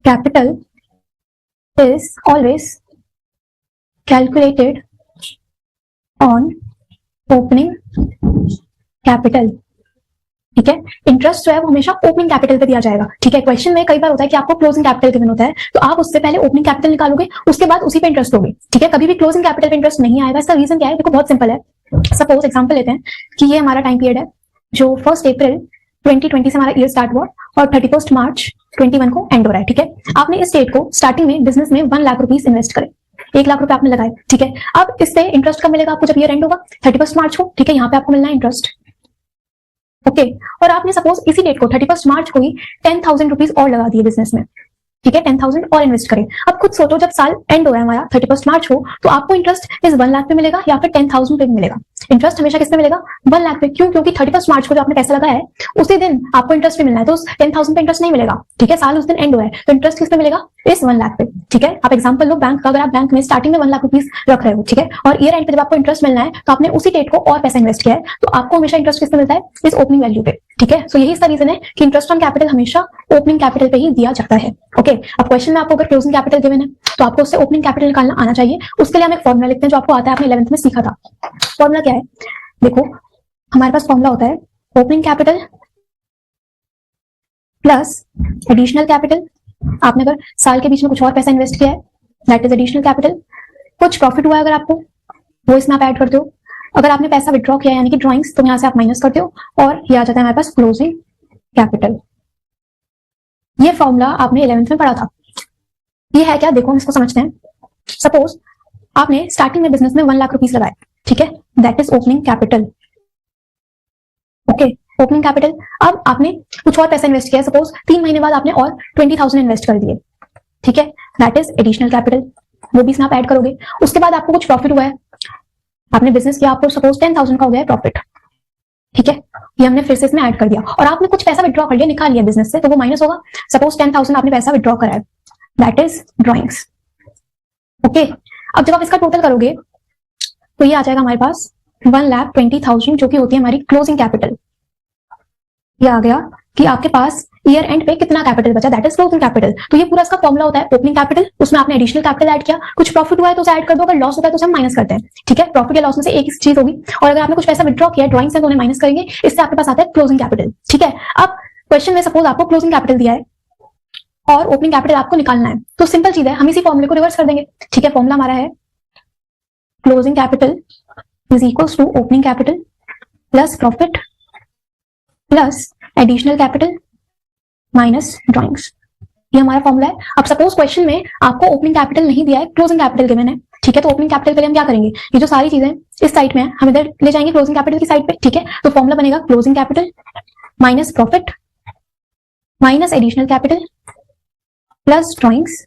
Speaker 1: capital is always calculated on opening capital. ठीक है, इंटरेस्ट जो है वो हमेशा ओपनिंग कैपिटल पे दिया जाएगा। ठीक है, क्वेश्चन में कई बार होता है कि आपको क्लोजिंग कैपिटल गिवन होता है, तो आप उससे पहले ओपनिंग कैपिटल निकालोगे, उसके बाद उसी पे इंटरेस्ट दोगे। ठीक है, कभी भी क्लोजिंग कैपिटल पे इंटरेस्ट नहीं आएगा। इसका रीजन क्या है? देखो बहुत सिंपल है। सपोज एग्जांपल लेते हैं कि ये हमारा टाइम पीरियड है जो 1 अप्रैल 2020 से हमारा ईयर स्टार्ट हुआ और 31 मार्च 21 को एंड हो रहा है। ठीक है, आपने इस डेट को स्टार्टिंग में बिजनेस में 1 लाख रुपीज इन्वेस्ट करे, 1 लाख रुपए आपने लगाए। ठीक है, अब इससे इंटरेस्ट कब मिलेगा आपको? जब ईयर एंड होगा 31 मार्च को। ठीक है, यहाँ पे आपको मिलना है इंटरेस्ट। ओके, और आपने सपोज इसी डेट को 31 मार्च को ही 10,000 रुपीज और लगा दिए बिजनेस में। ठीक है, 10,000 और इन्वेस्ट करें। अब खुद सोचो, जब साल एंड हो रहा है हमारा 31 मार्च को, तो आपको इंटरेस्ट इस 1 लाख पे मिलेगा या फिर 10,000 पे मिलेगा? इंटरेस्ट हमेशा किस पे मिलेगा? 1 लाख पे। क्यों? क्योंकि 31 मार्च को जो आपने पैसा लगाया है उसी दिन आपको इंटरेस्ट भी मिलना है, तो उस 10,000 पे इंटरेस्ट नहीं मिलेगा। ठीक है, साल उस दिन एंड हुआ है तो इंटरेस्ट किस पे मिलेगा? इस 1 लाख पे। ठीक है, आप एग्जाम्पल लो बैंक का, अगर आप बैंक में स्टार्टिंग में 1 लाख रुपीज रख रहे हो, ठीक है, और ईयर एंड पे जब आपको इंटरेस्ट मिलना है तो आपने उसी डेट को और पैसा इन्वेस्ट किया है, तो आपको हमेशा इंटरेस्ट किस पे मिलता है? इस ओपनिंग वैल्यू पे। ठीक है, सो यही इसका रीजन है कि इंटरेस्ट ऑन कैपिटल हमेशा ओपनिंग कैपिटल पे ही दिया जाता है। ओके, अब क्वेश्चन में आपको अगर क्लोजिंग कैपिटल गिवन है तो आपको उससे ओपनिंग कैपिटल निकालना आना चाहिए। उसके लिए हम एक फॉर्मूला लिखते हैं जो आपको आता है, आपने 11th में सीखा था। फॉर्मूला क्या है? देखो हमारे पास फॉर्मूला होता है opening capital plus additional capital. आपने अगर साल के बीच में कुछ और पैसा इन्वेस्ट किया है, दैट इज एडिशनल कैपिटल। कुछ प्रॉफिट हुआ है अगर आपको, वो इसमें आप ऐड करते हो। अगर आपने पैसा विड्रॉ किया यानी कि ड्रॉइंग्स, तो यहां से आप माइनस करते हो और ये आ जाता है हमारे पास क्लोजिंग कैपिटल। ये फॉर्मूला आपने 11th में पढ़ा था। ये है क्या? देखो हम इसको समझते हैं। सपोज आपने स्टार्टिंग में बिजनेस में 1 लाख रुपीज लगाए, ठीक है, that is opening capital. Okay, opening capital. अब आपने कुछ और पैसा इन्वेस्ट किया, सपोज 3 महीने बाद आपने और 20,000 इन्वेस्ट कर दिए। ठीक है, दैट इज एडिशनल कैपिटल, वो भी इसमें आप ऐड करोगे। उसके बाद आपको कुछ प्रॉफिट हुआ है, आपने बिजनेस किया, आपको सपोज 10,000 का हो गया प्रॉफिट, ठीक है, ये हमने फिर से इसमें ऐड कर दिया। और आपने कुछ पैसा विड्रॉ कर लिया, निकाल लिया बिजनेस से, तो वो माइनस होगा। सपोज 10,000 आपने पैसा विड्रॉ करा है, दैट इज ड्रॉइंग्स। ओके, अब जब आप इसका टोटल करोगे तो ये आ जाएगा हमारे पास 1,20,000, जो कि होती है हमारी क्लोजिंग कैपिटल। ये आ गया कि आपके पास ईयर एंड पे कितना कैपिटल बचा, दैट इज क्लोजिंग कैपिटल। तो ये पूरा इसका फॉर्मूला होता है ओपनिंग कैपिटल, उसमें आपने एडिशनल कैपिटल ऐड किया, कुछ प्रॉफिट हुआ है तो उसे ऐड कर दो, अगर लॉस होता है तो उसे हम माइनस करते हैं, ठीक है। प्रॉफिट या लॉस में से एक चीज होगी, और अगर आपने कुछ पैसा विड्रॉ किया ड्राइंग से तो उन्हें माइनस करेंगे, इससे आपके पास आता है क्लोजिंग कैपिटल, ठीक है। अब क्वेश्चन में सपोज आपको क्लोजिंग कैपिटल दिया है और ओपनिंग कैपिटल आपको निकालना है, तो सिंपल चीज है, हम इसी फॉर्मूले को रिवर्स कर देंगे, ठीक है। फॉर्मूला हमारा है closing capital is equals to opening capital plus profit plus additional capital minus drawings, ये हमारा फॉर्मूला है। अब सपोज क्वेश्चन में आपको ओपनिंग कैपिटल नहीं दिया है, क्लोजिंग कैपिटल गिवन है, ठीक है। तो ओपनिंग कैपिटल के लिए हम क्या करेंगे, ये जो सारी चीजें इस साइड में है हम इधर ले जाएंगे क्लोजिंग कैपिटल की साइड पे, ठीक है। तो फॉर्मूला बनेगा closing capital minus profit minus additional capital plus drawings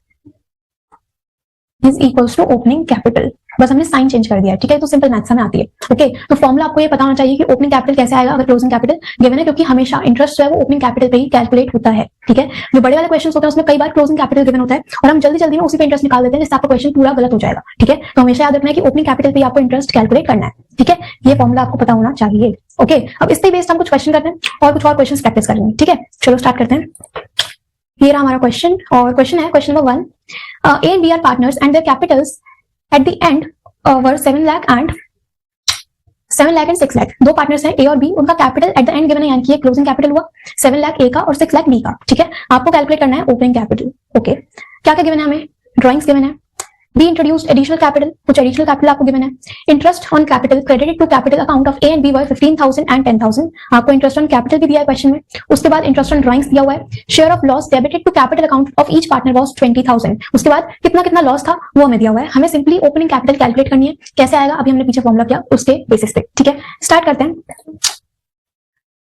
Speaker 1: is equals to opening capital, बस हमने साइन चेंज कर दिया है, ठीक है। तो सिंपल मैथ्स में आती है, ओके। तो फॉर्मूला आपको ये पता होना चाहिए कि ओपनिंग कैपिटल कैसे आएगा अगर क्लोजिंग कैपिटल गिवन है, क्योंकि हमेशा इंटरेस्ट जो है वो ओपनिंग कैपिटल पे ही कैलकुलेट होता है, ठीक है। जो बड़े वाले क्वेश्चन होते हैं उसमें कई बार क्लोजिंग कैपिटल गिवन होता है और हम जल्दी जल्दी में उसी पे इंटरेस्ट निकाल देते हैं, जिससे आपका क्वेश्चन पूरा गलत हो जाएगा, ठीक है। तो हमेशा याद रखना है कि ओपनिंग कैपिटल पे आपको इंटरेस्ट कैलकुलेट करना है, ठीक है। ये फॉर्मूला आपको पता होना चाहिए, ओके। अब इस पे बेस्ड हम कुछ क्वेश्चन करते हैं और कुछ और क्वेश्चन प्रैक्टिस करेंगे, ठीक है। चलो स्टार्ट करते हैं। ये रहा हमारा क्वेश्चन, और क्वेश्चन है question number 1, A and B are partners and their capitals at the end were 7 lakh and 6 lakh। दो पार्टनर्स हैं A और B, उनका capital at the end given है, यानी कि ये क्लोजिंग कैपिटल हुआ 7 लाख A का और 6 लाख B का, ठीक है। आपको कैलकुलेट करना है ओपनिंग कैपिटल, ओके। क्या क्या गिवन है हमें, ड्राइंग्स गिवन है, बी इंट्रोड्यूस्ड एडिशनल कैपिटल, कुछ एडिशनल कैपिटल आपको गिवन है, interest on capital credited to capital account of A and B were 15,000 and 10,000, आपको इंटरेस्ट ऑन कैपिटल भी दिया है क्वेश्चन में। उसके बाद इंटरेस्ट ऑन ड्राइंग्स दिया हुआ है, share of loss debited to capital account of each partner was 20,000, उसके बाद कितना कितना लॉस था वो हमें दिया हुआ है। हमें सिंपली ओपनिंग कैपिटल कैलकुलेट करनी है, कैसे आएगा अभी हमने पीछे फॉर्मूला किया उसके बेसिस पे, ठीक है। स्टार्ट करते हैं,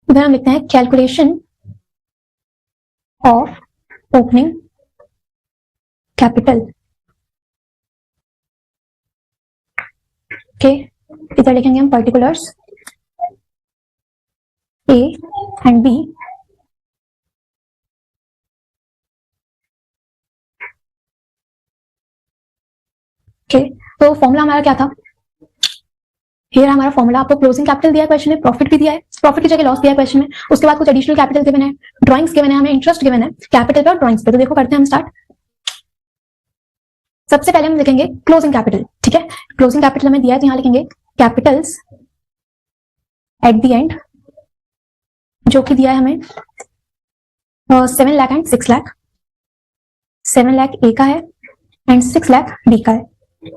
Speaker 1: इधर हम लिखते हैं calculation of opening capital, okay. इधर लिखेंगे हम particulars A and B, okay. तो फॉर्मूला हमारा क्या था, ये हमारा फॉर्मूला। आपको क्लोजिंग कैपिटल दिया है क्वेश्चन में, प्रॉफिट भी दिया है, प्रॉफिट की जगह लॉस दिया है क्वेश्चन में। उसके बाद कुछ एडिशनल कैपिटल गिवन है, ड्राइंग्स गिवन है, हमें इंटरेस्ट गिवन है कैपिटल पे और ड्राइंग्स पे। तो देखो करते हैं हम स्टार्ट। सबसे पहले हम लिखेंगे क्लोजिंग कैपिटल, ठीक है। क्लोजिंग कैपिटल हमें दिया है तो यहां लिखेंगे कैपिटल्स एट द एंड, जो कि दिया है हमें 7 लाख एंड 6 लाख, 7 लाख ए का है एंड 6 लाख बी का है,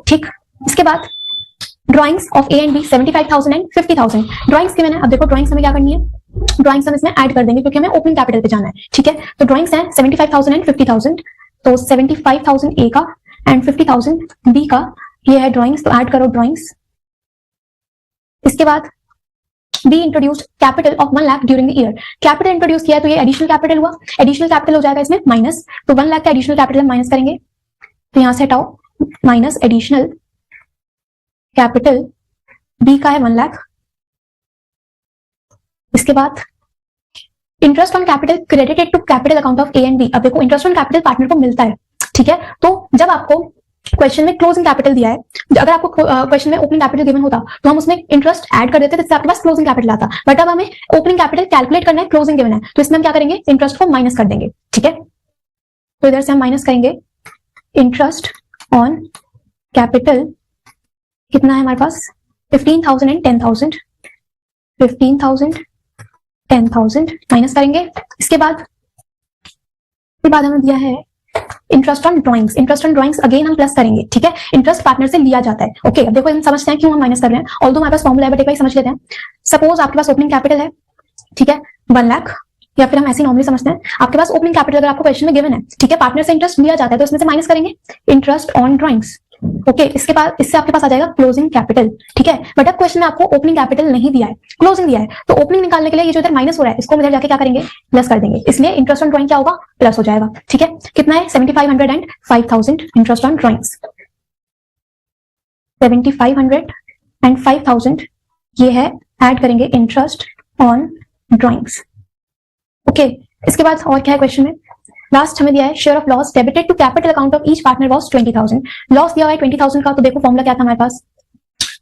Speaker 1: ठीक। इसके बाद drawings of A and B 75,000 and 50,000, drawings given है। अब देखो ड्राइंग्स हमें क्या करनी है, ड्राइंग्स हम इसमें ऐड कर देंगे क्योंकि हमें ओपनिंग कैपिटल पे जाना है, ठीक है। तो ड्राइंग्स है 75,000 एंड 50,000, तो 75,000 ए का एंड 50,000 बी का, ये है ड्राइंग्स, तो ऐड करो ड्राइंग्स। इसके बाद be introduced capital of 1 lakh during the year, capital introduce किया तो ये एडिशनल कैपिटल हुआ, एडिशनल कैपिटल हो जाएगा इसमें माइनस, तो 1 लाख का एडिशनल कैपिटल माइनस करेंगे, तो यहां से हटाओ माइनस एडिशनल कैपिटल बी का है 1 लाख। इसके बाद interest on capital credited to capital account of A and B, अब देखो इंटरेस्ट ऑन कैपिटल पार्टनर को मिलता है, ठीक है। तो जब आपको क्वेश्चन में क्लोजिंग कैपिटल दिया है, अगर आपको क्वेश्चन में ओपनिंग कैपिटल गिवन होता तो हम उसमें इंटरेस्ट ऐड कर देते, जिससे आपके पास क्लोजिंग कैपिटल आता। बट अब हमें ओपनिंग कैपिटल कैलकुलेट करना है, क्लोजिंग गिवन है, तो इसमें हम क्या करेंगे, इंटरेस्ट को माइनस कर देंगे, ठीक है। तो इधर से हम माइनस करेंगे इंटरेस्ट ऑन कैपिटल, कितना है हमारे पास 15,000 एंड 10,000, 15,000 10,000 माइनस करेंगे। इसके बाद हमें दिया है interest on drawings, interest on drawings again हम प्लस करेंगे, ठीक है। इंटरेस्ट पार्टनर से लिया जाता है, ओके। अब देखो हम समझते हैं क्यों हम माइनस कर रहे हैं, ऑल्दो हमारे पास फॉर्मूला है बट एक बार समझ लेते हैं। सपोज आपके पास ओपनिंग कैपिटल है, ठीक है, 1 लाख, या फिर हम ऐसे नॉर्मली समझते हैं, आपके पास ओपनिंग कैपिटल अगर आपको क्वेश्चन में गिवन है, ठीक है, पार्टनर से इंटरेस्ट लिया जाता है तो इसमें से माइनस करेंगे इंटरेस्ट ऑन ड्राइंग्स, ओके इसके बाद इससे आपके पास आ जाएगा क्लोजिंग कैपिटल, ठीक है। बट अब क्वेश्चन में आपको ओपनिंग कैपिटल नहीं दिया है, क्लोजिंग दिया है, तो ओपनिंग निकालने के लिए ये जो इधर माइनस हो रहा है इसको इधर जाके क्या करेंगे, प्लस कर देंगे, इसलिए इंटरेस्ट ऑन ड्राइंग क्या होगा, प्लस हो जाएगा, ठीक है। कितना है 7500 and 5000 interest on drawings, 7500 and 5000 ये है, ऐड करेंगे इंटरेस्ट ऑन ड्राइंग्स। ओके इसके बाद और क्या है क्वेश्चन में, लास्ट हमें दिया है share of loss debited to capital account of each partner was 20000, loss दिया हुआ है 20000 का, तो देखो फॉर्मूला क्या था हमारे पास,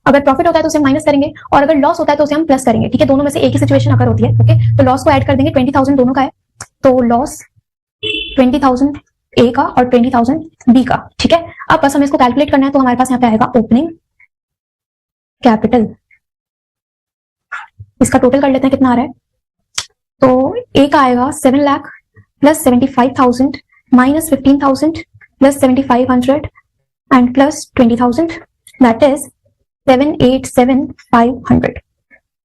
Speaker 1: अगर प्रॉफिट होता है तो उसे माइनस करेंगे और अगर लॉस होता है तो उसे हम प्लस करेंगे, ठीक है। दोनों में से एक ही सिचुएशन अगर होती है, ओके, तो लॉस को ऐड कर देंगे, 20000 दोनों का है, तो लॉस 20000 ए का और 20000 बी का, ठीक है। अब बस हमें इसको कैलकुलेट करना है, तो हमारे पास यहाँ पे आएगा ओपनिंग कैपिटल, इसका टोटल कर लेते हैं कितना आ रहा है, तो ए का आएगा 7 lakh plus 75,000 minus 15,000 plus 7,500 and plus 20,000 that is 7,87,500,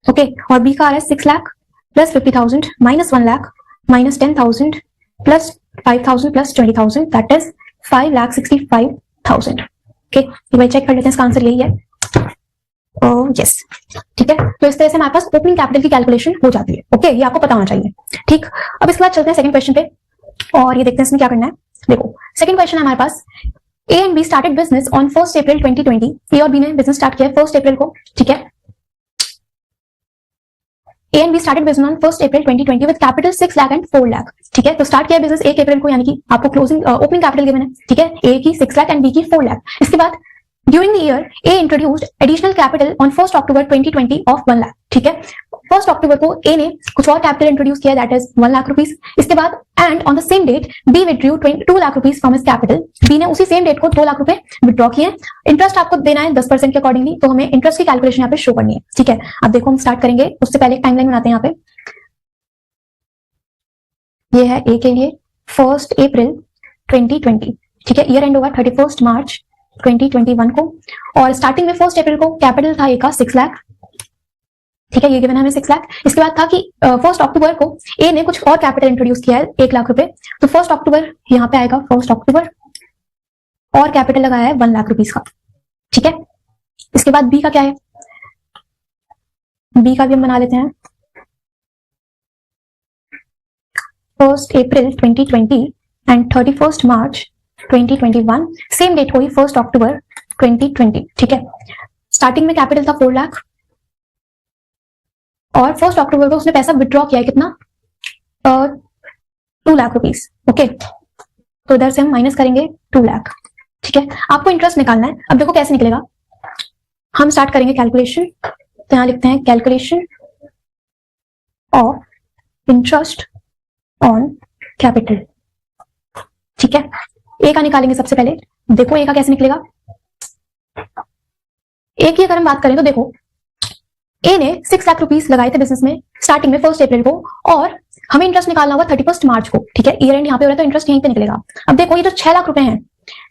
Speaker 1: okay. और बी का आ रहा है 6 lakh plus 50,000 minus 1 lakh minus 10,000 plus 5,000 plus 20,000 that is 5,65,000, okay. ये भाई चेक कर लेते हैं, इसका आंसर यही है, यस, ठीक है। तो इस तरह से हमारे पास ओपनिंग कैपिटल की कैलकुलेशन हो जाती है, ओके, ये आपको पता होना चाहिए, ठीक। अब इसके बाद चलते हैं सेकंड क्वेश्चन पे और ये देखते हैं इसमें क्या करना है। देखो सेकंड क्वेश्चन है हमारे पास, A and B started business on 1 April 2020, A और बी ने बिजनेस स्टार्ट किया 1 अप्रैल को, ठीक है। A and B started business on 1 April 2020 with capital 6 lakh and 4 lakh, ठीक है। तो स्टार्ट किया बिजनेस 1 अप्रैल को, यानी कि आपको क्लोजिंग ओपनिंग कैपिटल गिवन है, ठीक है, ए की 6 लाख एंड बी की 4 लाख। इसके बाद During the year, A introduced additional capital on 1 October 2020 of 1 lakh, ठीक है। 1 अक्टूबर को A ने कुछ और कैपिटल इंट्रोड्यूस किया, दैट इज 1 लाख रुपीस। इसके बाद and on the same date B withdrew 2 lakh rupees from his capital, B ने उसी सेम डेट को 2 लाख रुपए विड्रॉ किए। इंटरेस्ट आपको देना है 10% के अकॉर्डिंगली, तो हमें इंटरेस्ट की कैलकुलेशन यहाँ पे शो करनी है, ठीक है। अब देखो हम स्टार्ट करेंगे, उससे पहले एक टाइमलाइन बनाते हैं यहाँ पे। ये है A के लिए 1 अप्रैल 2020, ठीक है, ईयर एंड होगा 31 मार्च 2021 को, और स्टार्टिंग में 1 अप्रैल को कैपिटल था ए का 6 लाख, ठीक है, ये गिवन है हमें 6 लाख। इसके बाद था कि 1 अक्टूबर को ए ने कुछ और कैपिटल इंट्रोड्यूस किया है 1 लाख रुपए, तो 1 अक्टूबर यहाँ पे आएगा 1 अक्टूबर और कैपिटल लगाया है 1 लाख रुपीस का, ठीक है। इसके बाद बी का क्या है, बी का भी हम बना लेते हैं 1 April 2020 and 31 March 2021, same date हुई 1 अक्टूबर 2020, ठीक है। स्टार्टिंग में कैपिटल था 4 लाख और 1 अक्टूबर को उसने पैसा विड्रॉ किया है कितना, 2 लाख रुपीस, ओके। तो इधर से हम माइनस करेंगे 2 लाख, ठीक है। आपको इंटरेस्ट निकालना है, अब देखो कैसे निकलेगा, हम स्टार्ट करेंगे कैलकुलेशन, तो यहां लिखते हैं calculation of interest on capital, ठीक है। ए का निकालेंगे सबसे पहले, देखो ए का कैसे निकलेगा। ए की अगर हम बात करें तो देखो ए ने 6 लाख रुपीस लगाए थे बिजनेस में स्टार्टिंग में 1 अप्रैल को, और हमें इंटरेस्ट निकालना होगा 31 मार्च को, ठीक है। ईयर एंड यहाँ पे हो रहा है तो इंटरेस्ट यहीं पे निकलेगा। अब देखो ये जो 6 लाख रुपए हैं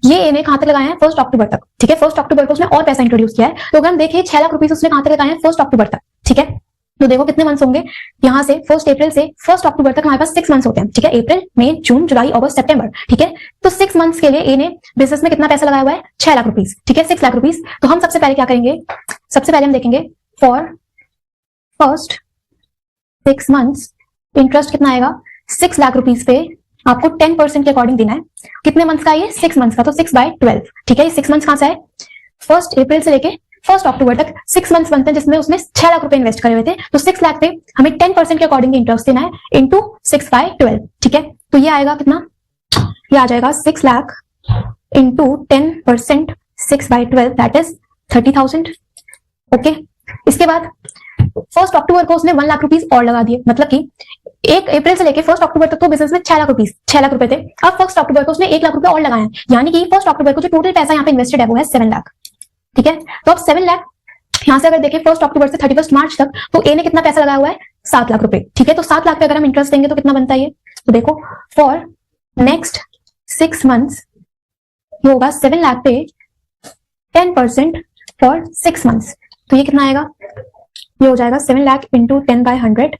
Speaker 1: ये ए ने कहां तक लगाए हैं, 1 अक्टूबर तक, ठीक है। 1 अक्टूबर को उसने और पैसा इंट्रोड्यूस किया है, तो अगर हम देखें 6 लाख रुपीस उसने कहां तक लगाए हैं, 1 अक्टूबर तक, ठीक है। तो देखो कितने मंथ्स होंगे, यहाँ से 1 अप्रैल से 1 अक्टूबर तक हमारे पास 6 मंथ्स होते हैं, ठीक है। अप्रैल, मई, जून, जुलाई, अगस्त, सितंबर, ठीक है। तो 6 मंथ्स के लिए ए ने बिजनेस में कितना पैसा लगाया हुआ है, 6 लाख रुपीस, ठीक है, 6 लाख रुपीस। तो हम सबसे पहले क्या करेंगे, सबसे पहले हम देखेंगे फॉर फर्स्ट 6 मंथ्स इंटरेस्ट कितना आएगा, 6 लाख रुपीस पे आपको 10% के अकॉर्डिंग देना है। कितने मंथ्स का, ये 6 मंथ्स का, तो 6/12, ठीक है। ये 6 मंथ्स कहां से है, 1 अप्रैल से लेके 1 अक्टूबर तक 6 मंथ्स बनते हैं, जिसमें उसने 6 लाख रुपए इन्वेस्ट करे हुए थे, तो 6 लाख पे हमें 10% के अकॉर्डिंग इंटरेस्ट देना है इंटू 6/12, ठीक है। तो ये आएगा कितना, ये आ जाएगा 6 lakh into 10% 6/12 that is 30,000, okay. इसके बाद 1 अक्टूबर को उसने 1 लाख रुपीस और लगा दिए, मतलब कि 1 अप्रैल से लेके 1 अक्टूबर तक तो बिजनेस में 6 लाख रुपए थे। अब 1 अक्टूबर को उसने 1 लाख रुपए और लगाए, यानी कि 1 अक्टूबर को जो टोटल पैसा यहाँ पे इन्वेस्टेड है वो है 7 लाख, ठीक है। तो अब 7 लाख यहां से अगर देखें 1 अक्टूबर से 31 मार्च तक, तो ए ने कितना पैसा लगाया हुआ है, 7 लाख रुपए, ठीक है। तो 7 लाख पे अगर हम इंटरेस्ट देंगे तो कितना बनता है ये, तो देखो फॉर नेक्स्ट 6 मंथ्स ये होगा 7 लाख पे 10% फॉर 6 मंथ्स, तो ये कितना आएगा, ये हो जाएगा 7 lakh into 10/100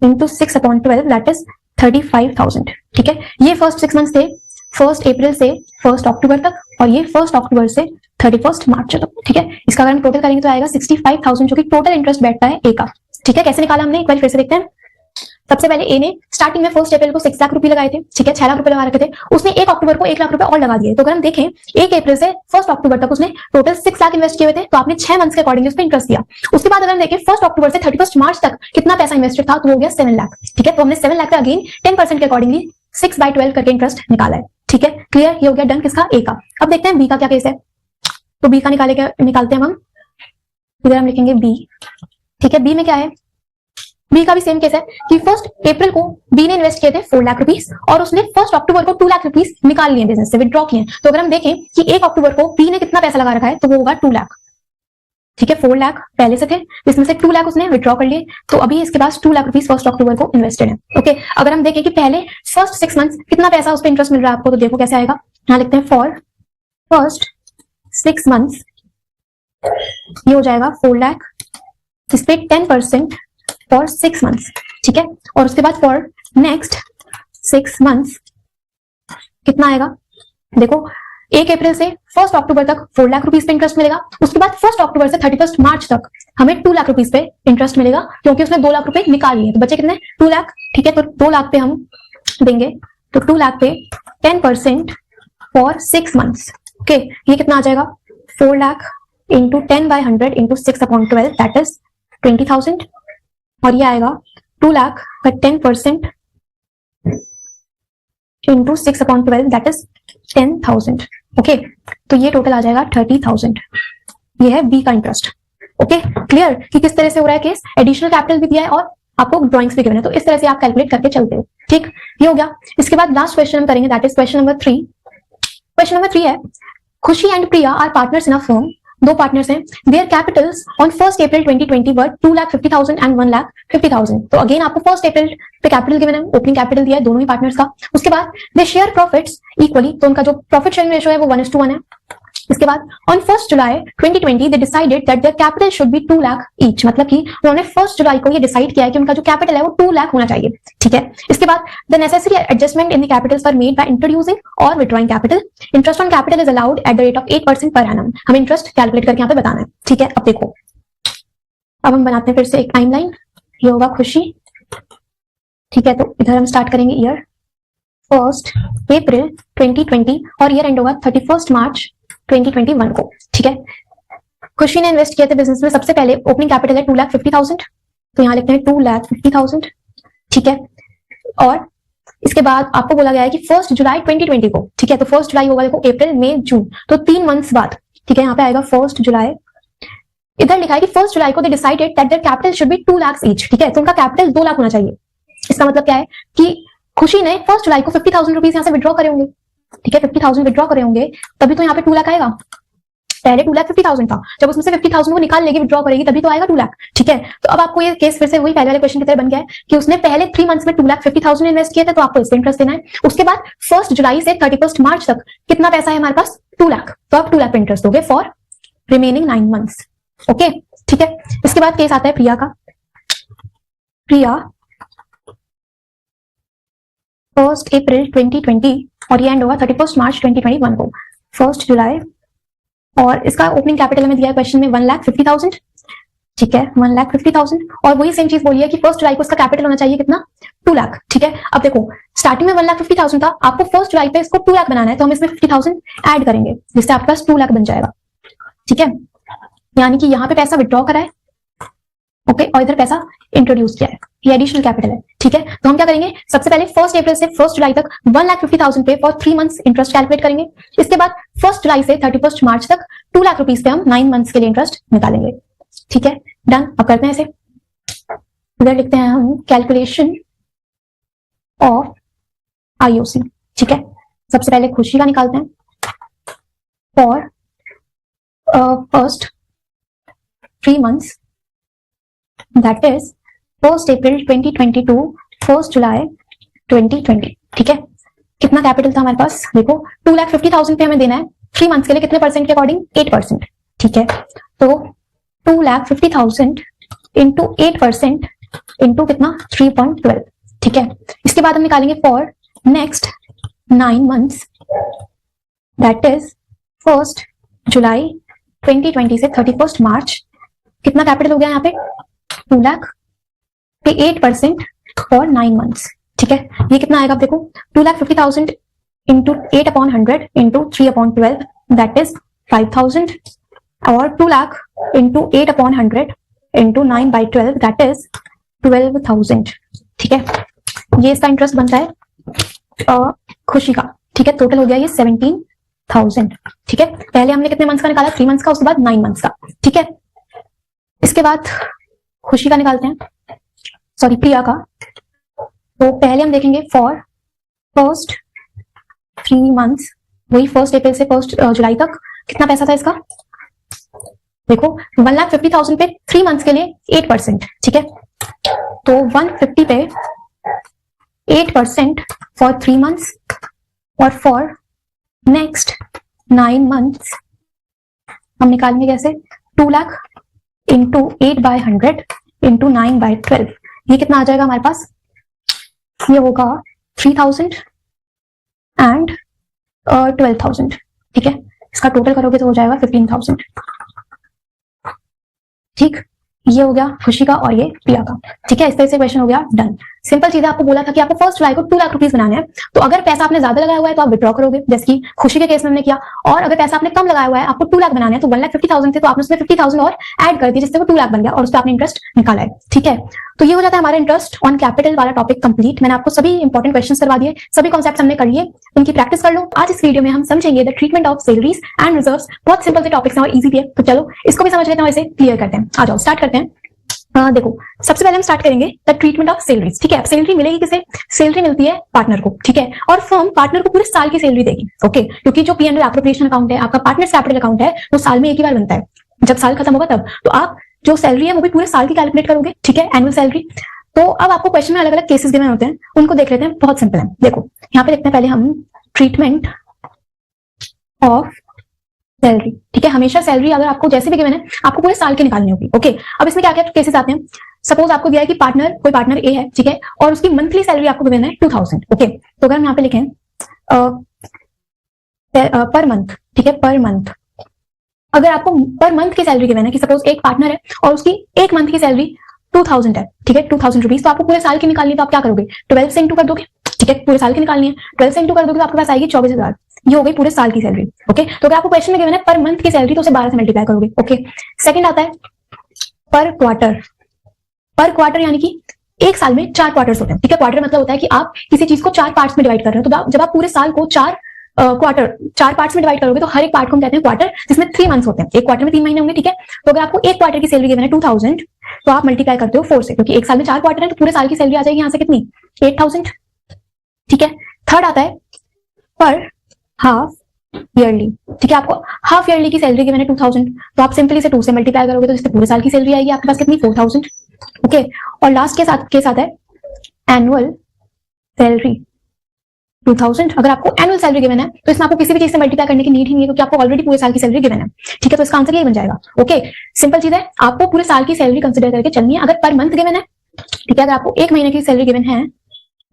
Speaker 1: into 6/12 that is 35,000, ठीक है। ये फर्स्ट 6 मंथ्स थे 1 अप्रैल से 1 अक्टूबर तक, और ये 1 अक्टूबर से 31 मार्च तक, ठीक है। इसका अगर हम टोटल करेंगे तो आएगा 65,000 जो कि टोटल इंटरेस्ट बैठता है ए का, ठीक है। कैसे निकाला हमने, एक बार फिर से देखते हैं। सबसे पहले ए ने स्टार्टिंग में 1 अप्रैल को 6 लाख रुपए लगाए थे, ठीक है, 6 लाख रुपए लगा रखे थे। उसने 1 अक्टूबर को 1 लाख रुपए और लगा दिए। तो अगर हम देखें 1 अप्रैल से 1 अक्टूबर तक उसने टोटल 6 लाख इन्वेस्ट किए हुए थे, तो आपने 6 मंथ्स के अकॉर्डिंग उस पर इंटरेस्ट दिया। उसके बाद अगर हम देखें 1 अक्टूबर से 31 मार्च तक कितना पैसा इन्वेस्टेड था, तो हो गया 7 लाख, ठीक है। तो हमने 7 लाख का अगेन 10% के अकॉर्डिंगली 6/12 करके इंटरेस्ट निकाला है, ठीक है। क्लियर, ये हो गया डन किसका, ए का। अब देखते हैं बी का क्या केस है। तो बी का निकालते हैं हम। इधर हम लिखेंगे बी, ठीक है। बी में क्या है, बी का भी सेम केस है कि 1 अप्रैल को बी ने इन्वेस्ट किए थे 4 लाख रुपीस और उसने 1 अक्टूबर को 2 लाख रुपीस निकाल लिए बिजनेस से, विड्रॉ किए। तो अगर हम देखें कि 1 अक्टूबर को बी ने कितना पैसा लगा रखा है, तो वो होगा 2 लाख, ठीक है। 4 लाख पहले से थे, इसमें से 2 लाख उसने विड्रॉ कर लिए, तो अभी इसके पास 2 लाख रुपीस 1 अक्टूबर को इन्वेस्टेड है, ओके। अगर हम देखें कि पहले फर्स्ट 6 मंथ्स कितना पैसा उस पर इंटरेस्ट मिल रहा है आपको, तो देखो कैसे आएगा। यहाँ लिखते हैं फॉर फर्स्ट 6 मंथ्स, ये हो जाएगा 4 लाख, इस पे 10% फॉर 6 मंथ्स, ठीक है। और उसके बाद फॉर नेक्स्ट 6 मंथ्स कितना आएगा, देखो 1 अप्रैल से 1 अक्टूबर तक 4 लाख रुपीस पे इंटरेस्ट मिलेगा। उसके बाद 1 अक्टूबर से 31 मार्च तक हमें 2 लाख रुपीस पे इंटरेस्ट मिलेगा, क्योंकि उसने 2 लाख रुपए निकाल लिए, तो बचे कितने, 2 लाख, ठीक है। तो 2 लाख पे हम देंगे, तो 2 लाख पे 10% फॉर 6 मंथ्स, ओके। ये कितना आ जाएगा, 4 lakh into 10/100 into 6/12 that is 20,000, और ये आएगा 2 लाख का 10% इंटू 6/12 दैट इज 10,000, ओके। तो ये टोटल आ जाएगा 30,000। ये है बी का इंटरेस्ट, ओके। क्लियर कि किस तरह से हो रहा है केस, एडिशनल कैपिटल भी दिया है और आपको ड्रॉइंग्स भी गिवन है, तो इस तरह से आप कैलकुलेट करके चलते हो, ठीक। ये हो गया। इसके बाद लास्ट क्वेश्चन हम करेंगे, that is question number 3। Question number 3 है, Khushi and Priya are partners in a firm, 2 partners हैं। Their capitals on 1 April 2020 were 2,50,000 and 1,50,000। तो अगेन आपको 1 अप्रैल पे कैपिटल गिवन है, ओपनिंग कैपिटल दिया है दोनों ही पार्टनर्स का। उसके बाद दे शेयर प्रॉफिट्स इक्वली, तो उनका जो प्रॉफिट शेयरिंग रेशियो है वो 1:1 है। इसके बाद on 1 July 2020 they decided that their capital should be 2 lakh each, मतलब कि उन्होंने 1 जुलाई को ये डिसाइड किया है कि उनका जो कैपिटल है वो 2 लाख होना चाहिए, ठीक है। इसके बाद the necessary adjustment in the capitals were made by introducing और withdrawing capital. Interest on capital is allowed at the rate of 8% per annum. हमें इंटरेस्ट कैलकुलेट करके यहाँ पे बताना है, ठीक है। अब देखो, अब हम बनाते हैं फिर से एक टाइमलाइन। ये होगा खुशी, ठीक है। तो इधर हम स्टार्ट करेंगे ईयर 1 अप्रैल 2020 और ईयर एंड होगा 31 मार्च 2021 को, ठीक है। खुशी ने इन्वेस्ट किया था बिजनेस में, सबसे पहले ओपनिंग कैपिटल है 2,50,000, तो यहाँ लिखते हैं 2,50,000, ठीक है। और इसके बाद आपको बोला गया है कि 1 जुलाई 2020 को, ठीक है। तो 1 जुलाई होगा देखो अप्रैल मई जून, तो 3 मंथ्स बाद, ठीक है। यहाँ पे आएगा 1 जुलाई, इधर लिखा है कि 1 जुलाई को they decided that their capital should be 2 lakh each, ठीक है। तो उनका कैपिटल 2 लाख होना चाहिए। इसका मतलब क्या है कि खुशी ने 1 जुलाई को 50,000 रुपीज यहाँ से विड्रॉ करे होंगे, ठीक है। 50,000 विड्रॉ करे होंगे, तभी तो यहाँ पे 2 लाख आएगा। पहले 2,50,000 था, जब उसमें से 50,000 वो निकाल लेगी, विड्रॉ करेगी, तभी तो आएगा 2 लाख, ठीक है। तो अब आपको ये केस फिर से वही पहले वाले क्वेश्चन की तरह बन गया है कि उसने पहले 3 मंथ्स में 2,50,000 इन्वेस्ट किए थे, तो आपको इस पे इंटरेस्ट देना है। उसके बाद 1 जुलाई से 31 मार्च तक कितना पैसा है हमारे पास, 2 लाख, तो आप 2 लाख पे इंटरेस्ट दोगे फॉर रिमेनिंग 9 मंथ्स, ओके, ठीक है। इसके बाद केस आता है प्रिया का। प्रिया 1 अप्रैल 2020 और ये एंड होगा 31 मार्च 2021 को, 1 जुलाई, और इसका ओपनिंग कैपिटल में दिया है क्वेश्चन में 1,50,000, ठीक है, 1,50,000। और वही सेम चीज बोली है कि 1 जुलाई को इसका कैपिटल होना चाहिए कितना, 2 लाख, ठीक है। अब देखो स्टार्टिंग में 1,50,000 था, आपको 1 जुलाई पे इसको 2 लाख बनाना है, तो हम इसमें 50,000 ऐड करेंगे, जिससे आपके पास 2 लाख बन जाएगा, ठीक है। यानी कि यहाँ पे पैसा विड्रॉ करा है, ओके, और इधर पैसा इंट्रोड्यूस किया है, ये एडिशनल कैपिटल है, ठीक है। तो हम क्या करेंगे, सबसे पहले 1 अप्रैल से 1 जुलाई तक 1,50,000 पे फॉर 3 मंथ्स इंटरेस्ट कैलकुलेट करेंगे। इसके बाद 1 जुलाई से 31 मार्च तक 2 लाख रुपीस पे हम 9 मंथ्स के लिए इंटरेस्ट निकालेंगे, ठीक है, डन। अब करते हैं इसे, इधर लिखते हैं हम कैलकुलेशन ऑफ आईओसी, ठीक है। सबसे पहले खुशी का निकालते हैं for first 3 months, that is 1 April 2020 to 1 July 2020, ठीक है। कितना कैपिटल था हमारे पास, देखो 2,50,000 पे हमें देना है 3 मंथ्स के लिए, कितने परसेंट के अकॉर्डिंग, 8%, ठीक है। तो 2,50,000 इंटू 8% इंटू कितना 3.12, ठीक है। इसके बाद हम निकालेंगे for next 9 months, that is 1 July 2020 से 31 मार्च कितना कैपिटल हो गया यहाँ पे 2 लाख पे 8% फॉर 9 मंथ्स। ठीक है, ये कितना आएगा आप देखो 2,50,000 इंटू 8/100 इंटू 3/12 दैट इज 5,000 और 2 lakh into 8/100 into 9/12 that is 12,000। ठीक है, ये इसका इंटरेस्ट बनता है खुशी का। ठीक है, टोटल हो गया ये 17,000। ठीक है, पहले हमने कितने मंथ्स का निकाला 3 मंथ्स का, उसके बाद 9 मंथ्स का। ठीक है, इसके बाद खुशी का निकालते हैं, सॉरी प्रिया का। तो पहले हम देखेंगे फॉर फर्स्ट 3 मंथ्स, वही 1 अप्रैल से 1 जुलाई तक कितना पैसा था इसका, देखो 1,50,000 पे 3 मंथ्स के लिए 8%। ठीक है, तो 150 पे 8% फॉर 3 मंथ्स और फॉर नेक्स्ट 9 मंथ्स हम निकालेंगे कैसे 2 लाख इंटू 8/100 इंटू 9/12। ये कितना आ जाएगा हमारे पास, ये होगा 3,000 एंड 12,000। ठीक है, इसका टोटल करोगे तो हो जाएगा 15,000। ठीक, ये हो गया खुशी का और ये प्रिया का। ठीक है, इस तरह से क्वेश्चन हो गया डन। सिंपल चीज है, आपको बोला था कि आपको 1 जुलाई को 2 लाख रुपीस बनाने हैं, तो अगर पैसा आपने ज्यादा लगाया हुआ है तो आप विड्रॉ करोगे, जैसे कि खुशी के केस में हमने किया। और अगर पैसा आपने कम लगाया हुआ है, आपको 2 लाख बनाने हैं, तो 1,50,000 थे तो आपने उसमें 50,000 और ऐड कर दिया, जिससे वो 2 लाख बन गया और उस पर आपने इंटरेस्ट निकाला है। ठीक है, तो ये हो जाता है हमारा इंटरेस्ट ऑन कैपिटल वाला टॉपिक कंप्लीट। मैंने आपको सभी इंपॉर्टेंट क्वेश्चन करवा दिए, सभी कॉन्सेप्ट हमने कर लिए, इनकी प्रैक्टिस कर लो। आज इस वीडियो में हम समझेंगे the treatment of salaries and reserves. बहुत सिंपल से टॉपिक्स हैं और इजी भी है, तो चलो इसको भी समझ लेते हैं, वैसे क्लियर करते हैं। आ जाओ स्टार्ट करते हैं। देखो सबसे पहले हम स्टार्ट करेंगे द ट्रीटमेंट ऑफ सैलरीज। ठीक है, सैलरी मिलेगी किसे, सैलरी मिलती है पार्टनर को। ठीक है, और फर्म पार्टनर को पूरे साल की सैलरी देगी। ओके, क्योंकि जो P&L एप्रोप्रिएशन अकाउंट है, आपका पार्टनर्स कैपिटल अकाउंट है, वो साल में एक ही बार बनता है, जब साल खत्म होगा तब। तो आप जो सैलरी है वो भी पूरे साल की कैलकुलेट करोगे। ठीक है, एनुअल सैलरी। तो अब आपको क्वेश्चन में अलग अलग केसेस गिवन होते हैं, उनको देख लेते हैं। बहुत सिंपल है, देखो यहाँ पे देखते हैं पहले हम ट्रीटमेंट ऑफ सैलरी। ठीक है, हमेशा सैलरी अगर आपको जैसे भी गिवन है, आपको पूरे साल की निकालनी होगी। ओके, अब इसमें क्या क्या केसेस आते हैं। सपोज आपको दिया है कि कोई पार्टनर ए है, ठीक है, और उसकी मंथली सैलरी आपको गिवन है 2,000। ओके, तो अगर हम यहाँ पे लिखें पर मंथ, ठीक है, पर मंथ, अगर आपको पर मंथ की सैलरी गिवन है कि सपोज एक पार्टनर है और उसकी एक मंथ की सैलरी 2,000 है, ठीक है, 2,000 रुपीज, तो आपको पूरे साल की निकालनी है, तो आप क्या करोगे 12 से इंटू कर दोगे। ठीक है, पूरे साल की निकालनी है, 12 से इंटू कर दोगे तो आपके पास आएगी 24,000। ये हो गई पूरे साल की सैलरी। ओके, तो अगर आपको क्वेश्चन में गिवन है पर मंथ की सैलरी, तो उसे 12 से मल्टीप्लाई करोगे। ओके, सेकंड आता है पर क्वार्टर। पर क्वार्टर यानी कि एक साल में 4 क्वार्टर्स होते हैं। ठीक है, क्वार्टर मतलब होता है कि आप किसी चीज को 4 पार्ट्स में डिवाइड कर रहे हो। तो जब आप पूरे साल को 4 पार्ट्स में डिवाइड करोगे, तो हर एक पार्ट को हम कहते हैं क्वार्टर, जिसमें 3 मंथ्स होते हैं। एक क्वार्टर में 3 महीने होंगे। ठीक है, तो अगर आपको एक क्वार्टर की सैलरी गिवन है 2,000, तो आप मल्टीप्लाई करते हो 4 से, क्योंकि एक साल में 4 क्वार्टर है, तो पूरे साल की सैलरी आ जाएगी यहाँ से कितनी 8,000। ठीक है, थर्ड आता है पर हाफ ईयरली। ठीक है, आपको हाफ ईयरली की सैलरी गिवन है 2,000, तो आप सिंपली से 2 से मल्टीप्लाई करोगे, तो जिससे पूरे साल की सैलरी आएगी आपके पास कितनी 4,000। ओके, और लास्ट के साथ है एनुअल सैलरी 2,000। अगर आपको एनुअल सैलरी गिवन है, तो इसमें आपको किसी भी चीज से मल्टीप्लाई करने की नीड ही नहीं है, क्योंकि आपको ऑलरेडी पूरे साल की सैलरी गिवन है। ठीक है, तो इसका आंसर यही बन जाएगा। ओके, सिंपल चीज है, आपको पूरे साल की सैलरी कंसिडर करके चलनी है। अगर पर मंथ गिवन है, ठीक है, अगर आपको एक महीने की सैलरी गिवन है,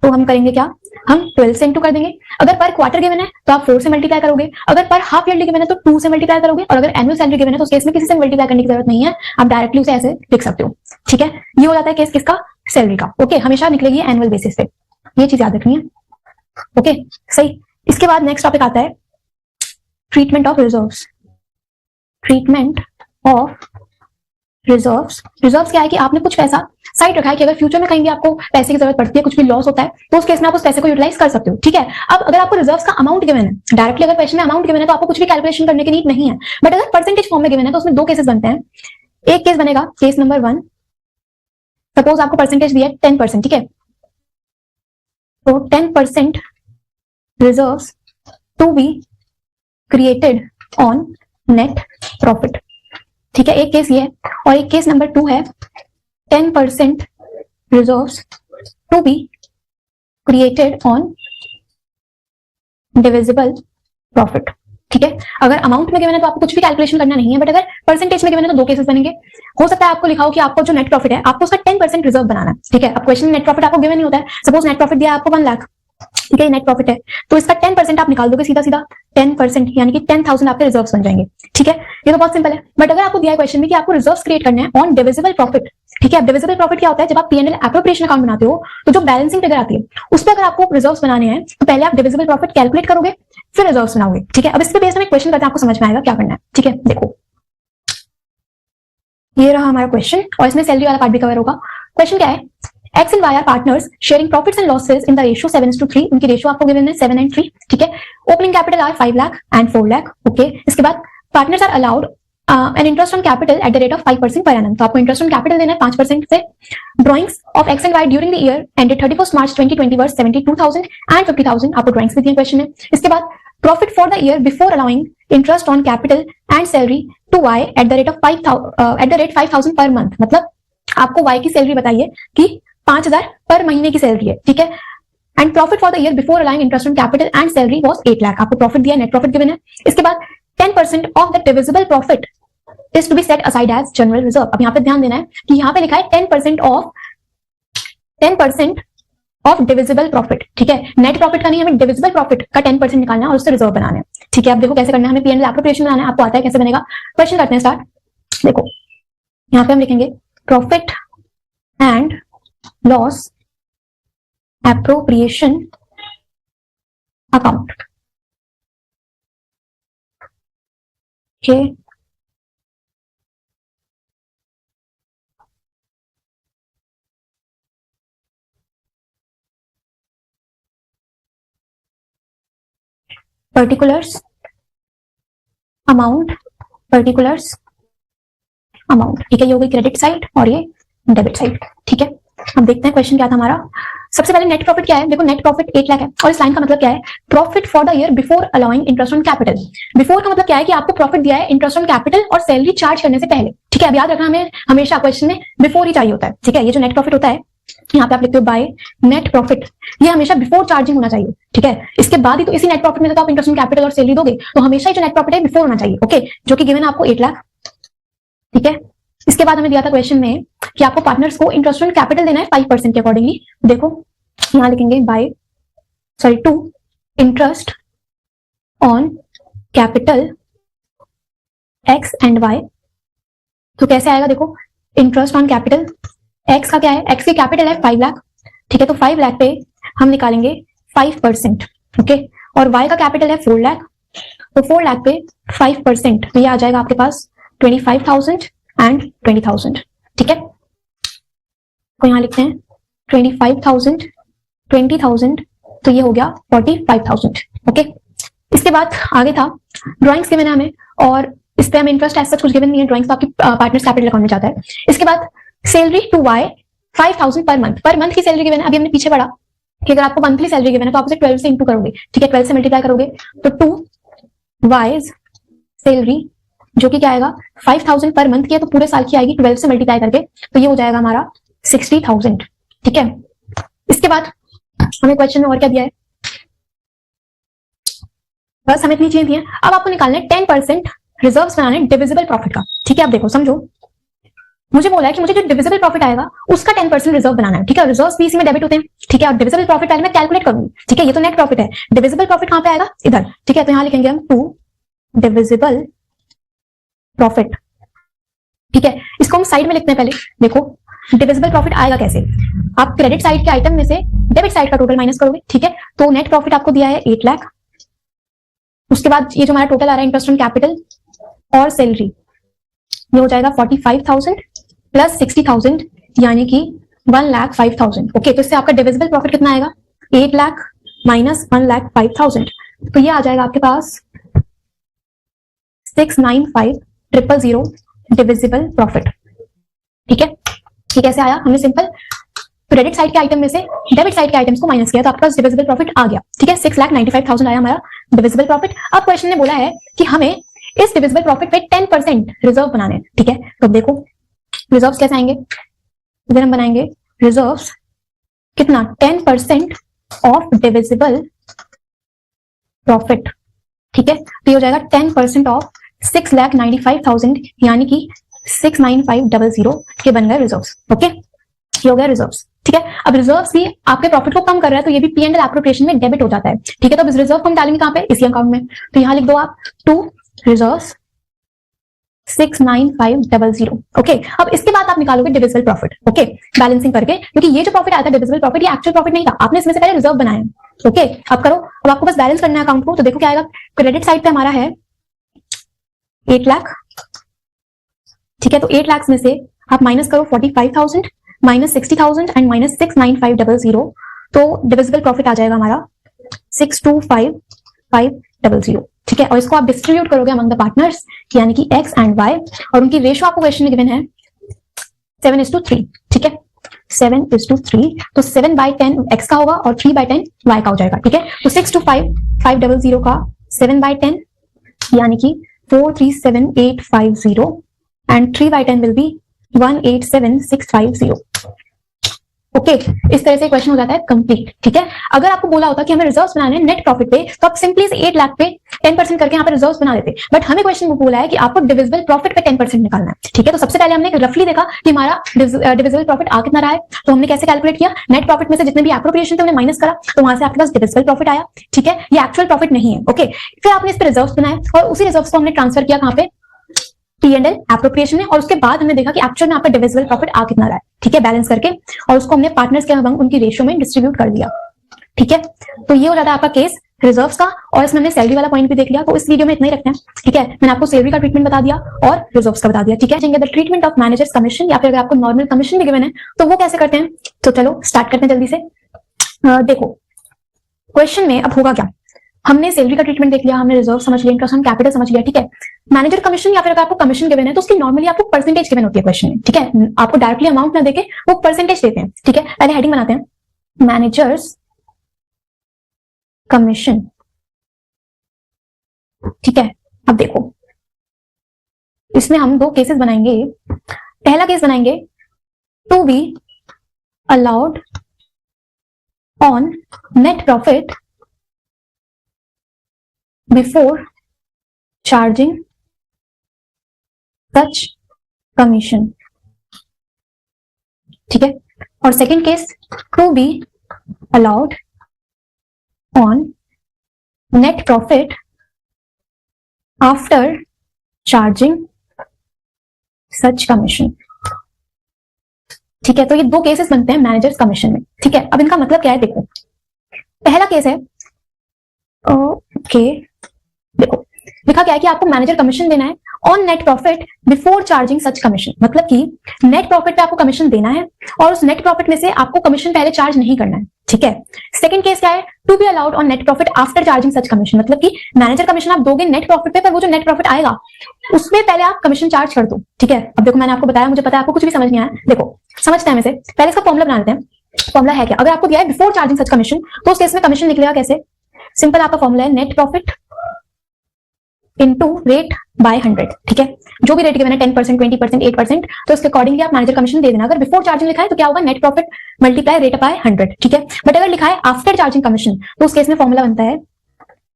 Speaker 1: तो हम करेंगे क्या, हम 12 से इंटू कर देंगे। अगर पर क्वार्टर गिवन है, तो आप 4 से मल्टीप्लाई करोगे। अगर पर हाफ ईयरली गिवन है, तो 2 से मल्टीप्लाई करोगे। और अगर एनुअल सैलरी गिवन है, तो उस केस में किसी से मल्टीप्लाई करने की जरूरत नहीं है, आप डायरेक्टली उसे ऐसे लिख सकते हो। ठीक है, ये हो जाता है केस किसका, सैलरी का। ओके, हमेशा निकलेगी एनुअल बेसिस पे, ये चीज याद रखनी है। ओके, सही। इसके बाद नेक्स्ट टॉपिक आता है treatment of reserves. Treatment of reserves. Reserves क्या है कि आपने कुछ पैसा साइड रखा है कि अगर फ्यूचर में कहीं भी आपको पैसे की जरूरत पड़ती है, कुछ भी लॉस होता है, तो उस केस में आप उस पैसे को यूटिलाइज कर सकते हो। ठीक है, अब अगर आपको रिजर्व्स का अमाउंट गिवन है, डायरेक्टली अगर क्वेश्चन में अमाउंट गिवन है, तो आपको कुछ भी कैलकुलेशन करने की नीड नहीं है। बट अगर परसेंटेज फॉर्म में गिवन है, तो उसमें 2 केसेस बनते हैं। एक केस बनेगा केस नंबर 1, सपोज आपको परसेंटेज दिया है 10%। ठीक है, तो 10% reserves to be created on net profit. ठीक है, एक केस ये है, और एक केस नंबर 2 है 10% reserves to be created on divisible profit. ठीक है, अगर अमाउंट में गिवन है तो आपको कुछ भी कैलकुलेशन करना नहीं है, बट अगर परसेंटेज में गिवन है तो 2 केसेस बनेंगे। हो सकता है आपको लिखा हो कि आपको जो नेट प्रॉफिट है, आपको उसका 10% रिजर्व बनाना है। ठीक है, अब क्वेश्चन में नेट प्रॉफिट आपको गिवन नहीं होता है। सपोज नेट प्रॉफिट दिया आपको 1 लाख, ठीक है, नेट प्रॉफिट है, तो इसका 10% आप निकाल दोगे सीधा सीधा, 10% यानी कि 10,000 आपके रिजर्व्स बन जाएंगे। ठीक है, ये तो बहुत सिंपल है। बट अगर आपको दिया है क्वेश्चन में कि आपको रिजर्व्स क्रिएट करने हैं ऑन डिविजिबल प्रॉफिट, ठीक है, डिविजिबल प्रॉफिट क्या होता है, जब आप P&L एप्रोप्रिएशन अकाउंट बनाते हो तो जो बैलेंसिंग फिगर आती है उस पर अगर आपको रिजर्व्स बनाने हैं तो पहले आप डिविजिबल प्रॉफिट कैलकुलेट करोगे, फिर रिजर्व्स बनाओगे। ठीक है, अब इस पे बेस्ड हम एक क्वेश्चन करते हैं, आपको समझ में आएगा क्या करना है। ठीक है, देखो ये रहा हमारा क्वेश्चन और इसमें सैलरी वाला पार्ट भी कवर होगा। क्वेश्चन क्या है, X and Y are partners sharing profits and losses in the ratio 7:3। उनकी रेशियो आपको गिवन है 7 and 3। ठीक है, opening capital are 5 lakh and 4 lakh. Okay, इसके बाद partners are allowed an interest on capital at the rate of 5% per annum. तो आपको interest on capital देना है 5% से। Drawings of X and Y during the year ended 31 March 2020 were 72,000 and 50,000। आपको drawings भी दी क्वेश्चन में। इसके बाद profit for the year before allowing interest on capital and salary to Y at the rate 5,000 per month. मतलब आपको Y की salary बताइए कि 5,000 पर महीने की सैलरी है। ठीक है, and profit for the year before allowing interest on capital and salary was 8 lakh. आपको प्रॉफिट दिया, नेट प्रॉफिट गिवन है। इसके बाद 10% of the divisible profit is to be set aside as general reserve. अब यहाँ पे ध्यान देना है कि यहाँ पे लिखा है 10% ऑफ डिविजिबल प्रॉफिट। ठीक है, नेट प्रॉफिट का नहीं, हमें डिविजिबल प्रॉफिट का 10% निकालना है और उससे रिजर्व बनाना है। ठीक है, अब देखो कैसे करना है, हमें P&L एप्रोप्रिएशन बनाना है, आपको आता है कैसे बनेगा। क्वेश्चन करते हैं स्टार्ट। देखो यहाँ पे हम लिखेंगे profit and loss appropriation account. Okay, particulars amount, particulars amount. ठीक है, ये हो गई क्रेडिट साइड और ये डेबिट साइड। ठीक है, अब देखते हैं क्वेश्चन क्या था हमारा। सबसे पहले नेट प्रॉफिट क्या है, देखो नेट प्रॉफिट 8 लाख है और इस लाइन का मतलब क्या है, profit for the year before allowing interest on capital. Before का मतलब क्या है कि आपको प्रॉफिट दिया है इंटरेस्ट ऑन कैपिटल और सैलरी चार्ज करने से पहले। ठीक है, अब याद रखना हमें हमेशा क्वेश्चन में बिफोर ही चाहिए होता है। ठीक है, ये जो नेट प्रॉफिट होता है यहाँ पे आप लिखते हो बाय नेट प्रॉफिट, ये हमेशा बिफोर चार्जिंग होना चाहिए। ठीक है, इसके बाद ही तो इसी नेट प्रॉफिट में तो आप इंटरेस्ट ऑन कैपिटल और सैलरी दोगे, तो हमेशा ही जो नेट प्रॉफिट है बिफोर होना चाहिए। ओके, जो कि गिवन है आपको 8 लाख। ठीक है, इसके बाद हमें दिया था क्वेश्चन में कि आपको पार्टनर्स को इंटरेस्ट ऑन कैपिटल देना है 5% के अकॉर्डिंगली। देखो यहां लिखेंगे to interest on capital X and Y। तो कैसे आएगा, देखो इंटरेस्ट ऑन कैपिटल X का क्या है, X की कैपिटल है 5 लाख। ठीक है, तो 5 लाख पे हम निकालेंगे 5%। ओके, और Y का कैपिटल है 4 लाख, तो 4 लाख पे 5%, तो ये आ जाएगा आपके पास 25,000 एंड 20,000। ठीक है, तो यहां लिखते हैं 25,000 20,000, तो ये हो गया 45,000। ओके, इसके बाद आगे था ड्राइंग्स गिवन है हमें और इस पे हमें इंटरेस्ट ऐसा कुछ गिवन नहीं है, ड्राइंग्स तो आपकी पार्टनर्स कैपिटल अकाउंट में जाता है। इसके बाद salary to Y 5,000 per month की सैलरी गिवन है। अभी हमने पीछे पढ़ा कि अगर आपको मंथली सैलरी गिवन है तो आप उसे 12 से इंटू करोगे। ठीक है, 12 से मल्टीप्लाई करोगे तो 2 Y's सैलरी जो कि क्या आएगा 5,000 पर मंथ की है, तो पूरे साल की आएगी 12 से मल्टीप्लाई करके, तो ये हो जाएगा हमारा 60,000। ठीक है, इसके बाद हमें क्वेश्चन में और क्या दिया है, बस हमें इतनी चीजें दी हैं। अब आपको निकालना है 10% रिजर्व्स बनाने डिविजिबल प्रॉफिट का। ठीक है, अब देखो समझो, मुझे बोला है कि मुझे जो डिविजिबल प्रॉफिट आएगा उसका 10% रिजर्व बनाना है। ठीक है, रिजर्व्स भी इसी में डेबिट होते हैं। ठीक है, और डिविजिबल प्रॉफिट पहले मैं कैलकुलेट करूंगी। ठीक है, ये तो नेट प्रॉफिट है, डिविजिबल प्रॉफिट कहां पे आएगा, इधर। ठीक है, तो यहां लिखेंगे हम 2 डिविजिबल प्रॉफिट। ठीक है, इसको हम साइड में लिखते हैं। पहले देखो डिविजिबल प्रॉफिट आएगा कैसे, आप क्रेडिट साइड के आइटम में से डेबिट साइड का टोटल माइनस करोगे। ठीक है, तो नेट प्रॉफिट आपको दिया है 8 लाख। उसके बाद ये जो हमारा टोटल आ रहा है इंटरेस्ट ऑन कैपिटल और सैलरी, ये हो जाएगा 45,000 प्लस 60,000 यानी कि 1,05,000। ओके, तो इससे आपका डिविजिबल प्रॉफिट कितना आएगा, 8 लाख माइनस 1,05,000, तो ये आ जाएगा आपके पास 695,000 डिविजिबल प्रॉफिट। ठीक है, ये कैसे आया, हमने सिंपल क्रेडिट साइड के आइटम में से डेबिट साइड के आइटम्स को माइनस किया तो आपके पास डिविजिबल प्रॉफिट आ गया। ठीक है, 6,95,000 आया हमारा डिविजिबल प्रॉफिट। अब क्वेश्चन ने बोला है कि हमें इस डिविजिबल प्रॉफिट पे 10% रिजर्व बनाने हैं। ठीक है, तो देखो रिजर्व्स कैसे आएंगे, इधर हम बनाएंगे रिजर्व्स कितना, 10% ऑफ डिविजिबल प्रॉफिट। ठीक है, तो ये हो जाएगा 10% ऑफ 6,95,000 यानी कि 695,000 के बन गए रिजर्व्स। ओके, ये हो गया रिजर्व्स। ठीक है। अब रिजर्व्स भी आपके प्रॉफिट को कम कर रहा है तो ये भी P&L एप्रोप्रिएशन में डेबिट हो जाता है, ठीक है। तो अब इस रिजर्व को हम डालेंगे कहाँ पे, इसी अकाउंट में। तो यहाँ लिख दो आप 2 रिजर्व्स 69500, ओके। अब इसके बाद आप निकालोगे डिविजिबल प्रॉफिट, ओके, बैलेंसिंग करके, क्योंकि ये जो प्रॉफिट आया था डिविजिबल प्रॉफिट, ये एक्चुअल प्रॉफिट नहीं था, आपने इसमें से पहले रिजर्व बनाया, ओके। अब करो, अब आपको बस बैलेंस करना है अकाउंट को। तो देखो क्या आएगा, क्रेडिट साइड पे हमारा है 8 लाख, ठीक है। तो 8 लाख में से आप माइनस करो 45,000 माइनस 60,000 एंड माइनस 69500, तो डिविजिबल प्रॉफिट आ जाएगा हमारा 625500, ठीक है। और इसको आप डिस्ट्रीब्यूट करोगे अमंग द पार्टनर्स, यानी कि एक्स एंड वाई, और उनकी रेशियो आपको क्वेश्चन में गिवन है 7:3, ठीक है, 7:3। तो 7/10 एक्स का होगा और 3/10 वाई का हो जाएगा, ठीक है। तो 625500 का 7/10 यानी कि 437850 एंड 3/10 विल बी 187650, ओके। इस तरह से क्वेश्चन हो जाता है कंप्लीट, ठीक है। अगर आपको बोला होता कि हमें रिजर्व्स बनाने हैं नेट प्रॉफिट पे, तो आप सिंपली 8 लाख पे 10% करके यहाँ पे रिजर्व्स बना देते, बट हमें क्वेश्चन में बोला है कि आपको डिविजिबल प्रॉफिट पे 10% निकालना है, ठीक है। तो सबसे पहले हमने रफली देखा कि हमारा डिविजिबल प्रॉफिट आ कितना रहा है, तो हमने कैसे कैलकुलेट किया, नेट प्रॉफिट में से जितने भी एप्रोप्रिएशन थे उन्हें माइनस करा, तो वहां से आपके पास डिविजिबल प्रॉफिट आया, ठीक है। ये एक्चुअल प्रॉफिट नहीं है, ओके। फिर आपने इस पे रिजर्व्स बनाए और उसी रिजर्व्स को हमने ट्रांसफर किया कहाँ पे, P&L एप्रोप्रिएशन में, और उसके बाद हमने देखा कि एक्चुअल में आपका डिविजिबल प्रॉफिट आ कितना रहा है, ठीक है, बैलेंस करके, और उसको हमने पार्टनर्स के अमंग उनकी रेशियो में डिस्ट्रीब्यूट कर दिया, ठीक है। तो ये हो जाता है आपका केस रिजर्व्स का, और इसमें हमने सैलरी वाला पॉइंट भी देख लिया। तो इस वीडियो में इतना ही रखते हैं, ठीक है। मैंने आपको सैलरी का ट्रीटमेंट बता दिया और रिजर्व्स का बता दिया, ठीक है। The treatment of managers commission, या फिर अगर आपको नॉर्मल कमीशन भी गिवन है तो वो कैसे करते हैं, तो चलो स्टार्ट करते हैं जल्दी से। देखो क्वेश्चन में अब होगा क्या, हमने सैलरी का ट्रीटमेंट देख लिया, हमने रिजर्व समझ लिया, इंटरेस्ट हम कैपिटल समझ लिया, ठीक है। मैनेजर कमीशन या फिर अगर आपको कमीशन गिवन है तो उसकी नॉर्मली आपको परसेंटेज गिवन होती है क्वेश्चन में, ठीक है। आपको डायरेक्टली अमाउंट ना देके वो परसेंटेज देते हैं, ठीक है। पहले हेडिंग बनाते हैं, मैनेजर्स कमीशन, ठीक है। अब देखो इसमें हम 2 केसेस बनाएंगे। पहला केस बनाएंगे to be allowed on net profit before charging such commission, ठीक है। और second case to be allowed on net profit after charging such commission, ठीक है। तो ये 2 केसेस बनते हैं मैनेजर्स कमीशन में, ठीक है। अब इनका मतलब क्या है, देखो पहला केस है, ओके, देखो लिखा क्या है कि आपको मैनेजर कमीशन देना है on net profit before charging such commission, मतलब कि नेट प्रॉफिट पे आपको कमीशन देना है और उस नेट प्रॉफिट में से आपको कमीशन पहले चार्ज नहीं करना है, ठीक है। सेकंड केस क्या है, to be allowed on net profit after charging such commission, मतलब कि मैनेजर कमीशन आप दोगे नेट प्रॉफिट पे, पर वो जो नेट प्रॉफिट आएगा उसमें पहले आप कमीशन चार्ज कर दो, ठीक है। अब देखो मैंने आपको बताया, मुझे पता है आपको कुछ भी समझ नहीं आया, देखो समझते हैं। से पहले इसका फॉर्मुला बना लेते हैं। फॉर्मुला है क्या, अगर आपको दिया है बिफोर चार्जिंग सच कमीशन तो उस केस में कमीशन निकलेगा कैसे, सिंपल आपका फॉर्मुला है net profit into rate by 100, ठीक है। जो भी रेट गिवन है 10%, 20%, 8%, तो उसके अकॉर्डिंगली आप मैनेजर कमीशन दे देना। अगर बिफोर चार्जिंग लिखा है तो क्या होगा, net profit multiply rate by 100, ठीक है। बट अगर लिखा है आफ्टर चार्जिंग कमीशन तो उस केस में फॉर्मुला बनता है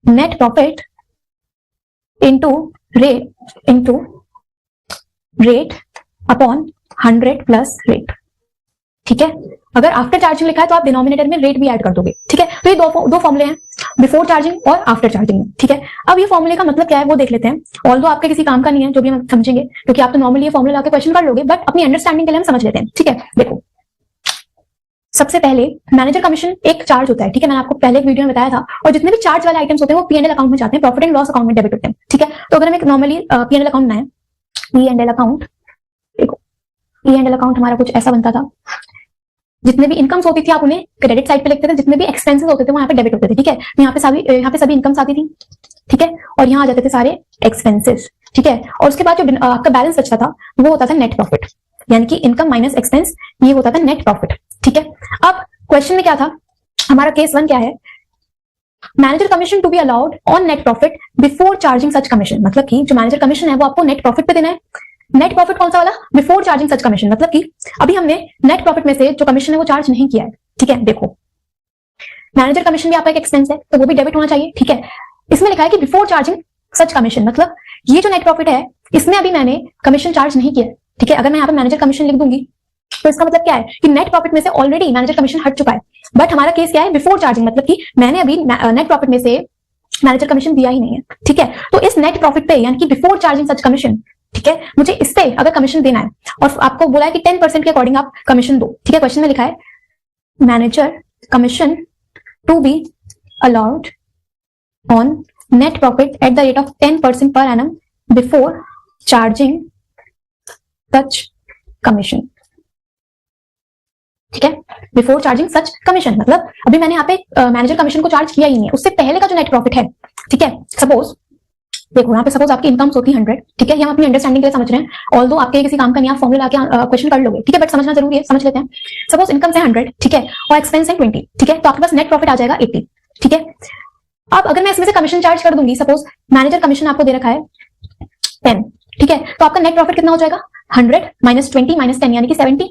Speaker 1: net profit into rate upon 100 plus rate, ठीक है। अगर आफ्टर चार्जिंग लिखा है तो आप डिनोमिनेटर में रेट भी ऐड कर दोगे, ठीक है। तो ये दो फॉर्मुले हैं, बिफोर चार्जिंग और आफ्टर चार्जिंग, ठीक है। अब ये फॉर्मुले का मतलब क्या है वो देख लेते हैं। ऑल्दो आपके किसी काम का नहीं है जो भी हम समझेंगे, क्योंकि आप तो नॉर्मली ये फॉर्मुला लाके क्वेश्चन कर लोगे, बट अपनी अंडरस्टैंडिंग के लिए हम समझ लेते हैं, ठीक है। देखो सबसे पहले मैनेजर कमीशन एक चार्ज होता है, ठीक है। मैंने आपको पहले एक वीडियो में बताया था, और जितने भी चार्ज वाले आइटम्स होते हैं वो P&L अकाउंट में जाते हैं, प्रॉफिट एंड लॉस अकाउंट में डेबिट होते हैं, ठीक है। तो अगर हम एक नॉर्मली P&L अकाउंट बनाए, P&L अकाउंट, देखो P&L अकाउंट हमारा कुछ ऐसा बनता था, जितने भी इनकम्स होती थी आप उन्हें क्रेडिट साइड पे लिखते थे, जितने भी एक्सपेंसेस होते थे वो यहाँ पे डेबिट होते थे, ठीक है। यहाँ पे सभी इनकम्स आती थी, ठीक है, और यहाँ आ जाते थे सारे एक्सपेंसेस, ठीक है। और उसके बाद जो आपका बैलेंस बचता था वो होता था नेट प्रॉफिट, यानी कि इनकम माइनस एक्सपेंस, ये होता था नेट प्रॉफिट, ठीक है। अब क्वेश्चन में क्या था, हमारा केस 1 क्या है, manager commission to be allowed on net profit before charging such commission, मतलब कि जो मैनेजर कमीशन है वो आपको नेट प्रॉफिट पे देना है। नेट प्रॉफिट कौन सा वाला, बिफोर चार्जिंग सच कमीशन, मतलब कि अभी हमने नेट प्रॉफिट में से जो कमीशन है वो चार्ज नहीं किया है, ठीक है। देखो मैनेजर कमीशन भी आपका एक एक्सपेंस है तो वो भी डेबिट होना चाहिए, ठीक है। इसमें लिखा है कि बिफोर चार्जिंग सच कमीशन, मतलब ये जो नेट प्रॉफिट है इसमें अभी मैंने कमीशन चार्ज नहीं किया है, ठीक है। अगर मैं यहाँ पे मैनेजर कमीशन लिख दूंगी तो इसका मतलब क्या है कि नेट प्रॉफिट में से ऑलरेडी मैनेजर कमीशन हट चुका है, बट हमारा केस क्या है, बिफोर चार्जिंग, मतलब कि मैंने अभी नेट प्रॉफिट में से मैनेजर कमीशन दिया ही नहीं है, ठीक है। तो इस नेट प्रॉफिट पे यानी कि बिफोर चार्जिंग सच कमीशन, ठीक है, मुझे इस पे अगर कमीशन देना है और आपको बोला है कि 10% के अकॉर्डिंग आप कमीशन दो, ठीक है। क्वेश्चन में लिखा है manager commission to be allowed on net profit at the rate of 10% per annum before charging such commission, ठीक है। बिफोर चार्जिंग सच कमीशन मतलब अभी मैंने यहाँ पे मैनेजर कमीशन को चार्ज किया ही नहीं है, उससे पहले का जो नेट प्रॉफिट है, ठीक है। सपोज देखो यहाँ पे सपोज आपकी इनकम होती है 100, ठीक है, ये हम अपनी अंडरस्टैंडिंग के लिए समझ रहे हैं, ऑल्दो आपके किसी काम का नहीं, आप फॉर्मूला लाके क्वेश्चन कर लोगे, ठीक है, बट समझना जरूरी है, समझ लेते हैं। सपोज इनकम से 100, ठीक है, और एक्सपेंस है 20, ठीक है, तो आपके पास नेट प्रॉफिट आ जाएगा 80, ठीक है। अब अगर मैं इसमें से कमीशन चार्ज कर दूंगी, सपोज मैनेजर कमीशन आपको दे रखा है 10, ठीक है, तो आपका नेट प्रॉफिट कितना हो जाएगा 100 माइनस 20 माइनस 10 यानी कि 70,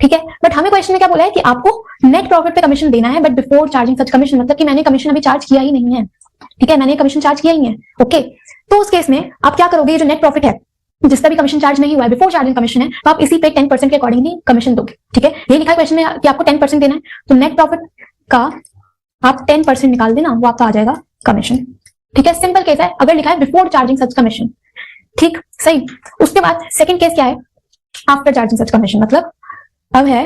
Speaker 1: ठीक है। बट हमें क्वेश्चन में क्या बोला है कि आपको नेट प्रॉफिट पे कमीशन देना है, but before charging such commission, मतलब कि मैंने कमीशन अभी चार्ज किया ही नहीं है, ठीक है, मैंने कमीशन चार्ज किया ही है, ओके। तो उस केस में आप क्या करोगे, ये जो नेट प्रॉफिट है जिसका भी कमीशन चार्ज नहीं हुआ है, बिफोर चार्जिंग कमीशन है, तो आप इसी पे 10% के अकॉर्डिंगली कमीशन दोगे, ठीक है। ये लिखा है क्वेश्चन में कि आपको 10% देना है, तो नेट प्रॉफिट का आप 10% निकाल देना, वो आपका आ जाएगा कमीशन, ठीक है। सिंपल केस है, अगर लिखा है बिफोर चार्जिंग सच कमीशन, ठीक, सही। उसके बाद सेकंड केस क्या है, आफ्टर चार्जिंग सच कमीशन, मतलब अब है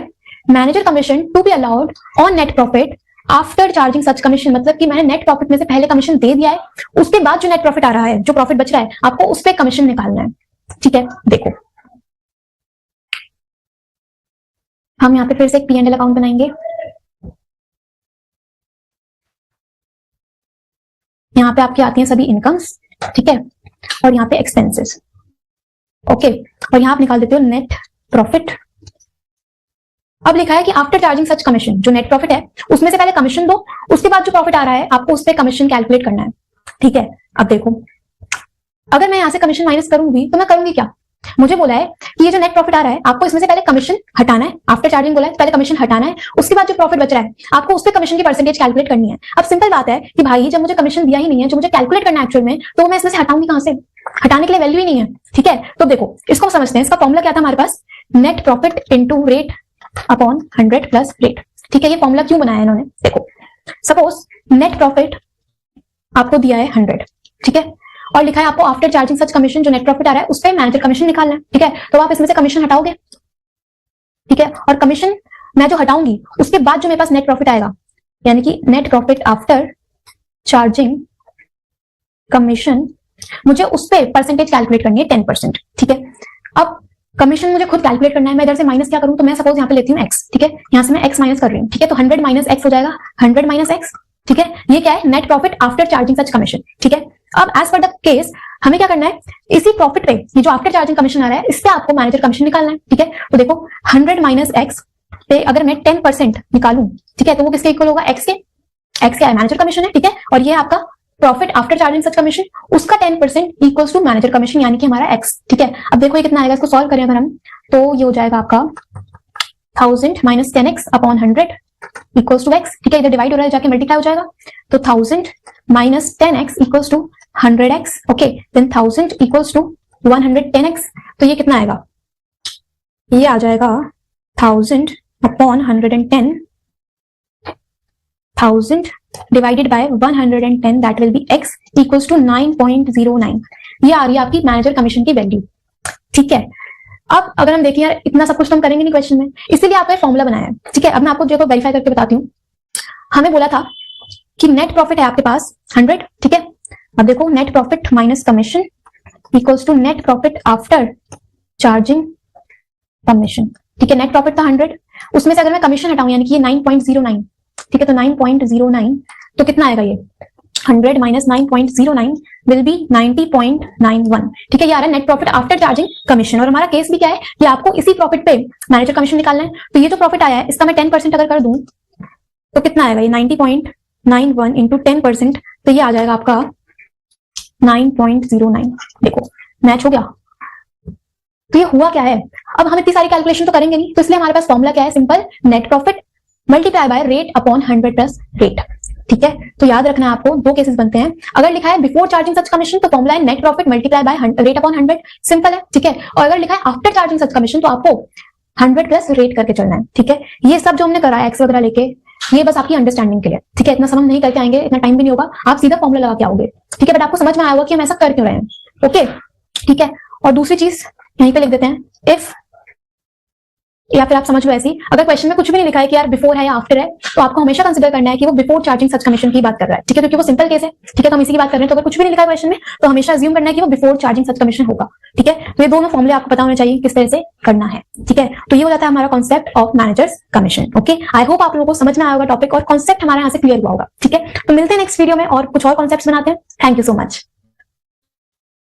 Speaker 1: manager commission to be allowed on net profit after charging such commission, मतलब कि मैंने नेट प्रॉफिट में से पहले कमीशन दे दिया है, उसके बाद जो नेट प्रॉफिट आ रहा है, जो प्रॉफिट बच रहा है, आपको उस पर कमीशन निकालना है, ठीक है। देखो हम यहाँ पे फिर से एक P&L अकाउंट बनाएंगे, यहाँ पे आपकी आती हैं सभी इनकम्स, ठीक है, और यहाँ पे एक्सपेंसेस, ओके, और यहाँ आप निकाल देते हो नेट प्रॉफिट। अब लिखा है कि आफ्टर चार्जिंग सच कमीशन, जो नेट प्रॉफिट है उसमें से पहले कमीशन दो, उसके बाद जो प्रॉफिट आ रहा है आपको उस पर कमीशन कैलकुलेट करना है, ठीक है। अब देखो अगर मैं यहाँ से कमीशन माइनस करूंगी तो मैं करूंगी क्या, मुझे बोला है कि ये जो नेट प्रॉफिट आ रहा है आपको इसमें से पहले कमीशन हटाना है, आफ्टर चार्जिंग बोला है पहले कमीशन हटाना है, उसके बाद जो प्रॉफिट बच रहा है आपको उस पर कमीशन की परसेंटेज कैलकुलेट करनी है। अब सिंपल बात है कि भाई जब मुझे कमीशन दिया ही नहीं है, जो मुझे कैलकुलेट करना है एक्चुअल में, तो मैं इसमें से हटाऊंगी कहां से, हटाने के लिए वैल्यू ही नहीं है, ठीक है। तो देखो इसको समझते हैं, इसका फॉर्मूला क्या था हमारे पास, net profit into rate upon 100 plus rate, ठीक है। ये फॉर्मूला क्यों बनाया इन्होंने, देखो सपोज नेट प्रॉफिट आपको दिया है 100, ठीक है, और लिखा है आपको आफ्टर चार्जिंग सच कमीशन, जो नेट प्रॉफिट आ रहा है उस पर मैनेजर कमीशन निकालना है, ठीक है। तो आप इसमें से कमीशन हटाओगे, ठीक है, और कमीशन मैं जो हटाऊंगी उसके बाद जो मेरे पास नेट प्रॉफिट आएगा, यानी कि net profit after charging commission, मुझे उस पर परसेंटेज कैलकुलेट करनी है 10%, ठीक है। अब कमीशन मुझे खुद कैलकुलेट करना है, मैं इधर से माइनस क्या करूं, तो मैं सपोज यहाँ पे लेती हूँ x, ठीक है, यहाँ से मैं x माइनस कर रही हूँ, ठीक है, तो 100 माइनस x हो जाएगा 100 माइनस x, ठीक है। ये क्या है, net profit after charging such commission, ठीक है। अब एज पर द केस हमें क्या करना है, इसी प्रॉफिट पे ये जो आफ्टर चार्जिंग कमीशन आ रहा है इस पे आपको मैनेजर कमीशन निकालना है, ठीक है। तो देखो 100 माइनस x पे अगर मैं 10% निकालूं, ठीक है, तो वो किसके इक्वल होगा, x के, x क्या है, मैनेजर कमीशन है, ठीक है, और ये आपका profit after charging such commission, उसका 10% इक्वल्स टू मैनेजर कमीशन यानी कि हमारा x, ठीक है। अब देखो ये कितना आएगा, इसको सॉल्व करें अगर हम, तो ये हो जाएगा आपका 1000 minus 10x upon 100 equals to x, ठीक है, इधर डिवाइड हो रहा है जाके मल्टीप्लाई हो जाएगा, तो 1000 minus 10x equals to 100x, okay, then 1000 equals to 110x, तो ये कितना आएगा, ये आ जाएगा 1000 upon 110, 1000 divided by 110, that will be x equals to 9.09, ये आ रही है आपकी मैनेजर कमीशन की वैल्यू, ठीक है। अब अगर हम देखें यार इतना सब कुछ तो हम करेंगे नहीं क्वेश्चन में, इसीलिए आपको फॉर्मूला बनाया है, ठीक है। अब मैं आपको जो वेरीफाई करके बताती हूँ, हमें बोला था कि नेट प्रॉफिट है आपके पास 100, ठीक है। अब देखो net profit minus commission equals to net profit after charging commission, ठीक है। नेट प्रॉफिट था 100, उसमें से अगर मैं कमीशन हटाऊं यानी कि ये 9.09, ठीक है, तो 9.09 तो कितना आएगा, ये 100 माइनस 9.09 विल बी 90.91, ठीक है। ये आ रहा है net profit after charging commission, और हमारा केस भी क्या है कि आपको इसी प्रॉफिट पे मैनेजर कमीशन निकालना है, तो ये जो प्रॉफिट आया है इसका मैं 10% अगर कर दूं तो कितना आएगा, ये 90.91 इंटू 10%, तो ये आ जाएगा आपका 9.09, देखो मैच हो गया। तो ये हुआ क्या है, अब हम इतनी सारी कैलकुलेशन तो करेंगे नहीं, तो इसलिए हमारे पास फॉर्मूला क्या है, simple, net profit multiply by rate upon 100 plus rate, ठीक है। तो याद रखना है आपको, दो केसेस बनते हैं, अगर लिखा है बिफोर चार्जिंग सच कमीशन तो फॉर्मूला है net profit multiply by rate upon 100, simple है, ठीक है। और अगर लिखा है आफ्टर चार्जिंग सच कमीशन तो आपको 100 प्लस रेट करके चलना है, ठीक है। ये सब जो हमने करा है एक्स वगैरह लेके, ये बस आपकी अंडरस्टैंडिंग के लिए, ठीक है। इतना समझ नहीं करके आएंगे, इतना टाइम भी नहीं होगा, आप सीधा फॉर्मूला लगा के आओगे, ठीक है। बट आपको समझ में आया होगा कि हम ऐसा कर क्यों रहे हैं, ओके, ठीक है। और दूसरी चीज यहीं पे लिख देते हैं, इफ, या फिर आप समझ लो ऐसी, अगर क्वेश्चन में कुछ भी नहीं लिखा है कि यार बिफोर है या आफ्टर है, तो आपको हमेशा कंसिडर करना है कि वो बिफोर चार्जिंग सच कमीशन की बात कर रहा है, ठीक है, क्योंकि वो सिंपल केस है, ठीक है। तो हम इसी की बात कर रहे हैं, तो अगर कुछ भी नहीं लिखा है क्वेश्चन में, तो हमेशा अज्यूम करना है कि वो बिफोर चार्जिंग सच कमीशन होगा, ठीक है। तो ये दोनों फॉर्मूले आपको पता होने चाहिए किस तरह से करना है, ठीक है। तो ये हो जाता है हमारा concept of managers commission, okay. I hope आप लोगों को समझ में आया होगा टॉपिक और कॉन्सेप्ट हमारे यहाँ से क्लियर हुआ होगा, ठीक है। तो मिलते हैं नेक्स्ट वीडियो में और कुछ और कॉन्सेप्ट बनाते हैं। Thank you so much.